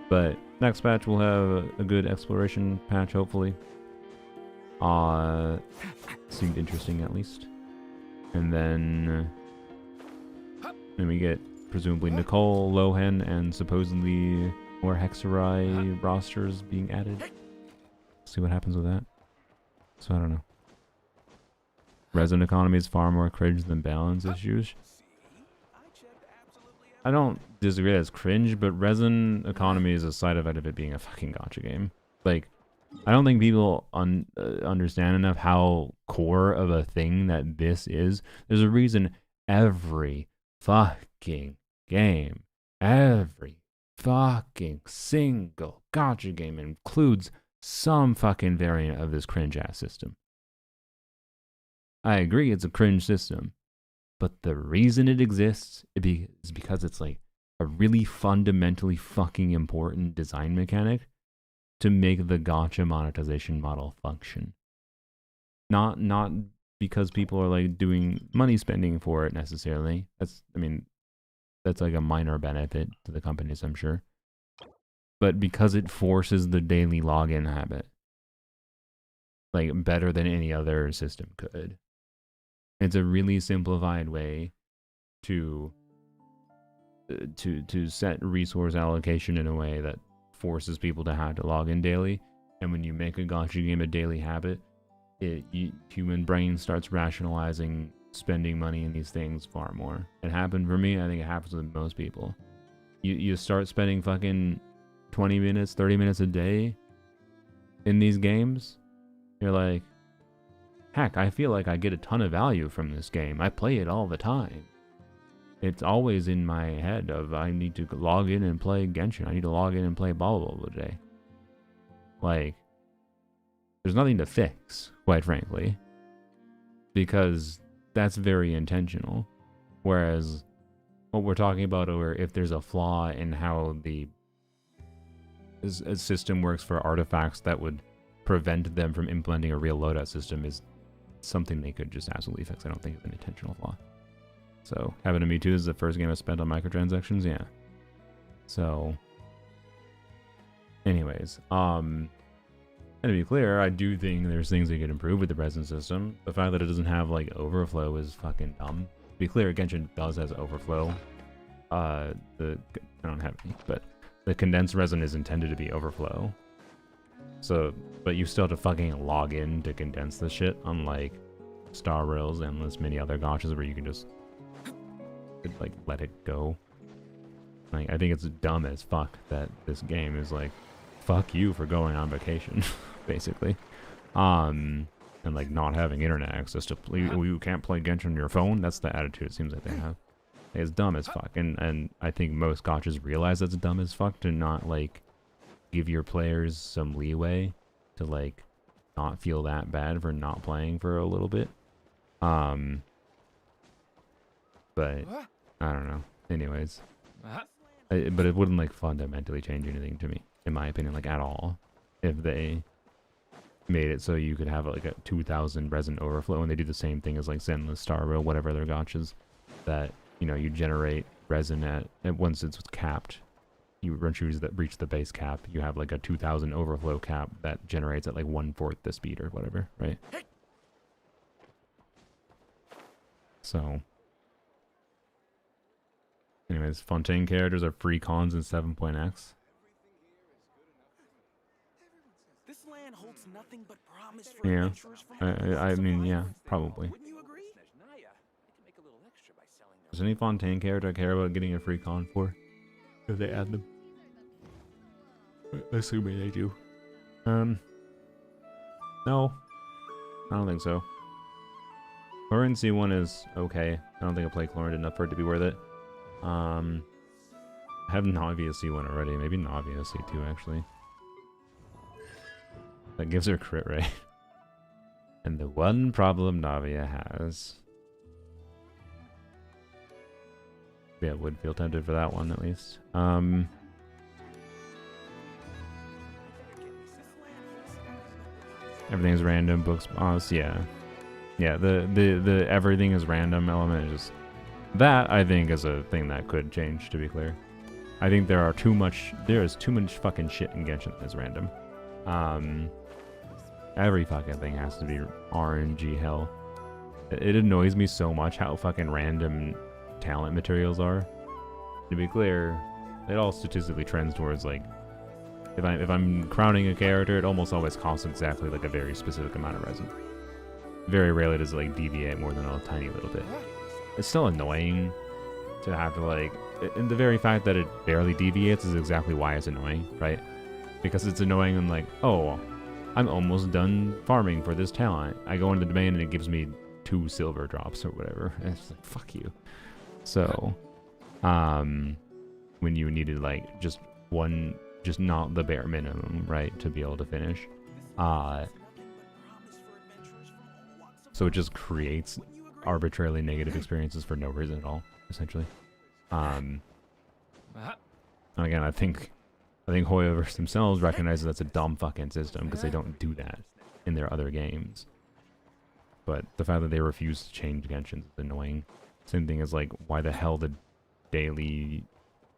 But next patch we'll have a good exploration patch, hopefully. Seemed interesting at least. And then we get presumably Nicole, Lohen, and supposedly more Hexerai rosters being added. See what happens with that. So I don't know. Resin economy is far more cringe than balance issues. I don't disagree as cringe, but Resin economy is a side effect of it being a fucking gacha game. Like, I don't think people understand enough how core of a thing that this is. There's a reason every fucking game, every fucking single gacha game includes some fucking variant of this cringe ass system. I agree it's a cringe system, but the reason it exists is because it's like a really fundamentally fucking important design mechanic to make the gacha monetization model function. Not because people are like doing money spending for it necessarily. That's like a minor benefit to the companies, I'm sure. But because it forces the daily login habit, like better than any other system could. It's a really simplified way to set resource allocation in a way that forces people to have to log in daily. And when you make a gacha game a daily habit, human brain starts rationalizing spending money in these things far more. It happened for me. I think it happens with most people. You start spending fucking 20 minutes, 30 minutes a day in these games. You're like, heck, I feel like I get a ton of value from this game. I play it all the time. It's always in my head of I need to log in and play Genshin. I need to log in and play blah blah blah today. Like, there's nothing to fix, quite frankly, because that's very intentional. Whereas what we're talking about, or if there's a flaw in how the system works for artifacts that would prevent them from implementing a real loadout system, is something they could just absolutely fix. I don't think it's an intentional flaw. So, happened to me too. This is the first game I spent on microtransactions, yeah. So, anyways, and to be clear, I do think there's things that could improve with the Resin system. The fact that it doesn't have like overflow is fucking dumb. To be clear, Genshin does has overflow. I don't have any, but the condensed resin is intended to be overflow. So, but you still have to fucking log in to condense the shit, unlike Star Rails and there's many other gotchas where you can just like let it go. Like, I think it's dumb as fuck that this game is like, fuck you for going on vacation, basically, and like not having internet access to play. You can't play Genshin on your phone. That's the attitude it seems like they have. It's dumb as fuck, and I think most gotchas realize that's dumb as fuck to not like give your players some leeway to like not feel that bad for not playing for a little bit. But I don't know. Anyways, but it wouldn't like fundamentally change anything to me, in my opinion, like at all, if they made it so you could have like a 2,000 resin overflow, and they do the same thing as like Zenless, Star Rail, whatever their gotchas, that you know you generate resin at once it's capped. Once you reach the base cap, you have like a 2,000 overflow cap that generates at like 1/4 the speed or whatever, right? So, anyways, Fontaine characters are free cons in 7.x.
This land holds nothing but promise for
Yeah,
adventurers from all
I
walks of
mean,
life.
yeah, probably.
Wouldn't you agree?
Does any Fontaine character care about getting a free con for? If they add them? Assuming they do. No. I don't think so. Chlorine C1 is okay. I don't think I played Chlorine enough for it to be worth it. I have Navia C1 already. Maybe Navia C2 actually. That gives her crit rate. And the one problem Navia has. Yeah, would feel tempted for that one at least. Everything's random. Books, yeah, the everything is random element is just that. I think is a thing that could change. To be clear, I think there is too much fucking shit in Genshin that is random. Every fucking thing has to be RNG hell. It annoys me so much how fucking random talent materials are. To be clear, it all statistically trends towards like if I'm crowning a character, it almost always costs exactly like a very specific amount of resin. Very rarely does it like deviate more than a tiny little bit. It's still annoying to have to like, and the very fact that it barely deviates is exactly why it's annoying, right? Because it's annoying and like, oh, I'm almost done farming for this talent. I go into the domain and it gives me 2 silver drops or whatever. And it's like, fuck you. So, when you needed like just one, just not the bare minimum, right, to be able to finish. So it just creates arbitrarily negative experiences for no reason at all, essentially. And again, I think Hoyoverse themselves recognize that's a dumb fucking system because they don't do that in their other games. But the fact that they refuse to change Genshin is annoying. Same thing as like, why the hell the daily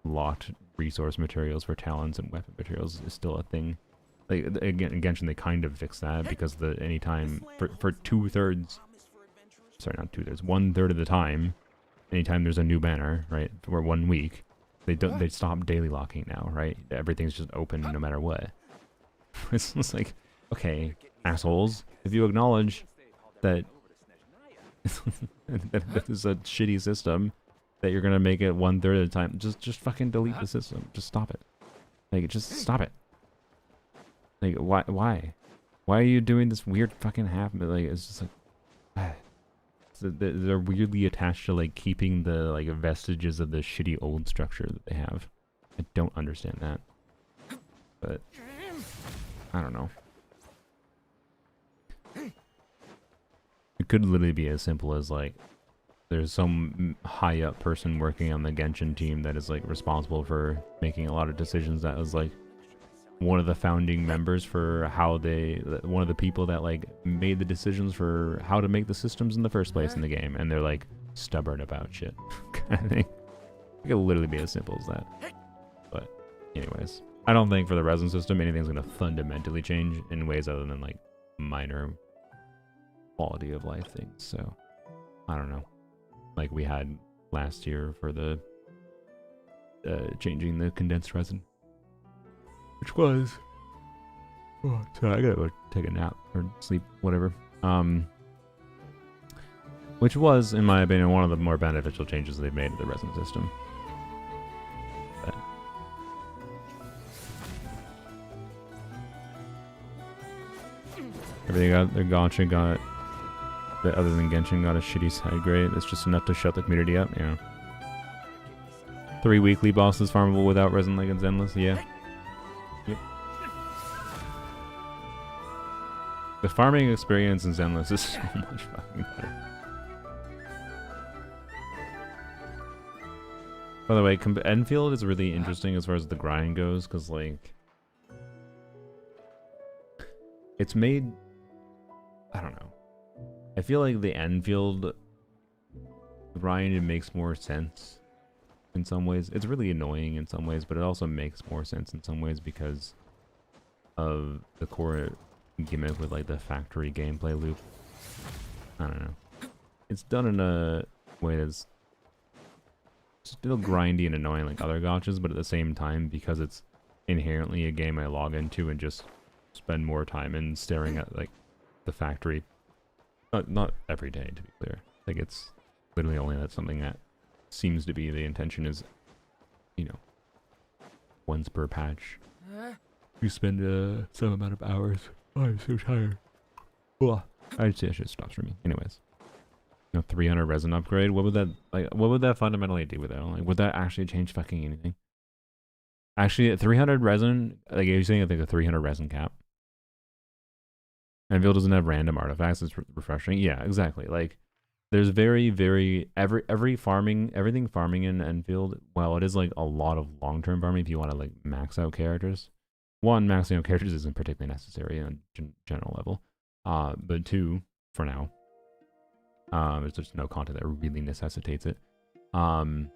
locked resource materials for talents and weapon materials is still a thing. Like again, in Genshin they kind of fix that because the anytime for 1/3 of the time, anytime there's a new banner, right, for 1 week, they stop daily locking now, right? Everything's just open no matter what. It's just like, okay, assholes, if you acknowledge that that is a shitty system, that you're gonna make it 1/3 of the time, just fucking delete the system. Just stop it. Like, just stop it. Like, why are you doing this weird fucking half? Like, it's just like, so they're weirdly attached to like keeping the like vestiges of the shitty old structure that they have. I don't understand that, but I don't know. It could literally be as simple as like, there's some high up person working on the Genshin team that is like responsible for making a lot of decisions. That was like one of the founding members for how one of the people that like made the decisions for how to make the systems in the first place in the game, and they're like stubborn about shit. Kind of thing. It could literally be as simple as that. But anyways, I don't think for the resin system anything's gonna fundamentally change in ways other than like minor quality of life things. So I don't know, like we had last year for the changing the condensed resin, which was, oh, so I gotta go take a nap or sleep, whatever. Which was, in my opinion, one of the more beneficial changes they've made to the resin system. But everything got, their Genshin got, other than Genshin, got a shitty side grade. It's just enough to shut the community up, you know. 3 weekly bosses farmable without resin like in Zenless, yeah. Yep. The farming experience in Zenless is so much fucking better. By the way, Enfield is really interesting as far as the grind goes, because, like, it's made... I don't know. I feel like the Enfield grind, it makes more sense in some ways. It's really annoying in some ways, but it also makes more sense in some ways because of the core gimmick with, like, the factory gameplay loop. I don't know. It's done in a way that's still grindy and annoying like other gotchas, but at the same time, because it's inherently a game I log into and just spend more time in staring at, like, the factory. Not every day, to be clear. Like, it's literally only that's something that seems to be the intention is, you know, once per patch. You spend some amount of hours. Oh, I'm so tired. Ugh. I'd say it should stop streaming. Anyways. No 300 resin upgrade. What would that, like, what would that fundamentally do with it? Like, would that actually change fucking anything? Actually, at 300 resin, like, you're saying I think a 300 resin cap. Enfield doesn't have random artifacts. It's refreshing. Yeah, exactly. Like, there's everything farming in Enfield. Well, it is like a lot of long-term farming if you want to, like, max out characters. One, maxing out characters isn't particularly necessary on a general level. But two, for now, there's just no content that really necessitates it. And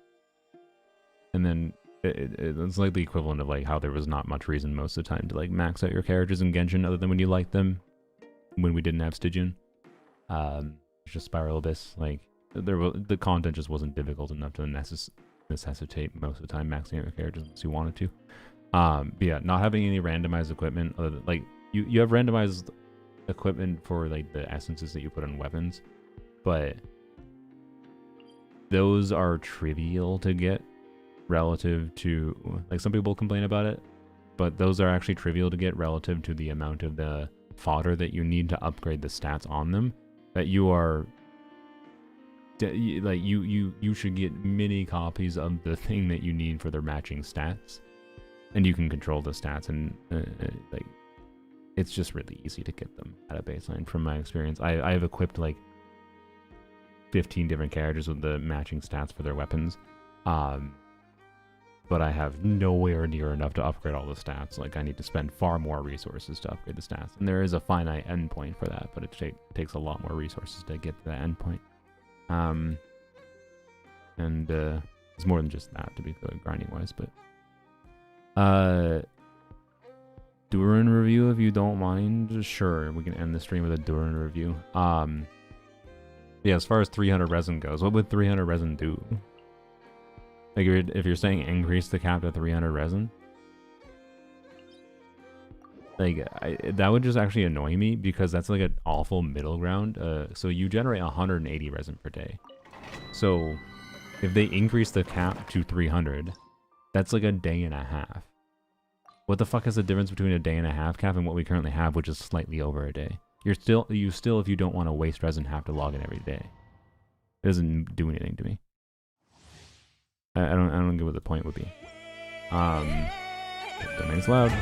then it's like the equivalent of, like, how there was not much reason most of the time to, like, max out your characters in Genshin other than when you liked them, when we didn't have Stygian. It's just Spiral Abyss. Like, the content just wasn't difficult enough to necessitate most of the time maxing out your characters unless you wanted to. But yeah, not having any randomized equipment, other than, like, you have randomized equipment for, like, the essences that you put on weapons, but those are trivial to get relative to, like, some people complain about it, but those are actually trivial to get relative to the amount of the fodder that you need to upgrade the stats on them. That you are like, you should get many copies of the thing that you need for their matching stats, and you can control the stats, and like, it's just really easy to get them at a baseline from my experience. I have equipped like 15 different characters with the matching stats for their weapons, but I have nowhere near enough to upgrade all the stats. Like, I need to spend far more resources to upgrade the stats, and there is a finite endpoint for that, but it takes a lot more resources to get to that endpoint. And it's more than just that, to be clear, grinding wise. But Duran review, if you don't mind. Sure, we can end the stream with a Duran review. Yeah, as far as 300 resin goes, what would 300 resin do? Like, if you're saying increase the cap to 300 resin, like, that would just actually annoy me, because that's like an awful middle ground. So you generate 180 resin per day. So if they increase the cap to 300, that's like a day and a half. What the fuck is the difference between a day and a half cap and what we currently have, which is slightly over a day? You still, if you don't want to waste resin, have to log in every day. It doesn't do anything to me. I don't get what the point would be. Domain's loud.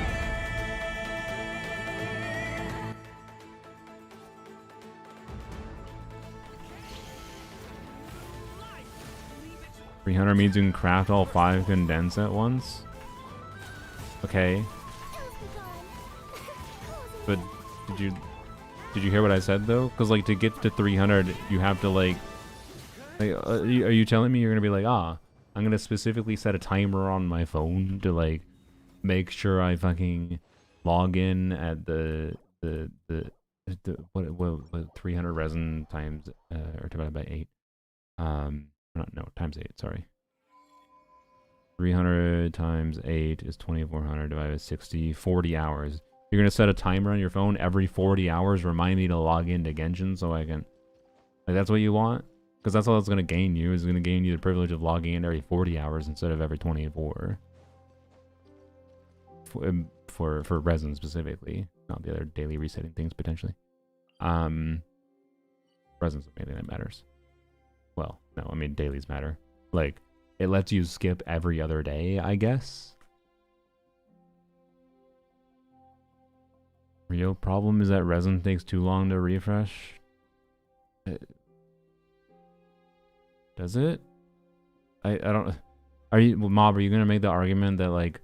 $300 means you can craft all 5 condense at once. Okay. But did you hear what I said though? Because, like, to get to 300, you have to, like are you telling me you're gonna be like, I'm gonna specifically set a timer on my phone to, like, make sure I fucking log in at the 300 resin times or divided by 8. No, times 8. Sorry. 300 times 8 is 2400 divided by 60. 40 hours. You're gonna set a timer on your phone every 40 hours. Remind me to log into Genshin so I can. Like, that's what you want? Because that's all it's going to gain you, is going to gain you the privilege of logging in every 40 hours instead of every 24. For resin specifically, not the other daily resetting things potentially. Resin's the main thing that matters. Well, no, I mean, dailies matter. Like, it lets you skip every other day, I guess. Real problem is that Resin takes too long to refresh. Does it? I don't. Are you, Mob? Are you gonna make the argument that like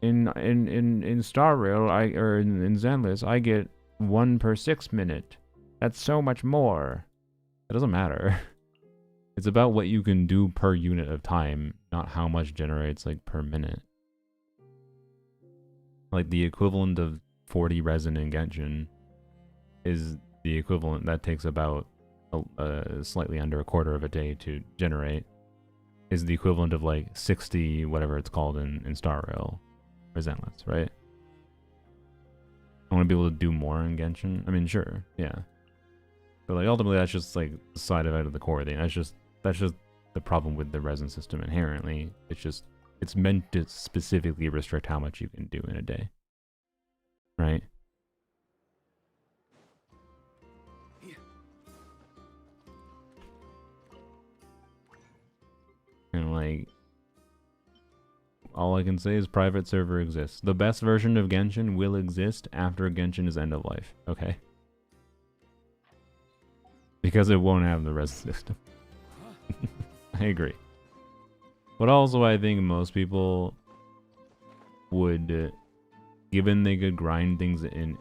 in Star Rail or in Zenless I get 1 per 6 minute? That's so much more. It doesn't matter. It's about what you can do per unit of time, not how much generates like per minute. Like the equivalent of 40 resin in Genshin is the equivalent that takes about slightly under a quarter of a day to generate, is the equivalent of like 60 whatever it's called in Star Rail or Zenless, right? I want to be able to do more in Genshin. I mean, sure, yeah, but like ultimately that's just like the side effect of the core thing. That's just the problem with the resin system inherently. It's meant to specifically restrict how much you can do in a day, right? And like, all I can say is private server exists. The best version of Genshin will exist after Genshin is end of life, okay? Because it won't have the resin system. I agree. But also I think most people would, given they could grind things in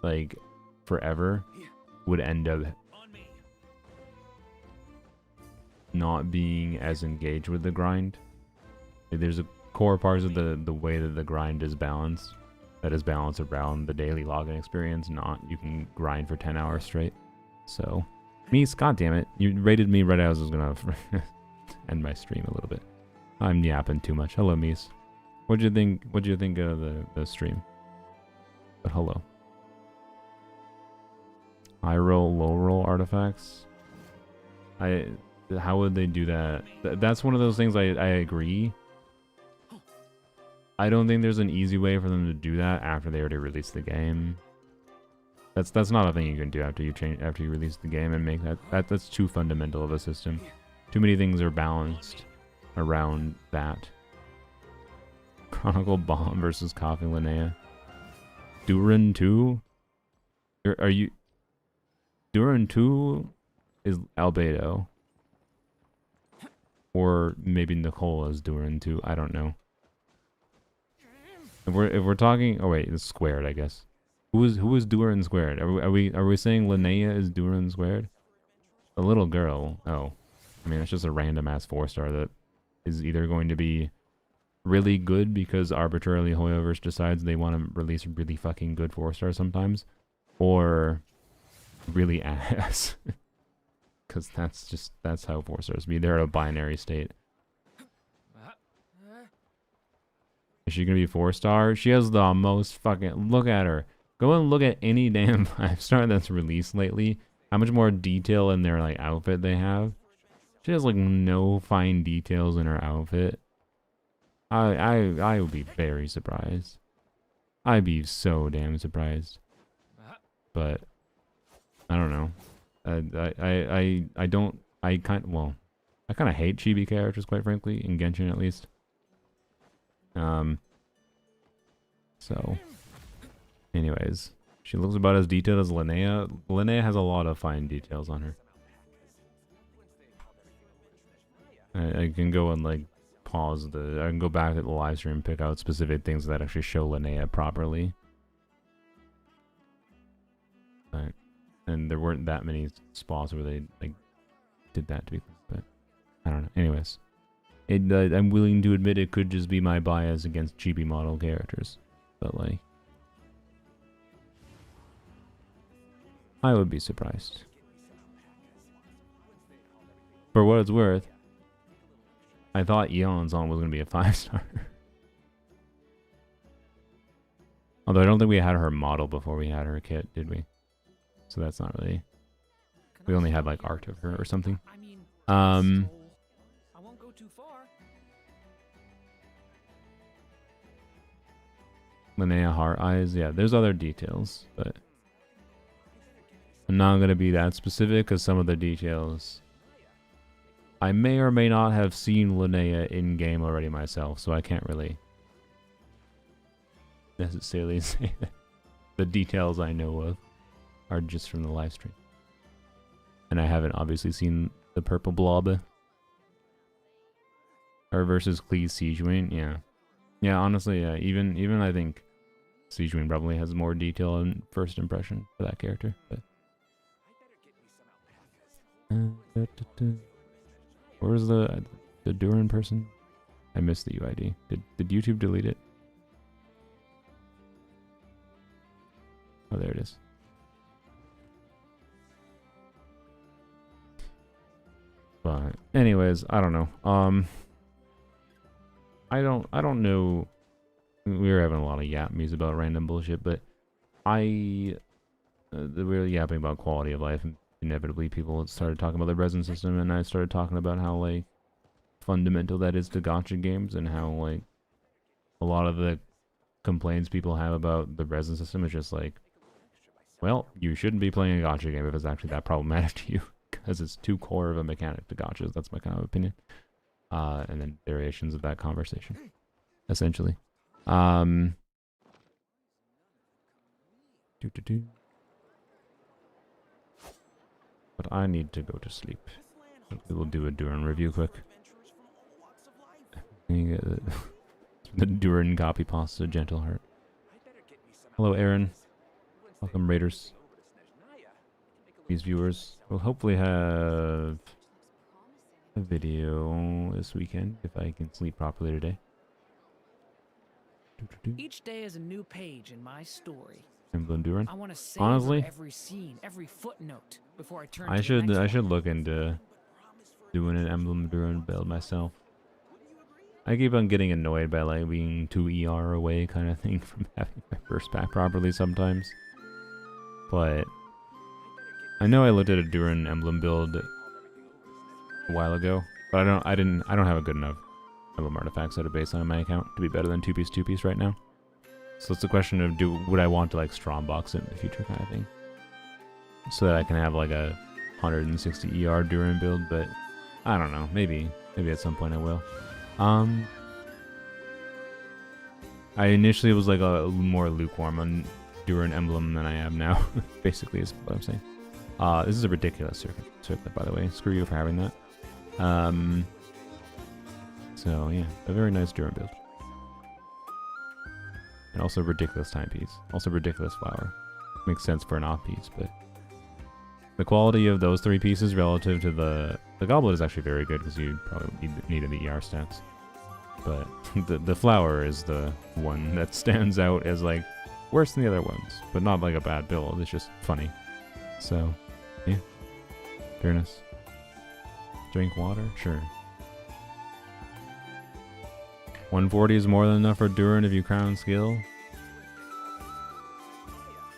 like forever, would end up not being as engaged with the grind. There's a core parts of the way that the grind is balanced, that is balanced around the daily login experience, not you can grind for 10 hours straight. So Mies, goddammit, you rated me right as I was gonna end my stream a little bit. I'm yapping too much. Hello, Mies. What'd you think of the stream? But hello. High roll, low roll artifacts. How would they do that? That's one of those things I agree. I don't think there's an easy way for them to do that after they already released the game. That's not a thing you can do after you release the game and make that's too fundamental of a system. Too many things are balanced around that. Chronicled Bomb versus Coffee Linnea. Duran 2? Are you... Duran 2 is Albedo. Or maybe Nicole is Duran 2. I don't know. If we're talking... Oh wait, it's squared, I guess. Who is Duran squared? Are we saying Linnea is Duran squared? The little girl. Oh. I mean, it's just a random ass 4-star that is either going to be really good because arbitrarily Hoyoverse decides they want to release really fucking good 4-stars sometimes, or really ass. Because that's how 4-stars be. They're a binary state. Is she gonna be 4-star? She has the most fucking... Look at her. Go and look at any damn 5-star that's released lately. How much more detail in their like outfit they have. She has like no fine details in her outfit. I would be very surprised. I'd be so damn surprised. But I don't know. I kind of hate chibi characters, quite frankly, in Genshin at least. So anyways, she looks about as detailed as Linnea. Linnea has a lot of fine details on her. I can go and like pause I can go back to the live stream and pick out specific things that actually show Linnea properly. And there weren't that many spots where they like did that to people, but I don't know. Anyways, I'm willing to admit it could just be my bias against chibi model characters, but like I would be surprised. For what it's worth, I thought Eon's on was going to be a 5-star. Although I don't think we had her model before we had her kit, did we? So that's not really... We only had like art of her or something.
I won't go too far.
Linnea heart eyes, yeah, there's other details, but I'm not going to be that specific because some of the details I may or may not have seen Linnea in game already myself, so I can't really necessarily say that the details I know of are just from the live stream. And I haven't obviously seen the purple blob. Or versus Cleese Siegewing, yeah. Yeah, honestly, yeah, even I think Stygian probably has more detail in first impression for that character. But where's the Duran person? I missed the UID. Did YouTube delete it? Oh, there it is. But anyways, I don't know. I don't know. We were having a lot of yapmies about random bullshit, but we were yapping about quality of life, and inevitably people started talking about the Resin system, and I started talking about how like fundamental that is to gacha games, and how like a lot of the complaints people have about the Resin system is just like, well, you shouldn't be playing a gacha game if it's actually that problematic to you, because it's too core of a mechanic to gachas. That's my kind of opinion. And then variations of that conversation, essentially. But I need to go to sleep. We'll do a Duran review quick. The Duran copy pasta, Gentle Heart. Hello, Aaron. Welcome, Raiders. These viewers will hopefully have a video this weekend if I can sleep properly today.
Each day is a new page in my story.
Emblem Duran.
I want to savor
Honestly,
every scene, every footnote before I turn
I
to
should
the next one.
look into doing an Emblem Duran build myself. I keep on getting annoyed by like being 2 ER away kind of thing from having my first pack properly sometimes. But I know I looked at a Duran Emblem build a while ago, but I don't have a good enough Emblem artifacts at a baseline on my account to be better than 2-piece right now. So it's a question of would I want to like strongbox it in the future kind of thing, so that I can have like a 160 ER Duran build. But I don't know, maybe at some point I will. I initially was like a more lukewarm on Duran Emblem than I am now. Basically is what I'm saying. This is a ridiculous circuit, by the way. Screw you for having that. So yeah, a very nice Duran build. And also ridiculous timepiece. Also ridiculous flower. Makes sense for an off piece, but the quality of those 3 pieces relative to the goblet is actually very good, because you probably needed the ER stats. But the flower is the one that stands out as like worse than the other ones, but not like a bad build. It's just funny. So yeah, fairness. Drink water, sure. 140 is more than enough for Duran if you crown skill.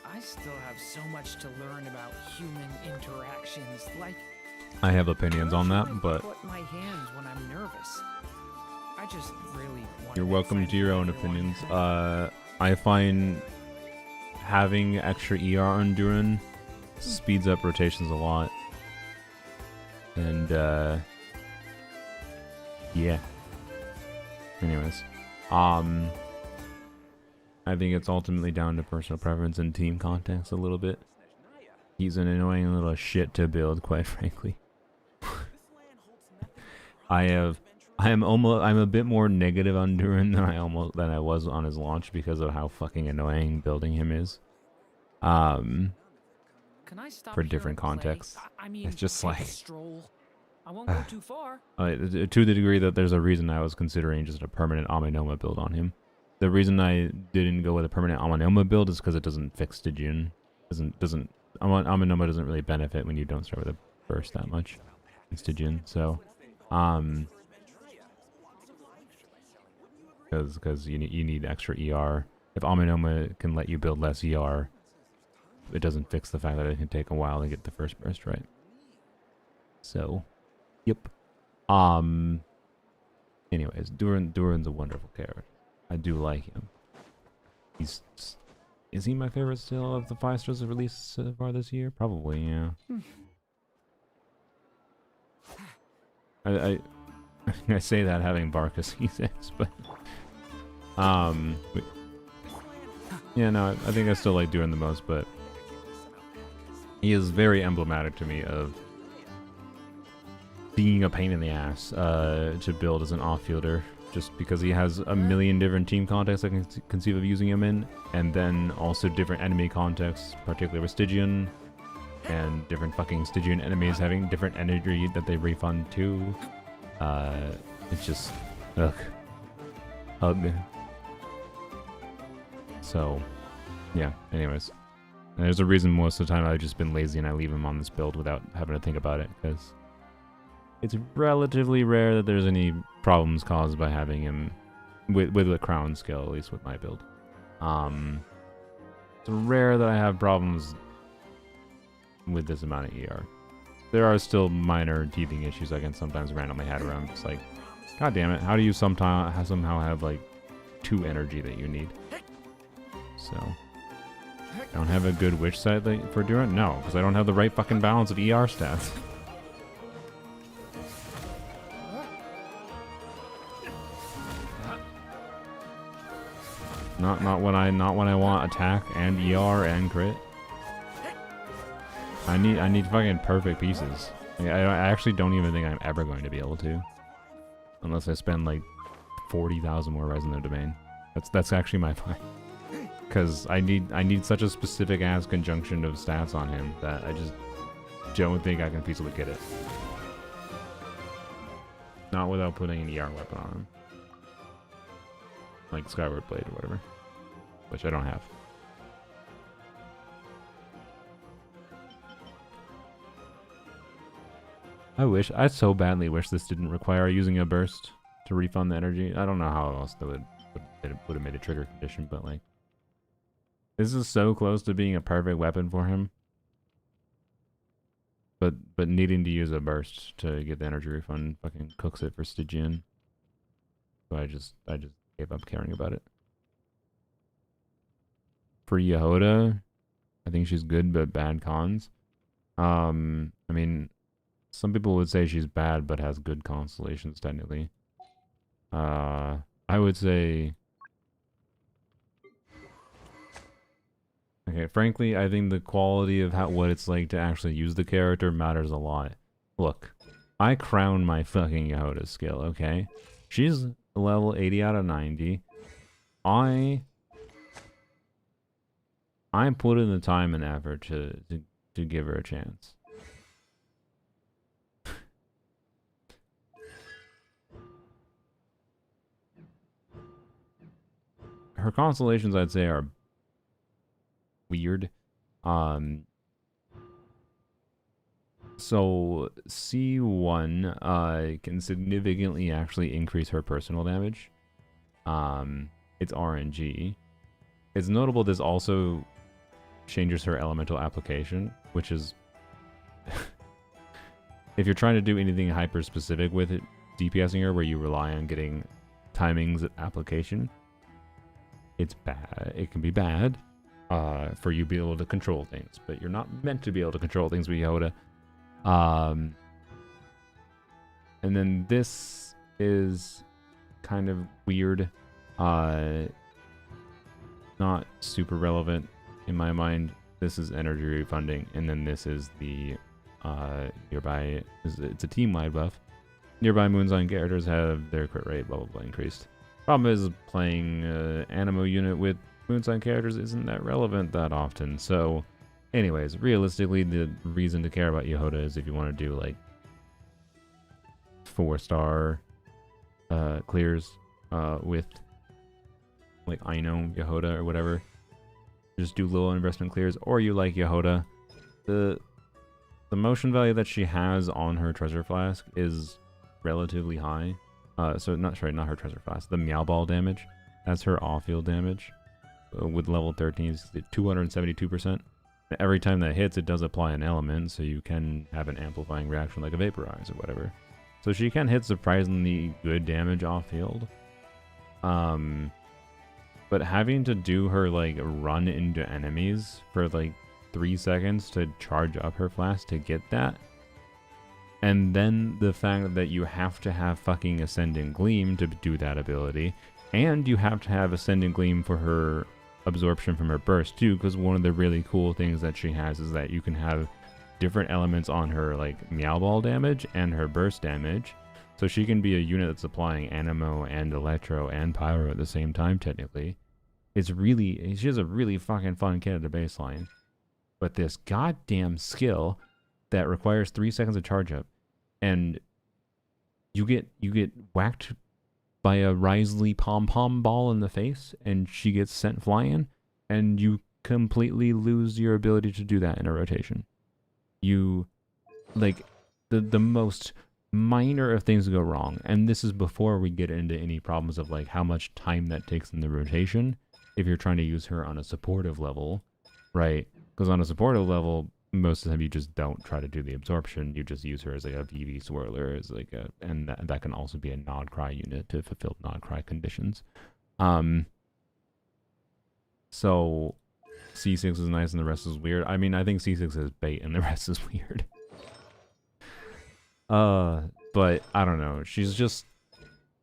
I still have so much to learn about human interactions. Like,
I have opinions on that, but
put my hands when I'm nervous. I just really want
you're welcome to your own opinions. I find having extra ER on Duran speeds up rotations a lot. And yeah. Anyways, I think it's ultimately down to personal preference and team context a little bit. He's an annoying little shit to build, quite frankly. I'm a bit more negative on Duran than I was on his launch, because of how fucking annoying building him is.
Can I stop
For
here
different
and play?
contexts.
I mean,
It's just
take a
like
stroll. I won't go too far.
to the degree that there's a reason I was considering just a permanent Aminoma build on him. The reason I didn't go with a permanent Aminoma build is because it doesn't fix Stygian. Aminoma doesn't really benefit when you don't start with a burst that much in Stygian. So, because you need extra ER. If Aminoma can let you build less ER, it doesn't fix the fact that it can take a while to get the first burst right. So, yep. Anyways, Duran's a wonderful character. I do like him. Is he my favorite still of the 5 stars released so far this year? Probably, yeah. I say that having Barkus E6, but Yeah, no, I think I still like Duran the most, but he is very emblematic to me of being a pain in the ass to build as an off-fielder, just because he has a million different team contexts I can conceive of using him in, and then also different enemy contexts, particularly with Stygian, and different fucking Stygian enemies having different energy that they refund too. It's just, ugh. Ugh. So, yeah, anyways. And there's a reason most of the time I've just been lazy and I leave him on this build without having to think about it, because it's relatively rare that there's any problems caused by having him with the crown skill, at least with my build. It's rare that I have problems with this amount of ER. There are still minor teething issues I can sometimes randomly have where I'm just like, God damn it, how do you somehow have like 2 energy that you need? So, I don't have a good witch side for Duran? No, because I don't have the right fucking balance of ER stats. Not when I want attack and ER and crit. I need fucking perfect pieces. Like, I actually don't even think I'm ever going to be able to, unless I spend like 40,000 more Resin in the domain. That's actually my plan. Because I need such a specific ass conjunction of stats on him that I just don't think I can feasibly get it. Not without putting an ER weapon on him. Like Skyward Blade or whatever. Which I don't have. I so badly wish this didn't require using a burst to refund the energy. I don't know how else that would have made a trigger condition, but like, this is so close to being a perfect weapon for him. But needing to use a burst to get the energy refund fucking cooks it for Stygian. So I just gave up caring about it. For Yoda, I think she's good but bad cons. I mean, some people would say she's bad but has good constellations technically. I would say, okay, frankly, I think the quality of what it's like to actually use the character matters a lot. Look, I crown my fucking Yoda skill, okay? She's level 80 out of 90. I put in the time and effort to give her a chance. Her constellations, I'd say, are weird. So C1 can significantly actually increase her personal damage. It's RNG. It's notable this also changes her elemental application, which is if you're trying to do anything hyper specific with it, DPSing her where you rely on getting timings at application, it's bad. It can be bad for you to be able to control things, but you're not meant to be able to control things with Yoda. And then this is kind of weird, not super relevant in my mind. This is energy refunding, and then this is the nearby. It's a team-wide buff. Nearby Moonsign characters have their crit rate blah blah blah increased. Problem is playing Animo unit with Moonsign characters isn't that relevant that often. So, anyways, realistically, the reason to care about Yoda is if you want to do like 4-star clears with like Aino, Yoda, or whatever. Just do low investment clears, or you like Yoda. The motion value that she has on her treasure flask is relatively high. So not her treasure flask. The Meow Ball damage, that's her off-field damage. With level 13, it's 272%. Every time that hits, it does apply an element, so you can have an amplifying reaction like a Vaporize or whatever. So she can hit surprisingly good damage off-field. But having to do her like run into enemies for like 3 seconds to charge up her flask to get that, and then the fact that you have to have fucking Ascendant Gleam to do that ability, and you have to have Ascendant Gleam for her absorption from her burst too, because one of the really cool things that she has is that you can have different elements on her like Meow Ball damage and her burst damage. So she can be a unit that's applying Animo and Electro and Pyro at the same time, technically. She has a really fucking fun kit at the baseline. But this goddamn skill that requires 3 seconds of charge up, and you get whacked by a Wriothesley pom-pom ball in the face, and she gets sent flying, and you completely lose your ability to do that in a rotation. You, like, the most minor of things go wrong, and this is before we get into any problems of like how much time that takes in the rotation if you're trying to use her on a supportive level, right? Because on a supportive level, most of the time you just don't try to do the absorption, you just use her as like a VV swirler, as like a, and that can also be a nod cry unit to fulfill nod cry conditions. So C6 is nice and the rest is weird. I mean, I think C6 is bait and the rest is weird. But I don't know. She's just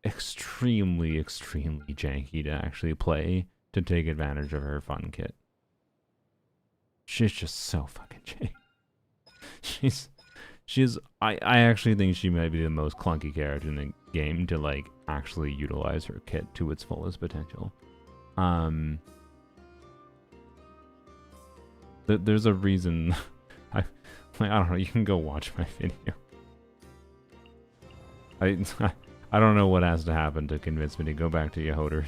extremely, extremely janky to actually play to take advantage of her fun kit. She's just so fucking janky. I actually think she might be the most clunky character in the game to like actually utilize her kit to its fullest potential. There's a reason. I don't know. You can go watch my video. I don't know what has to happen to convince me to go back to Yehoder.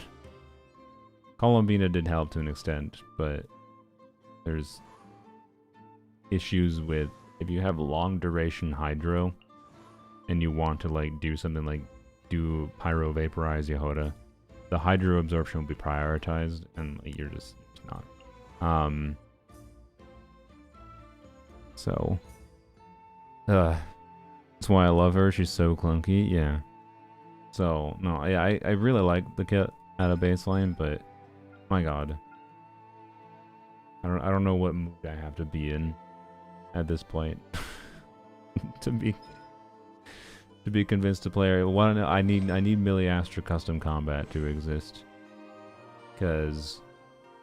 Columbina did help to an extent, but there's issues with if you have long duration hydro and you want to like do something like do pyro vaporize Yehoda, the hydro absorption will be prioritized and like, you're just not. So that's why I love her. She's so clunky. Yeah. So no, yeah, I really like the kit at a baseline, but my god, I don't know what mood I have to be in at this point to be convinced to play her. One, I need Milliastra custom combat to exist, because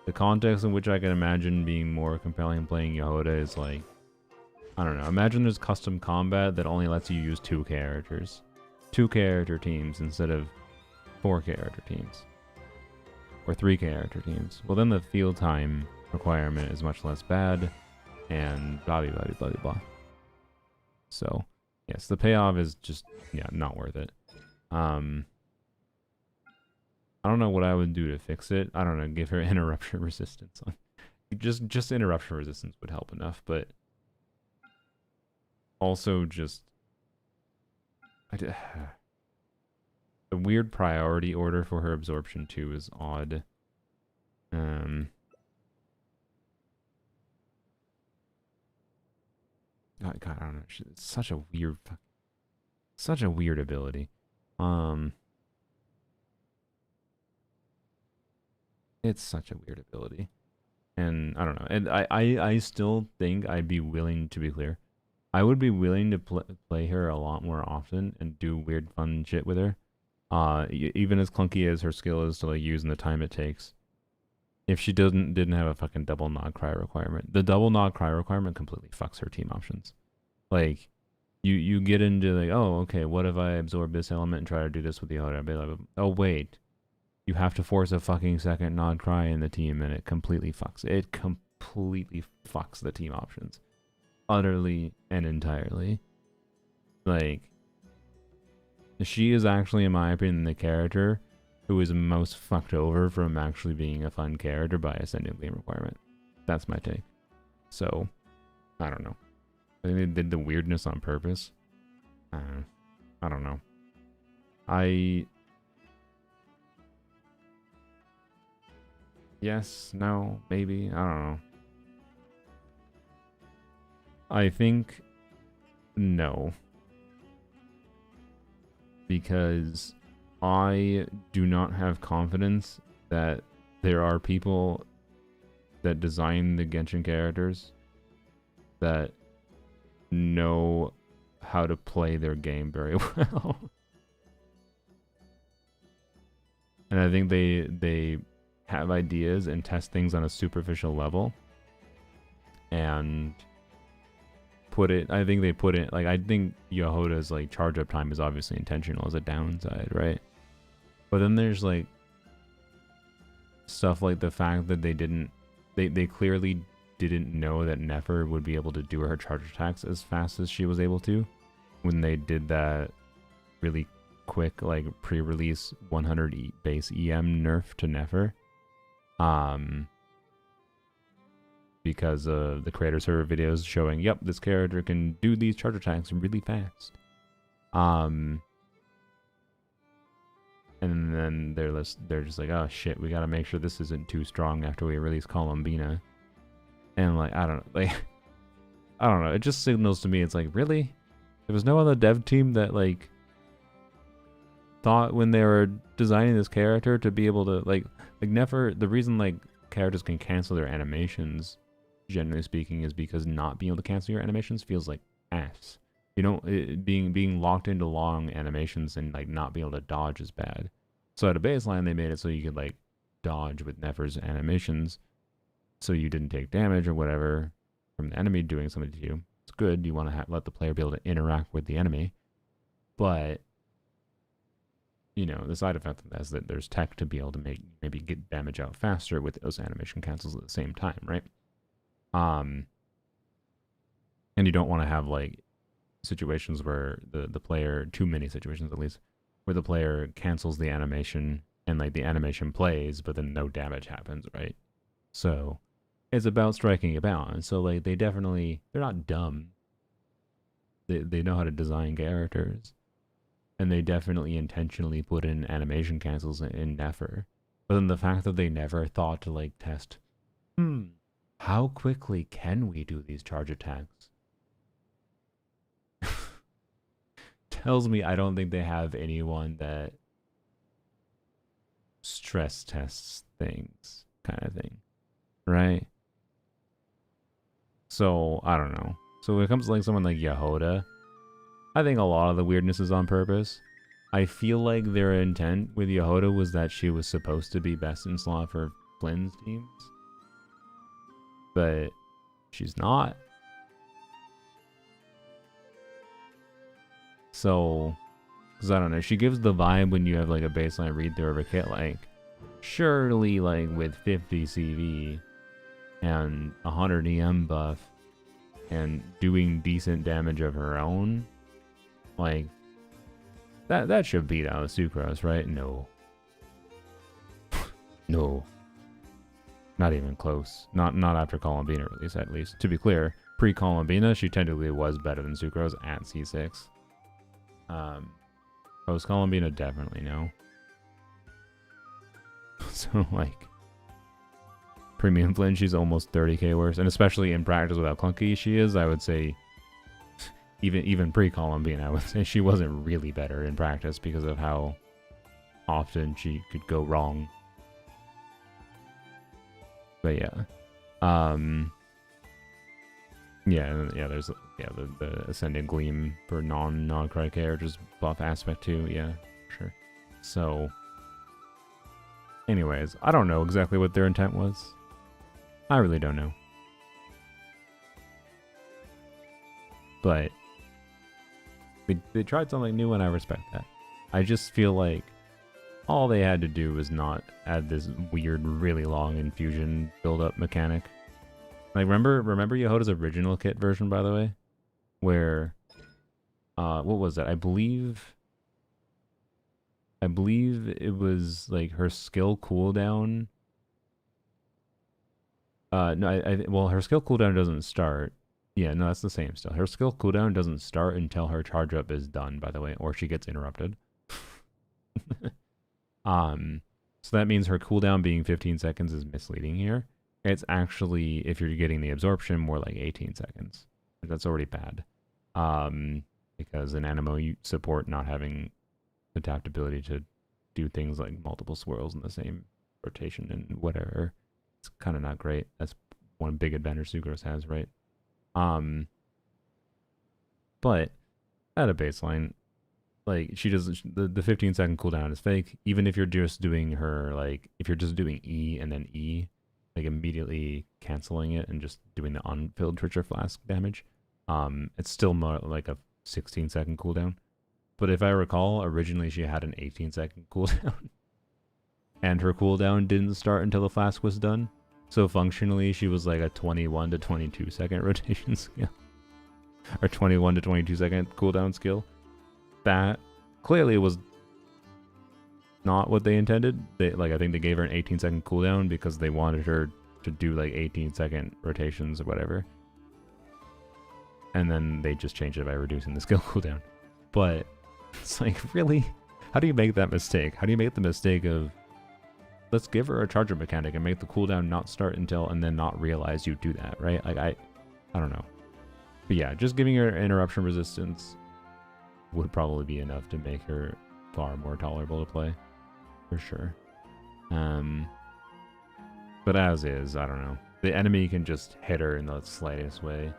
the context in which I can imagine being more compelling playing Yehoda is like, I don't know. Imagine there's custom combat that only lets you use 2 characters. 2 character teams instead of 4 character teams. Or 3 character teams. Well, then the field time requirement is much less bad. And blah, blah, blah, blah, blah. So, yes, the payoff is just, yeah, not worth it. I don't know what I would do to fix it. I don't know, give her interruption resistance. Just interruption resistance would help enough, but also just the weird priority order for her absorption too is odd. God, I don't know. It's such a weird ability. It's such a weird ability, and I don't know. And I still think I'd be willing, to be clear, I would be willing to play her a lot more often and do weird fun shit with her. Even as clunky as her skill is to like use in the time it takes. If she didn't have a fucking double nod cry requirement. The double nod cry requirement completely fucks her team options. Like, you get into like, oh, okay, what if I absorb this element and try to do this with the other? I'd be like, oh wait, you have to force a fucking second nod cry in the team, and it completely fucks. It completely fucks the team options. Utterly and entirely. Like, she is actually, in my opinion, the character who is most fucked over from actually being a fun character by a sending game requirement. That's my take. So, I don't know. I think they did the weirdness on purpose. I don't know. Yes, no, maybe, I don't know. I think no. Because I do not have confidence that there are people that design the Genshin characters that know how to play their game very well. And I think they have ideas and test things on a superficial level and put it, I think they put it, like, I think Yehoda's like charge up time is obviously intentional as a downside, right? But then there's like stuff like the fact that they clearly didn't know that Nefer would be able to do her charge attacks as fast as she was able to when they did that really quick like pre-release 100 base EM nerf to Nefer. Because the creator server videos showing, yep, this character can do these charge attacks really fast. And then they're just like, oh shit, we gotta make sure this isn't too strong after we release Columbina. And like, I don't know. It just signals to me, it's like, really? There was no other dev team that like thought when they were designing this character to be able to like Nefer, the reason like characters can cancel their animations, generally speaking, is because not being able to cancel your animations feels like ass. You know, being locked into long animations and like not being able to dodge is bad. So at a baseline, they made it so you could like dodge with Nefer's animations, so you didn't take damage or whatever from the enemy doing something to you. It's good. You want to let the player be able to interact with the enemy, but you know, the side effect of that is that there's tech to be able to maybe get damage out faster with those animation cancels at the same time, right? And you don't want to have like situations where the player, too many situations at least, where the player cancels the animation and like the animation plays, but then no damage happens, right? So it's about striking a balance. So like they're not dumb. They know how to design characters. And they definitely intentionally put in animation cancels in Nefer. But then the fact that they never thought to like test, how quickly can we do these charge attacks? Tells me I don't think they have anyone that stress tests things, kind of thing, right? So I don't know. So when it comes to like someone like Yehoda, I think a lot of the weirdness is on purpose. I feel like their intent with Yehoda was that she was supposed to be best in slot for Flynn's teams, but she's not. So, because I don't know, she gives the vibe when you have like a baseline read through of a kit, like, surely like with 50 CV and 100 EM buff and doing decent damage of her own, like, that should beat out Sucrose, right? No. No. Not even close. Not after Columbina release, at least. To be clear, pre-Columbina, she technically was better than Sucrose at C6. Post-Columbina, definitely no. So, like, Premium Flynn, she's almost 30k worse. And especially in practice with how clunky she is, I would say, even pre-Columbine, I would say she wasn't really better in practice because of how often she could go wrong. But yeah. There's the Ascendant Gleam for non-cry characters buff aspect too, yeah, sure. So anyways, I don't know exactly what their intent was. I really don't know. But they tried something new and I respect that. I just feel like all they had to do was not add this weird, really long infusion build-up mechanic. Like, remember Yehoda's original kit version, by the way? Where, what was that? I believe it was, like, her skill cooldown. Well, her skill cooldown doesn't start. Yeah, no, that's the same still. Her skill cooldown doesn't start until her charge up is done, by the way, or she gets interrupted. So that means her cooldown being 15 seconds is misleading here. It's actually, if you're getting the absorption, more like 18 seconds. That's already bad. Because an Animo support not having adaptability to do things like multiple swirls in the same rotation and whatever, it's kind of not great. That's one big advantage Sucrose has, right? But at a baseline, like she doesn't, the 15-second cooldown is fake. Even if you're just doing her, like if you're just doing E and then E, like immediately canceling it and just doing the unfilled Treasure Flask damage, it's still more like a 16-second cooldown. But if I recall, originally she had an 18-second cooldown. And her cooldown didn't start until the flask was done. So functionally, she was like a 21 to 22 second rotation skill. Or 21 to 22 second cooldown skill. That clearly was not what they intended. I think they gave her an 18-second cooldown because they wanted her to do like 18-second rotations or whatever. And then they just changed it by reducing the skill cooldown. But it's like, really? How do you make that mistake? How do you make the mistake of, let's give her a charger mechanic and make the cooldown not start until, and then not realize you do that, right? Like, I don't know. But yeah, just giving her interruption resistance would probably be enough to make her far more tolerable to play, for sure. But as is, I don't know. The enemy can just hit her in the slightest way.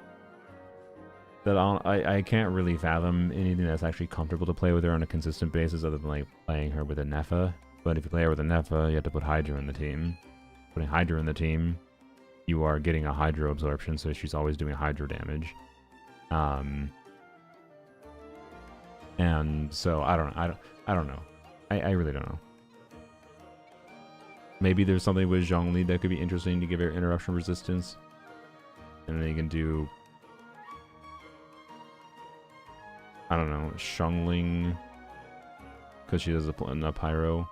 That I can't really fathom anything that's actually comfortable to play with her on a consistent basis other than like playing her with a Nepha. But if you play her with a Nepha, you have to put Hydra in the team. Putting Hydra in the team, you are getting a Hydro absorption, so she's always doing Hydro damage. And so I don't know. I really don't know. Maybe there's something with Zhongli that could be interesting to give her interruption resistance. And then you can do, I don't know, Xiangling, because she does a pyro.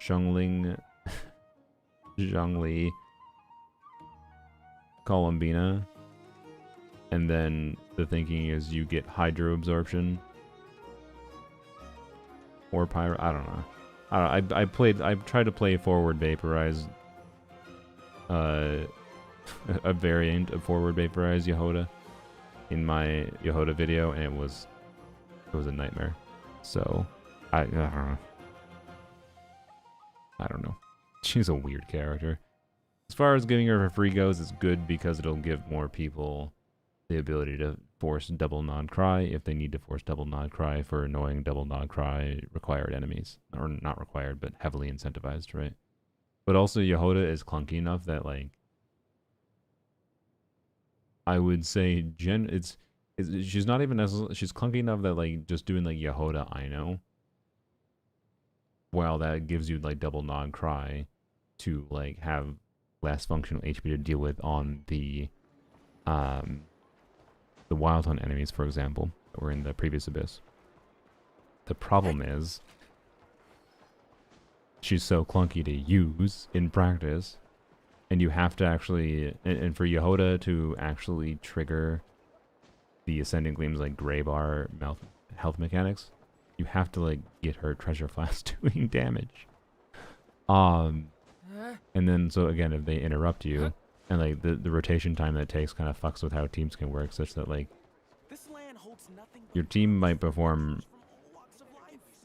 Xiangling, Zhongli, Columbina, and then the thinking is you get Hydro absorption or pyro. I don't know. I tried to play forward vaporize, a variant of forward vaporize Yehoda in my Yehoda video, and it was a nightmare. So I don't know. She's a weird character. As far as giving her for free goes, it's good because it'll give more people the ability to force double non-cry if they need to force double non-cry for annoying double non-cry required enemies. Or not required, but heavily incentivized, right? But also Yehoda is clunky enough that, like, I would say she's not even necessarily, she's clunky enough that, like, just doing like Yehoda I know, while that gives you like double non-cry to like have less functional HP to deal with on the Wild Hunt enemies, for example, that were in the previous Abyss. The problem is she's so clunky to use in practice, and you have to actually, and for Yehoda to actually trigger the Ascending Gleam's like gray bar health mechanics, you have to like get her Treasure Flask doing damage. And then so again, if they interrupt you, and like the rotation time that it takes kind of fucks with how teams can work, such that like your team might perform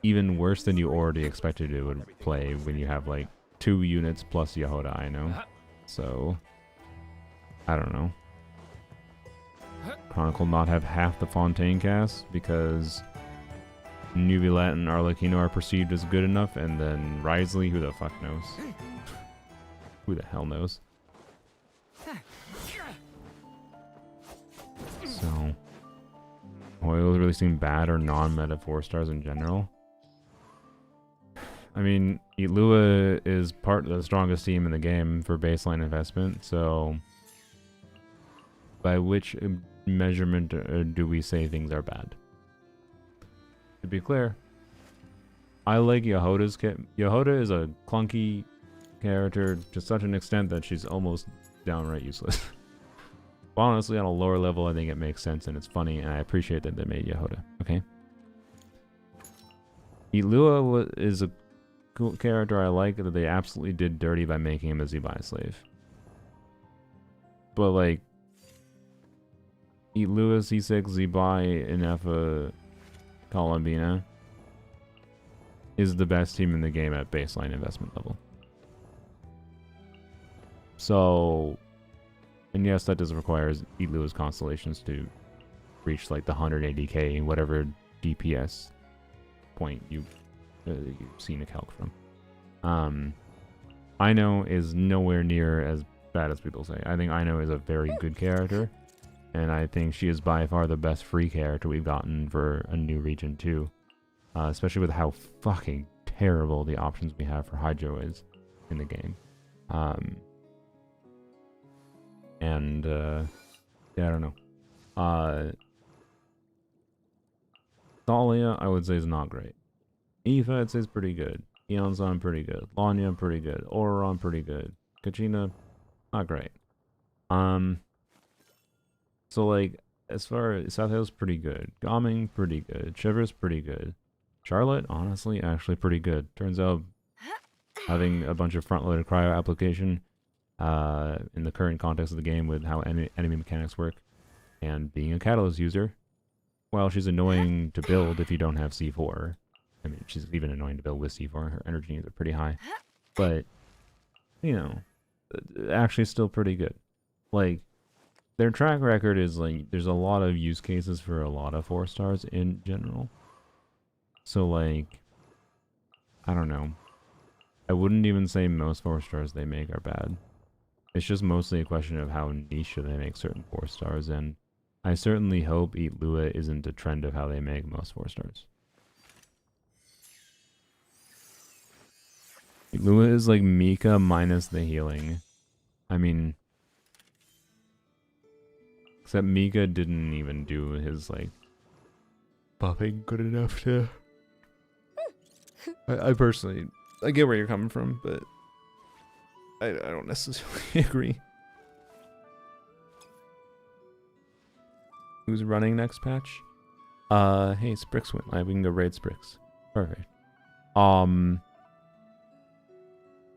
even worse than you already expected it would play when you have like 2 units plus Yehoda I know. So I don't know. Chronicled not have half the Fontaine cast because Nubilat and Arlecchino are perceived as good enough, and then Wriothesley, who the fuck knows? Who the hell knows? So, Oil really seem bad or non-meta 4-stars in general. I mean, Ilua is part of the strongest team in the game for baseline investment, so by which measurement do we say things are bad? To be clear, I like Yehoda's Yehoda is a clunky character to such an extent that she's almost downright useless. But honestly, on a lower level, I think it makes sense and it's funny, and I appreciate that they made Yehoda. Okay. Ilua is a cool character I like that they absolutely did dirty by making him a Zebai slave. But like, Ilua, C6, Zebai, Inefa, Columbina is the best team in the game at baseline investment level. So, and yes, that does require Ilua's constellations to reach like the 180k, whatever DPS point you've seen a calc from. Ino is nowhere near as bad as people say. I think Ino is a very good character, and I think she is by far the best free character we've gotten for a new region too. Especially with how fucking terrible the options we have for Hydro is in the game. Yeah, I don't know. Thalia, I would say, is not great. Aoife, I'd say, is pretty good. Eonzon, pretty good. Lanya, pretty good. Auroron, pretty good. Kachina, not great. So, like, as far as South Hill's pretty good. Gaming, pretty good. Shiver's pretty good. Charlotte, honestly, actually pretty good. Turns out having a bunch of front-loaded cryo application in the current context of the game with how enemy mechanics work, and being a Catalyst user, well, she's annoying to build if you don't have C4. I mean, she's even annoying to build with C4. Her energy needs are pretty high. But, you know, actually still pretty good. Like, their track record is, like, there's a lot of use cases for a lot of 4 stars in general. So, like, I don't know. I wouldn't even say most 4 stars they make are bad. It's just mostly a question of how niche they make certain 4 stars, and I certainly hope Eat Lua isn't a trend of how they make most 4 stars. Eat Lua is like Mika minus the healing. I mean, except Mika didn't even do his, like, buffing good enough to... I personally, I get where you're coming from, but I don't necessarily agree. Who's running next patch? Hey, Sprix went live. We can go raid Sprix. Perfect.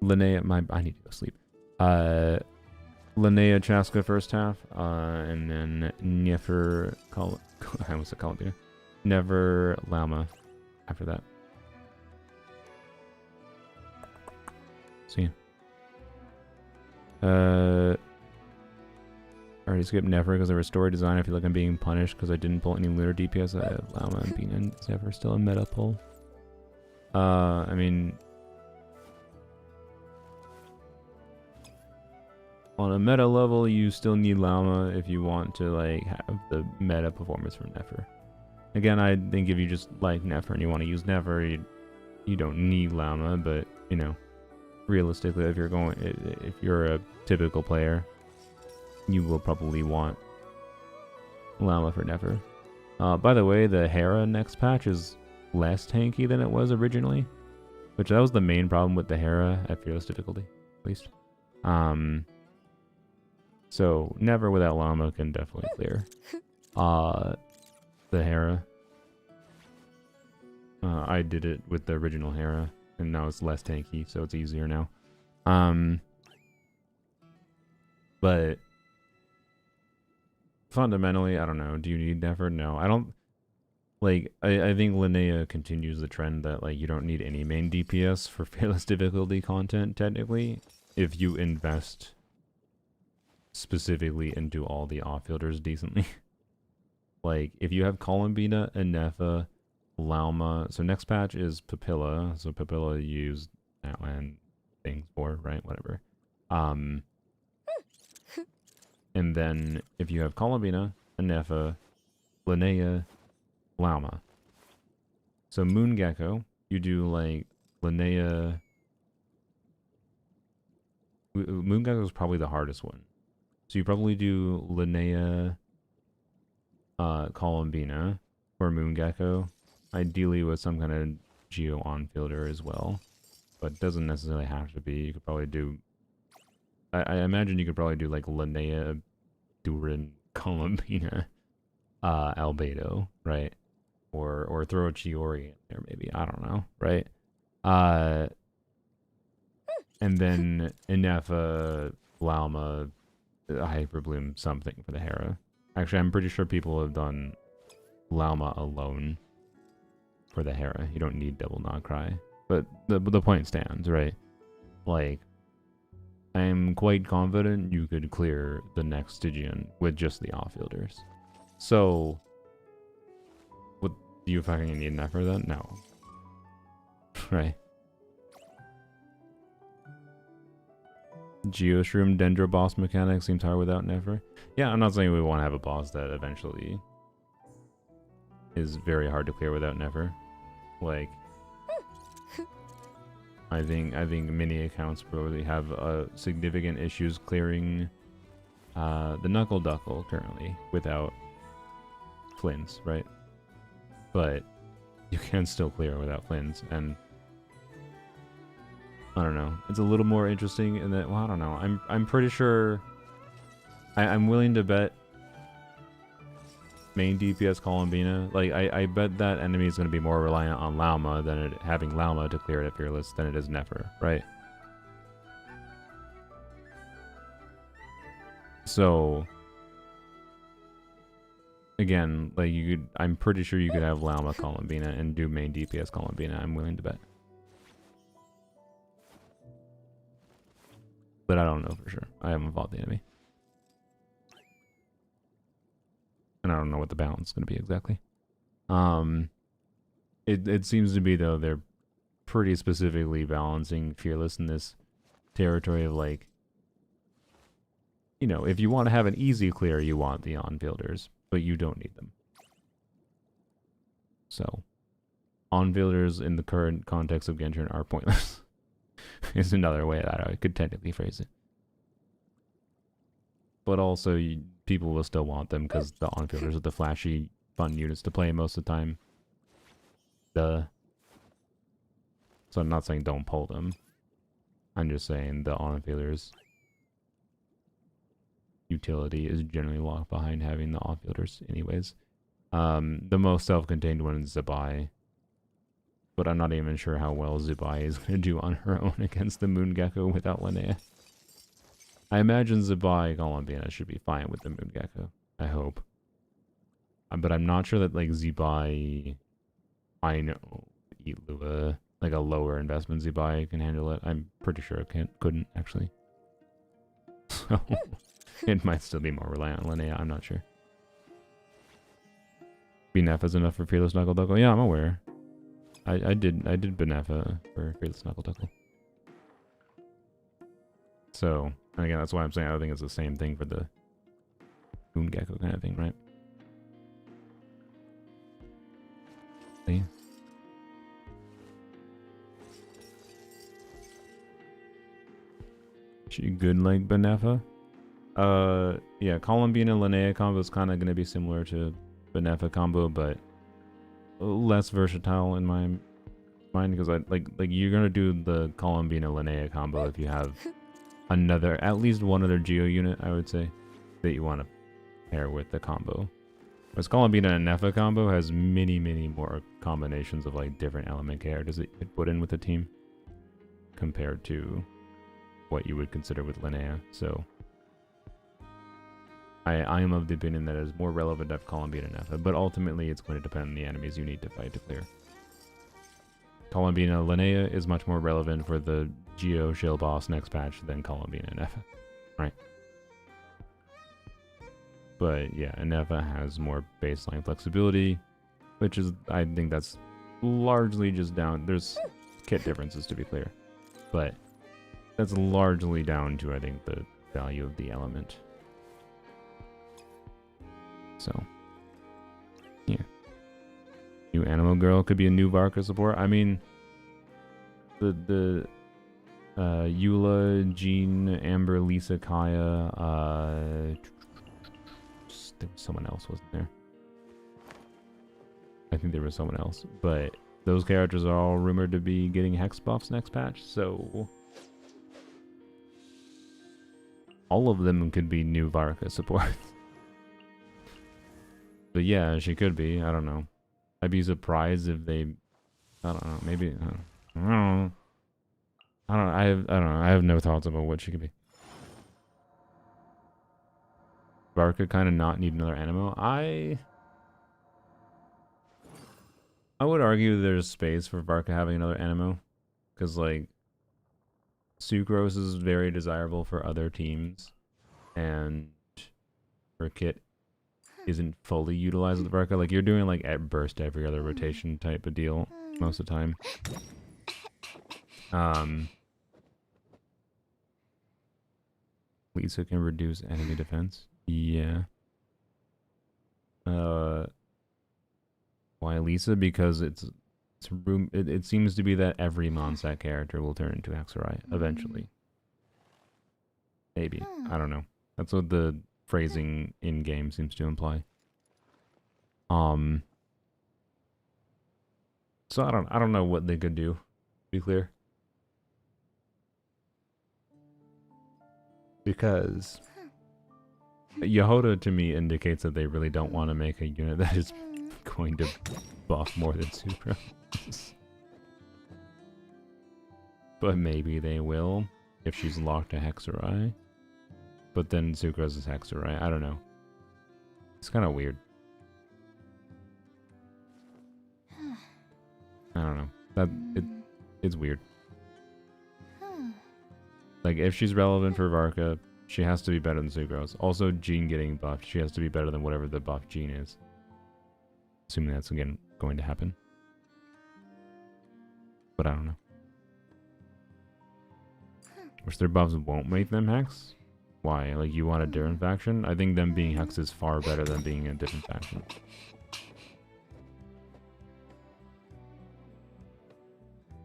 Linnea, I need to go sleep. Linnea, Chaska first half, and then Nefer, I almost said Columbia. Never Lama after that. See. I already skipped Never because of her story design. I feel like I'm being punished because I didn't pull any lunar DPS. I have Lama and Bean and Never still a meta pull. I mean, on a meta level, you still need Lama if you want to, like, have the meta performance from Nefer. Again, I think if you just like Nefer and you want to use Nefer, you don't need Lama, but, you know, realistically, if you're a typical player, you will probably want Lama for Nefer. By the way, the Hera next patch is less tanky than it was originally, which that was the main problem with the Hera at Fearless difficulty, at least. So Never without Lama can definitely clear the Hera. I did it with the original Hera, and now it's less tanky, so it's easier now. But fundamentally, I don't know. Do you need Nefer? No, I don't. Like, I think Linnea continues the trend that, like, you don't need any main DPS for Fearless difficulty content, technically, if you invest specifically into all the off-fielders decently. Like, if you have Columbina, Anefa, Lauma, so next patch is Papilla, so Papilla you use Outland things for, right? Whatever. And then if you have Columbina, Anefa, Linnea, Lauma. So Moon Gecko, you do, like, Linnea. Moon Gecko is probably the hardest one. So you probably do Linnea, Columbina for Moon Gecko. Ideally with some kind of Geo on-fielder as well. But it doesn't necessarily have to be. You could probably do... I imagine you could probably do, like, Linnea, Duran, Columbina, Albedo, right? Or throw a Chiori in there, maybe. I don't know, right? And then Inefa, Lauma, Hyperbloom, something for the Hera. Actually, I'm pretty sure people have done Lauma alone for the Hera. You don't need double Not Cry. But the point stands, right? Like, I'm quite confident you could clear the next Stygian with just the off-fielders. So, what, do you fucking need Nefer then? No. Right. Geoshroom Dendro boss mechanic seems hard without Nefer. Yeah, I'm not saying we want to have a boss that eventually is very hard to clear without Nefer. Like, I think many accounts probably have significant issues clearing the Knuckle Duckle currently without Flins, right? But you can still clear without Flins, and I don't know. It's a little more interesting in that. Well, I don't know. I'm pretty sure. I'm willing to bet main DPS Columbina. Like I bet that enemy is going to be more reliant on Lauma than it having Lauma to clear it at Fearless than it is Nefer, right? So again, like you could. I'm pretty sure you could have Lauma Columbina and do main DPS Columbina. I'm willing to bet. But I don't know for sure. I haven't fought the enemy. And I don't know what the balance is going to be exactly. It seems to be, though, they're pretty specifically balancing Fearless in this territory of, like, you know, if you want to have an easy clear, you want the on-fielders, but you don't need them. So, on-fielders in the current context of Genshin are pointless. Is another way that I could technically phrase it. But also, people will still want them because the on-fielders are the flashy, fun units to play most of the time. So I'm not saying don't pull them. I'm just saying the on-fielders utility is generally locked behind having the off-fielders anyways. The most self-contained one is Zabai. But I'm not even sure how well Zubai is going to do on her own against the Moon Gecko without Linnea. I imagine Zubai Columbina should be fine with the Moon Gecko. I hope. But I'm not sure that, like, Zubai... I know... Lua, like a lower investment Zubai can handle it. I'm pretty sure it couldn't, actually. So... it might still be more reliant on Linnea. I'm not sure. BNF is enough for Fearless Knuckle Duckle? Yeah, I'm aware. I did Benefa for Fearless Knuckle Duckle. So, and again, that's why I'm saying I think it's the same thing for the Moon Gecko kind of thing, right? See? She good like Benefa? Yeah, Columbina Linnea combo is kind of going to be similar to Benefa combo, but less versatile in my mind, because I like you're gonna do the Columbina Linnea combo if you have at least one other Geo unit, I would say, that you want to pair with the combo. Whereas Columbina and Nefa combo has many more combinations of like different element characters that you could put in with the team compared to what you would consider with Linnea. So I am of the opinion that it is more relevant to have Columbina and Nefa, but ultimately it's going to depend on the enemies you need to fight to clear. Columbina Linnea is much more relevant for the Geo Shield boss next patch than Columbina and Nefa, right? But yeah, Nefa has more baseline flexibility, which is, I think that's largely just down, there's kit differences to be clear, but that's largely down to, I think, the value of the element. So, yeah. New Animal Girl could be a new Varka support. I mean, the Eula, Jean, Amber, Lisa, Kaya, there was someone else, wasn't there? I think there was someone else, but those characters are all rumored to be getting hex buffs next patch, so all of them could be new Varka supports. But yeah, she could be. I don't know. I'd be surprised if they... I don't know. Maybe... I don't know. I don't know. I have no thoughts about what she could be. Varka kind of not need another Animo. I would argue there's space for Varka having another Animo. Because, like, Sucrose is very desirable for other teams. And her kit isn't fully utilized with Varka. Like, you're doing like at burst every other rotation type of deal most of the time. Lisa can reduce enemy defense. Yeah. Why Lisa? Because it's room. It seems to be that every Mondstadt character will turn into Hexerai eventually. Maybe. I don't know. That's what the phrasing in game seems to imply. So I don't know what they could do. To be clear. Because Yehoda to me indicates that they really don't want to make a unit that is going to buff more than Sucrose. But maybe they will if she's locked to Hexerai. But then Sucrose is Hexerai. I don't know. It's kind of weird. I don't know. It's weird. Like, if she's relevant for Varka, she has to be better than Sucrose. Also, Jean getting buffed, she has to be better than whatever the buff Jean is. Assuming that's, again, going to happen. But I don't know. Which their buffs won't make them Hex? Why? Like, you want a different faction? I think them being Hex is far better than being a different faction.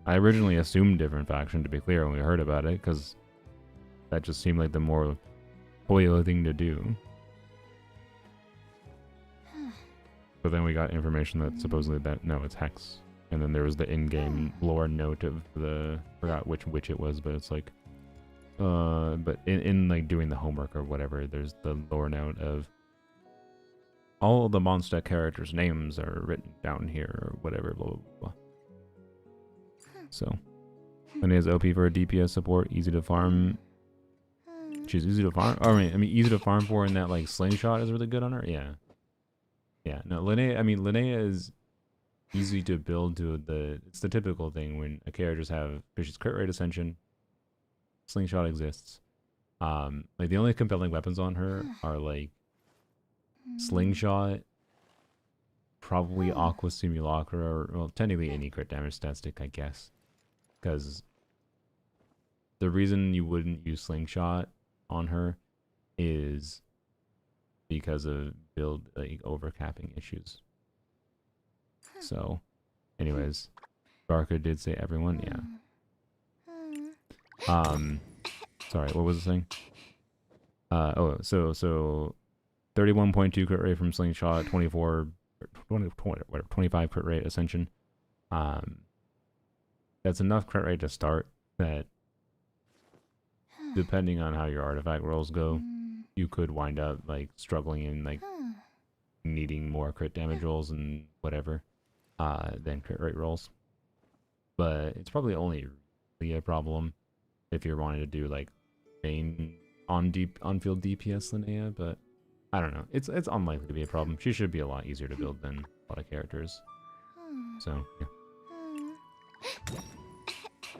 I originally assumed different faction, to be clear, when we heard about it, because that just seemed like the more loyal thing to do. But then we got information that supposedly that, no, it's Hex. And then there was the in-game lore note of the, forgot which witch it was, but it's like, but in like doing the homework or whatever, there's the lore note of all the Mondstadt characters' names are written down here or whatever, blah, blah, blah. So, Linnea's OP for a DPS support, easy to farm. She's easy to farm. Oh, I mean, easy to farm for, in that like slingshot is really good on her. Yeah, yeah. No, Linnea. I mean, Linnea is easy to build to the. It's the typical thing when a characters have, because she's crit rate ascension. Slingshot exists. Like the only compelling weapons on her are like slingshot, probably Aqua Simulacra, or well, technically any crit damage stat stick, I guess. Because the reason you wouldn't use slingshot on her is because of build like overcapping issues. So, anyways, Barker did say everyone, yeah. Sorry, what was the thing? So 31.2 crit rate from slingshot, 25 crit rate ascension. That's enough crit rate to start that, depending on how your artifact rolls go, you could wind up like struggling and like needing more crit damage rolls and whatever than crit rate rolls. But it's probably only really a problem if you're wanting to do like main on-field DPS Linnea, but I don't know. It's unlikely to be a problem. She should be a lot easier to build than a lot of characters. So, yeah.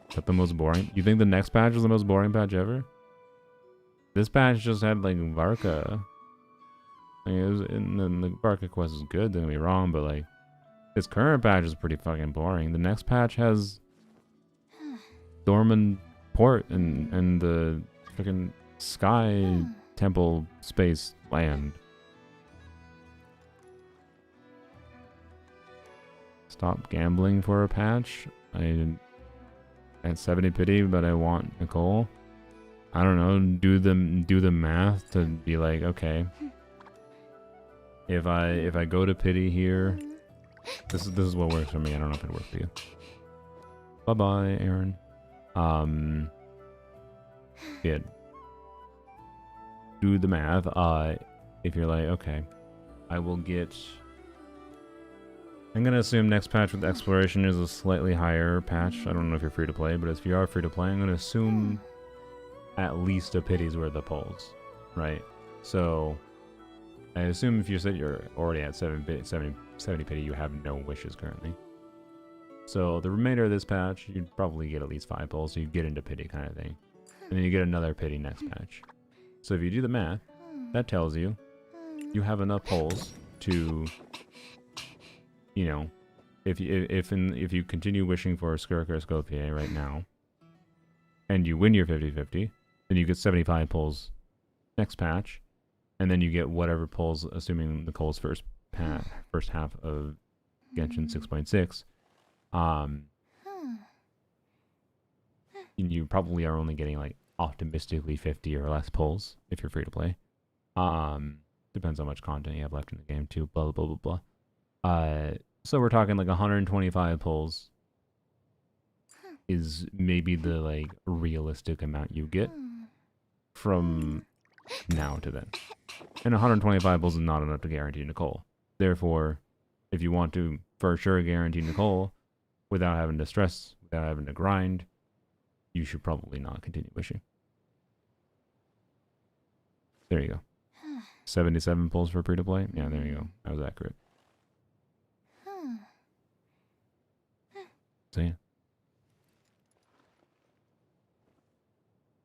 Is that the most boring? You think the next patch was the most boring patch ever? This patch just had like Varka. Like, it was, and then the Varka quest is good, don't get me wrong, but like this current patch is pretty fucking boring. The next patch has Dorman Port and the freaking Sky Temple Space Land. Stop gambling for a patch. I at 70 pity, but I want Nicole. I don't know. Do the math to be like, okay, if I go to pity here, this is what works for me. I don't know if it works for you. Bye bye, Aaron. Yeah. Do the math. If you're like, okay, I will get. I'm gonna assume next patch with exploration is a slightly higher patch. I don't know if you're free to play, but if you are free to play, I'm gonna assume at least a pity's worth of pulls, right? So I assume if you said you're already at 70 pity, you have no wishes currently. So the remainder of this patch, you'd probably get at least 5 pulls, so you get into pity kind of thing, and then you get another pity next patch. So if you do the math, that tells you you have enough pulls to, you know, if you continue wishing for a Skirk or a Scopier right now, and you win your 50-50, then you get 75 pulls next patch, and then you get whatever pulls, assuming Nicole's first half of Genshin 6.6. You probably are only getting like optimistically 50 or less pulls if you're free to play. Depends how much content you have left in the game too. Blah blah blah blah. So we're talking like 125 pulls is maybe the like realistic amount you get from now to then. And 125 pulls is not enough to guarantee Nicole. Therefore, if you want to for sure guarantee Nicole without having to stress, without having to grind, you should probably not continue wishing. There you go. 77 pulls for free to play? Yeah, there you go. That was accurate. So yeah.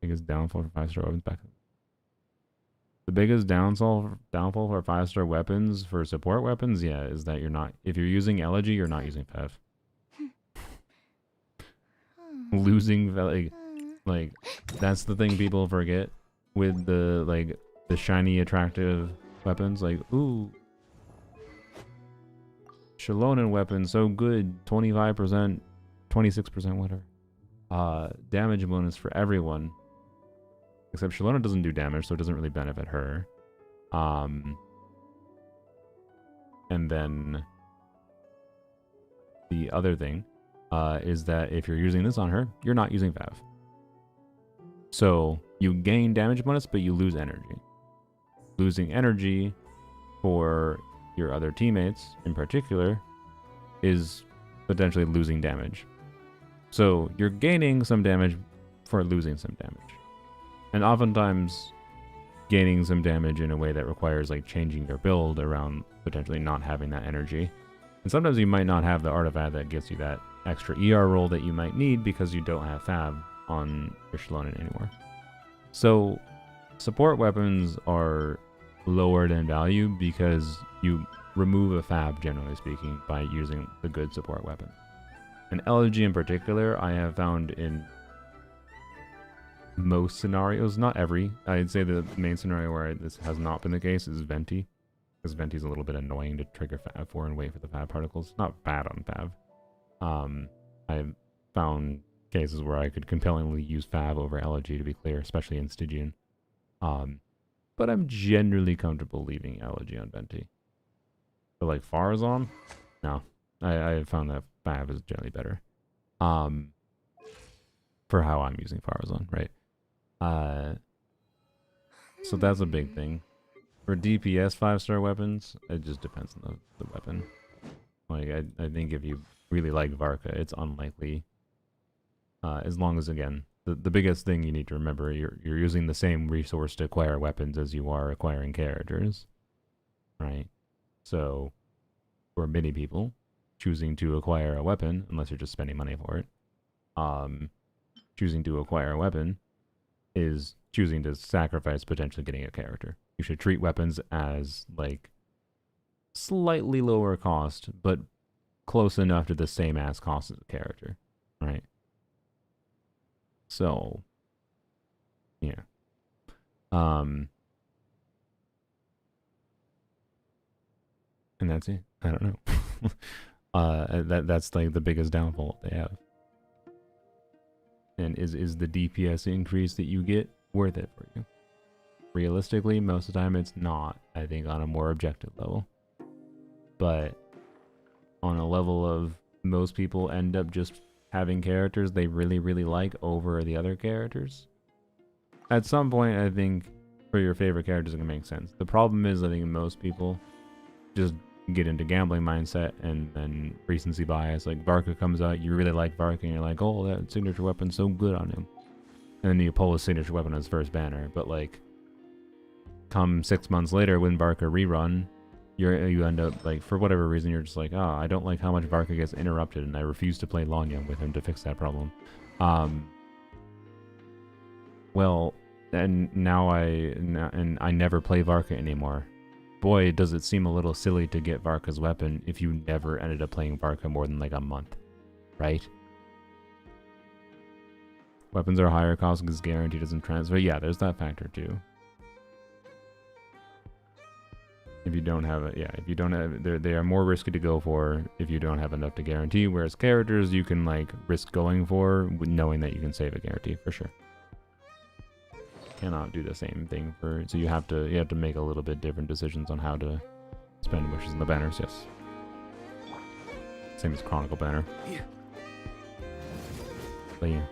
Biggest downfall for 5-star weapons back. The biggest downfall for 5-star weapons for support weapons, yeah, is that you're not, if you're using Elegy, you're not using Fev. Losing like that's the thing people forget with the like the shiny attractive weapons, like ooh, Shallonen weapon so good, 25%, 26%, whatever. Damage bonus for everyone. Except Shallonen doesn't do damage, so it doesn't really benefit her. And then the other thing is that if you're using this on her, you're not using Fav. So you gain damage bonus, but you lose energy. Losing energy for your other teammates, in particular, is potentially losing damage. So you're gaining some damage for losing some damage. And oftentimes, gaining some damage in a way that requires like changing your build around potentially not having that energy. And sometimes you might not have the artifact that gives you that extra ER roll that you might need because you don't have Fab on your Shallonen anymore. So support weapons are lowered in value because you remove a Fab, generally speaking, by using the good support weapon. And Elegy in particular, I have found in most scenarios, not every, I'd say the main scenario where this has not been the case is Venti, because Venti's a little bit annoying to trigger Fab for and wait for the Fab particles. Not bad on Fab. I've found cases where I could compellingly use Fab over Elegy, to be clear, especially in Stygian. But I'm generally comfortable leaving Elegy on Venti. But like Farazan, no. I found that Fab is generally better. For how I'm using Farazan, right? So that's a big thing. For DPS 5-star weapons, it just depends on the weapon. Like, I think if you really like Varka, it's unlikely. As long as, again, the biggest thing you need to remember, you're using the same resource to acquire weapons as you are acquiring characters. Right? So, for many people, choosing to acquire a weapon, unless you're just spending money for it, choosing to acquire a weapon is choosing to sacrifice potentially getting a character. You should treat weapons as like slightly lower cost, but close enough to the same as cost as a character, right? So, yeah. And that's it. I don't know. That's like the biggest downfall they have. And is the DPS increase that you get worth it for you? Realistically, most of the time it's not, I think, on a more objective level. But on a level of most people end up just having characters they really, really like over the other characters. At some point, I think, for your favorite characters, it can make sense. The problem is, I think most people just get into gambling mindset and then recency bias. Like Varka comes out, you really like Varka, and you're like, oh, that signature weapon's so good on him. And then you pull his signature weapon on his first banner. But like, come 6 months later when Varka rerun, you end up like, for whatever reason, you're just like, oh, I don't like how much Varka gets interrupted, and I refuse to play Lanya with him to fix that problem. Well, and now I never play Varka anymore. Boy, does it seem a little silly to get Varka's weapon if you never ended up playing Varka more than like a month, right? Weapons are higher cost because guarantee doesn't transfer. Yeah, there's that factor too. If you don't have it, yeah, if you don't have, they are more risky to go for if you don't have enough to guarantee. Whereas characters, you can like risk going for with knowing that you can save a guarantee for sure. Cannot do the same thing for, so you have to make a little bit different decisions on how to spend wishes in the banners. Yes, same as Chronicle banner. But yeah.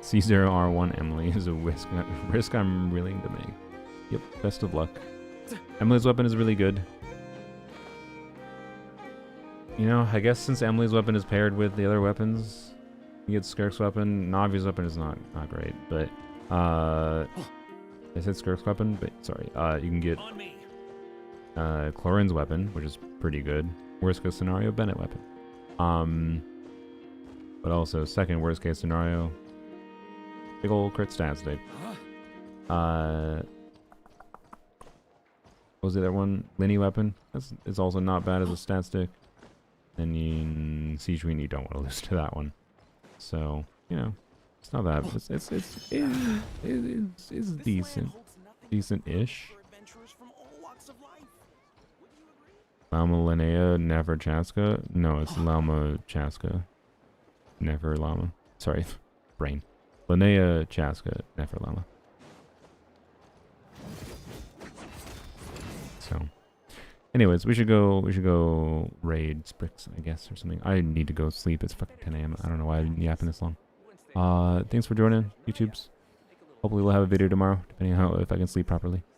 C0R1 Emily is a risk I'm willing to make. Yep, best of luck. Emily's weapon is really good. You know, I guess since Emily's weapon is paired with the other weapons, you get Skirk's weapon. Navi's weapon is not great, but I said Skirk's weapon, but sorry. You can get Clorin's weapon, which is pretty good. Worst case scenario, Bennett weapon. But also second worst case scenario, big old crit stats, dude. What was the other one? Linnea weapon. It's also not bad as a stat stick. And you, Siege Queen, you don't want to lose to that one. So, you know, it's not that. It's decent. Decent-ish. Lama Linnea, never Chaska. No, it's Lama Chaska. Never Lama. Sorry, brain. Linnea Chaska, never Lama. So, anyways, we should go raid Sprix, I guess, or something. I need to go sleep. It's fucking 10 a.m. I don't know why I've been yapping this long. Thanks for joining, YouTubes. Hopefully we'll have a video tomorrow, depending on if I can sleep properly.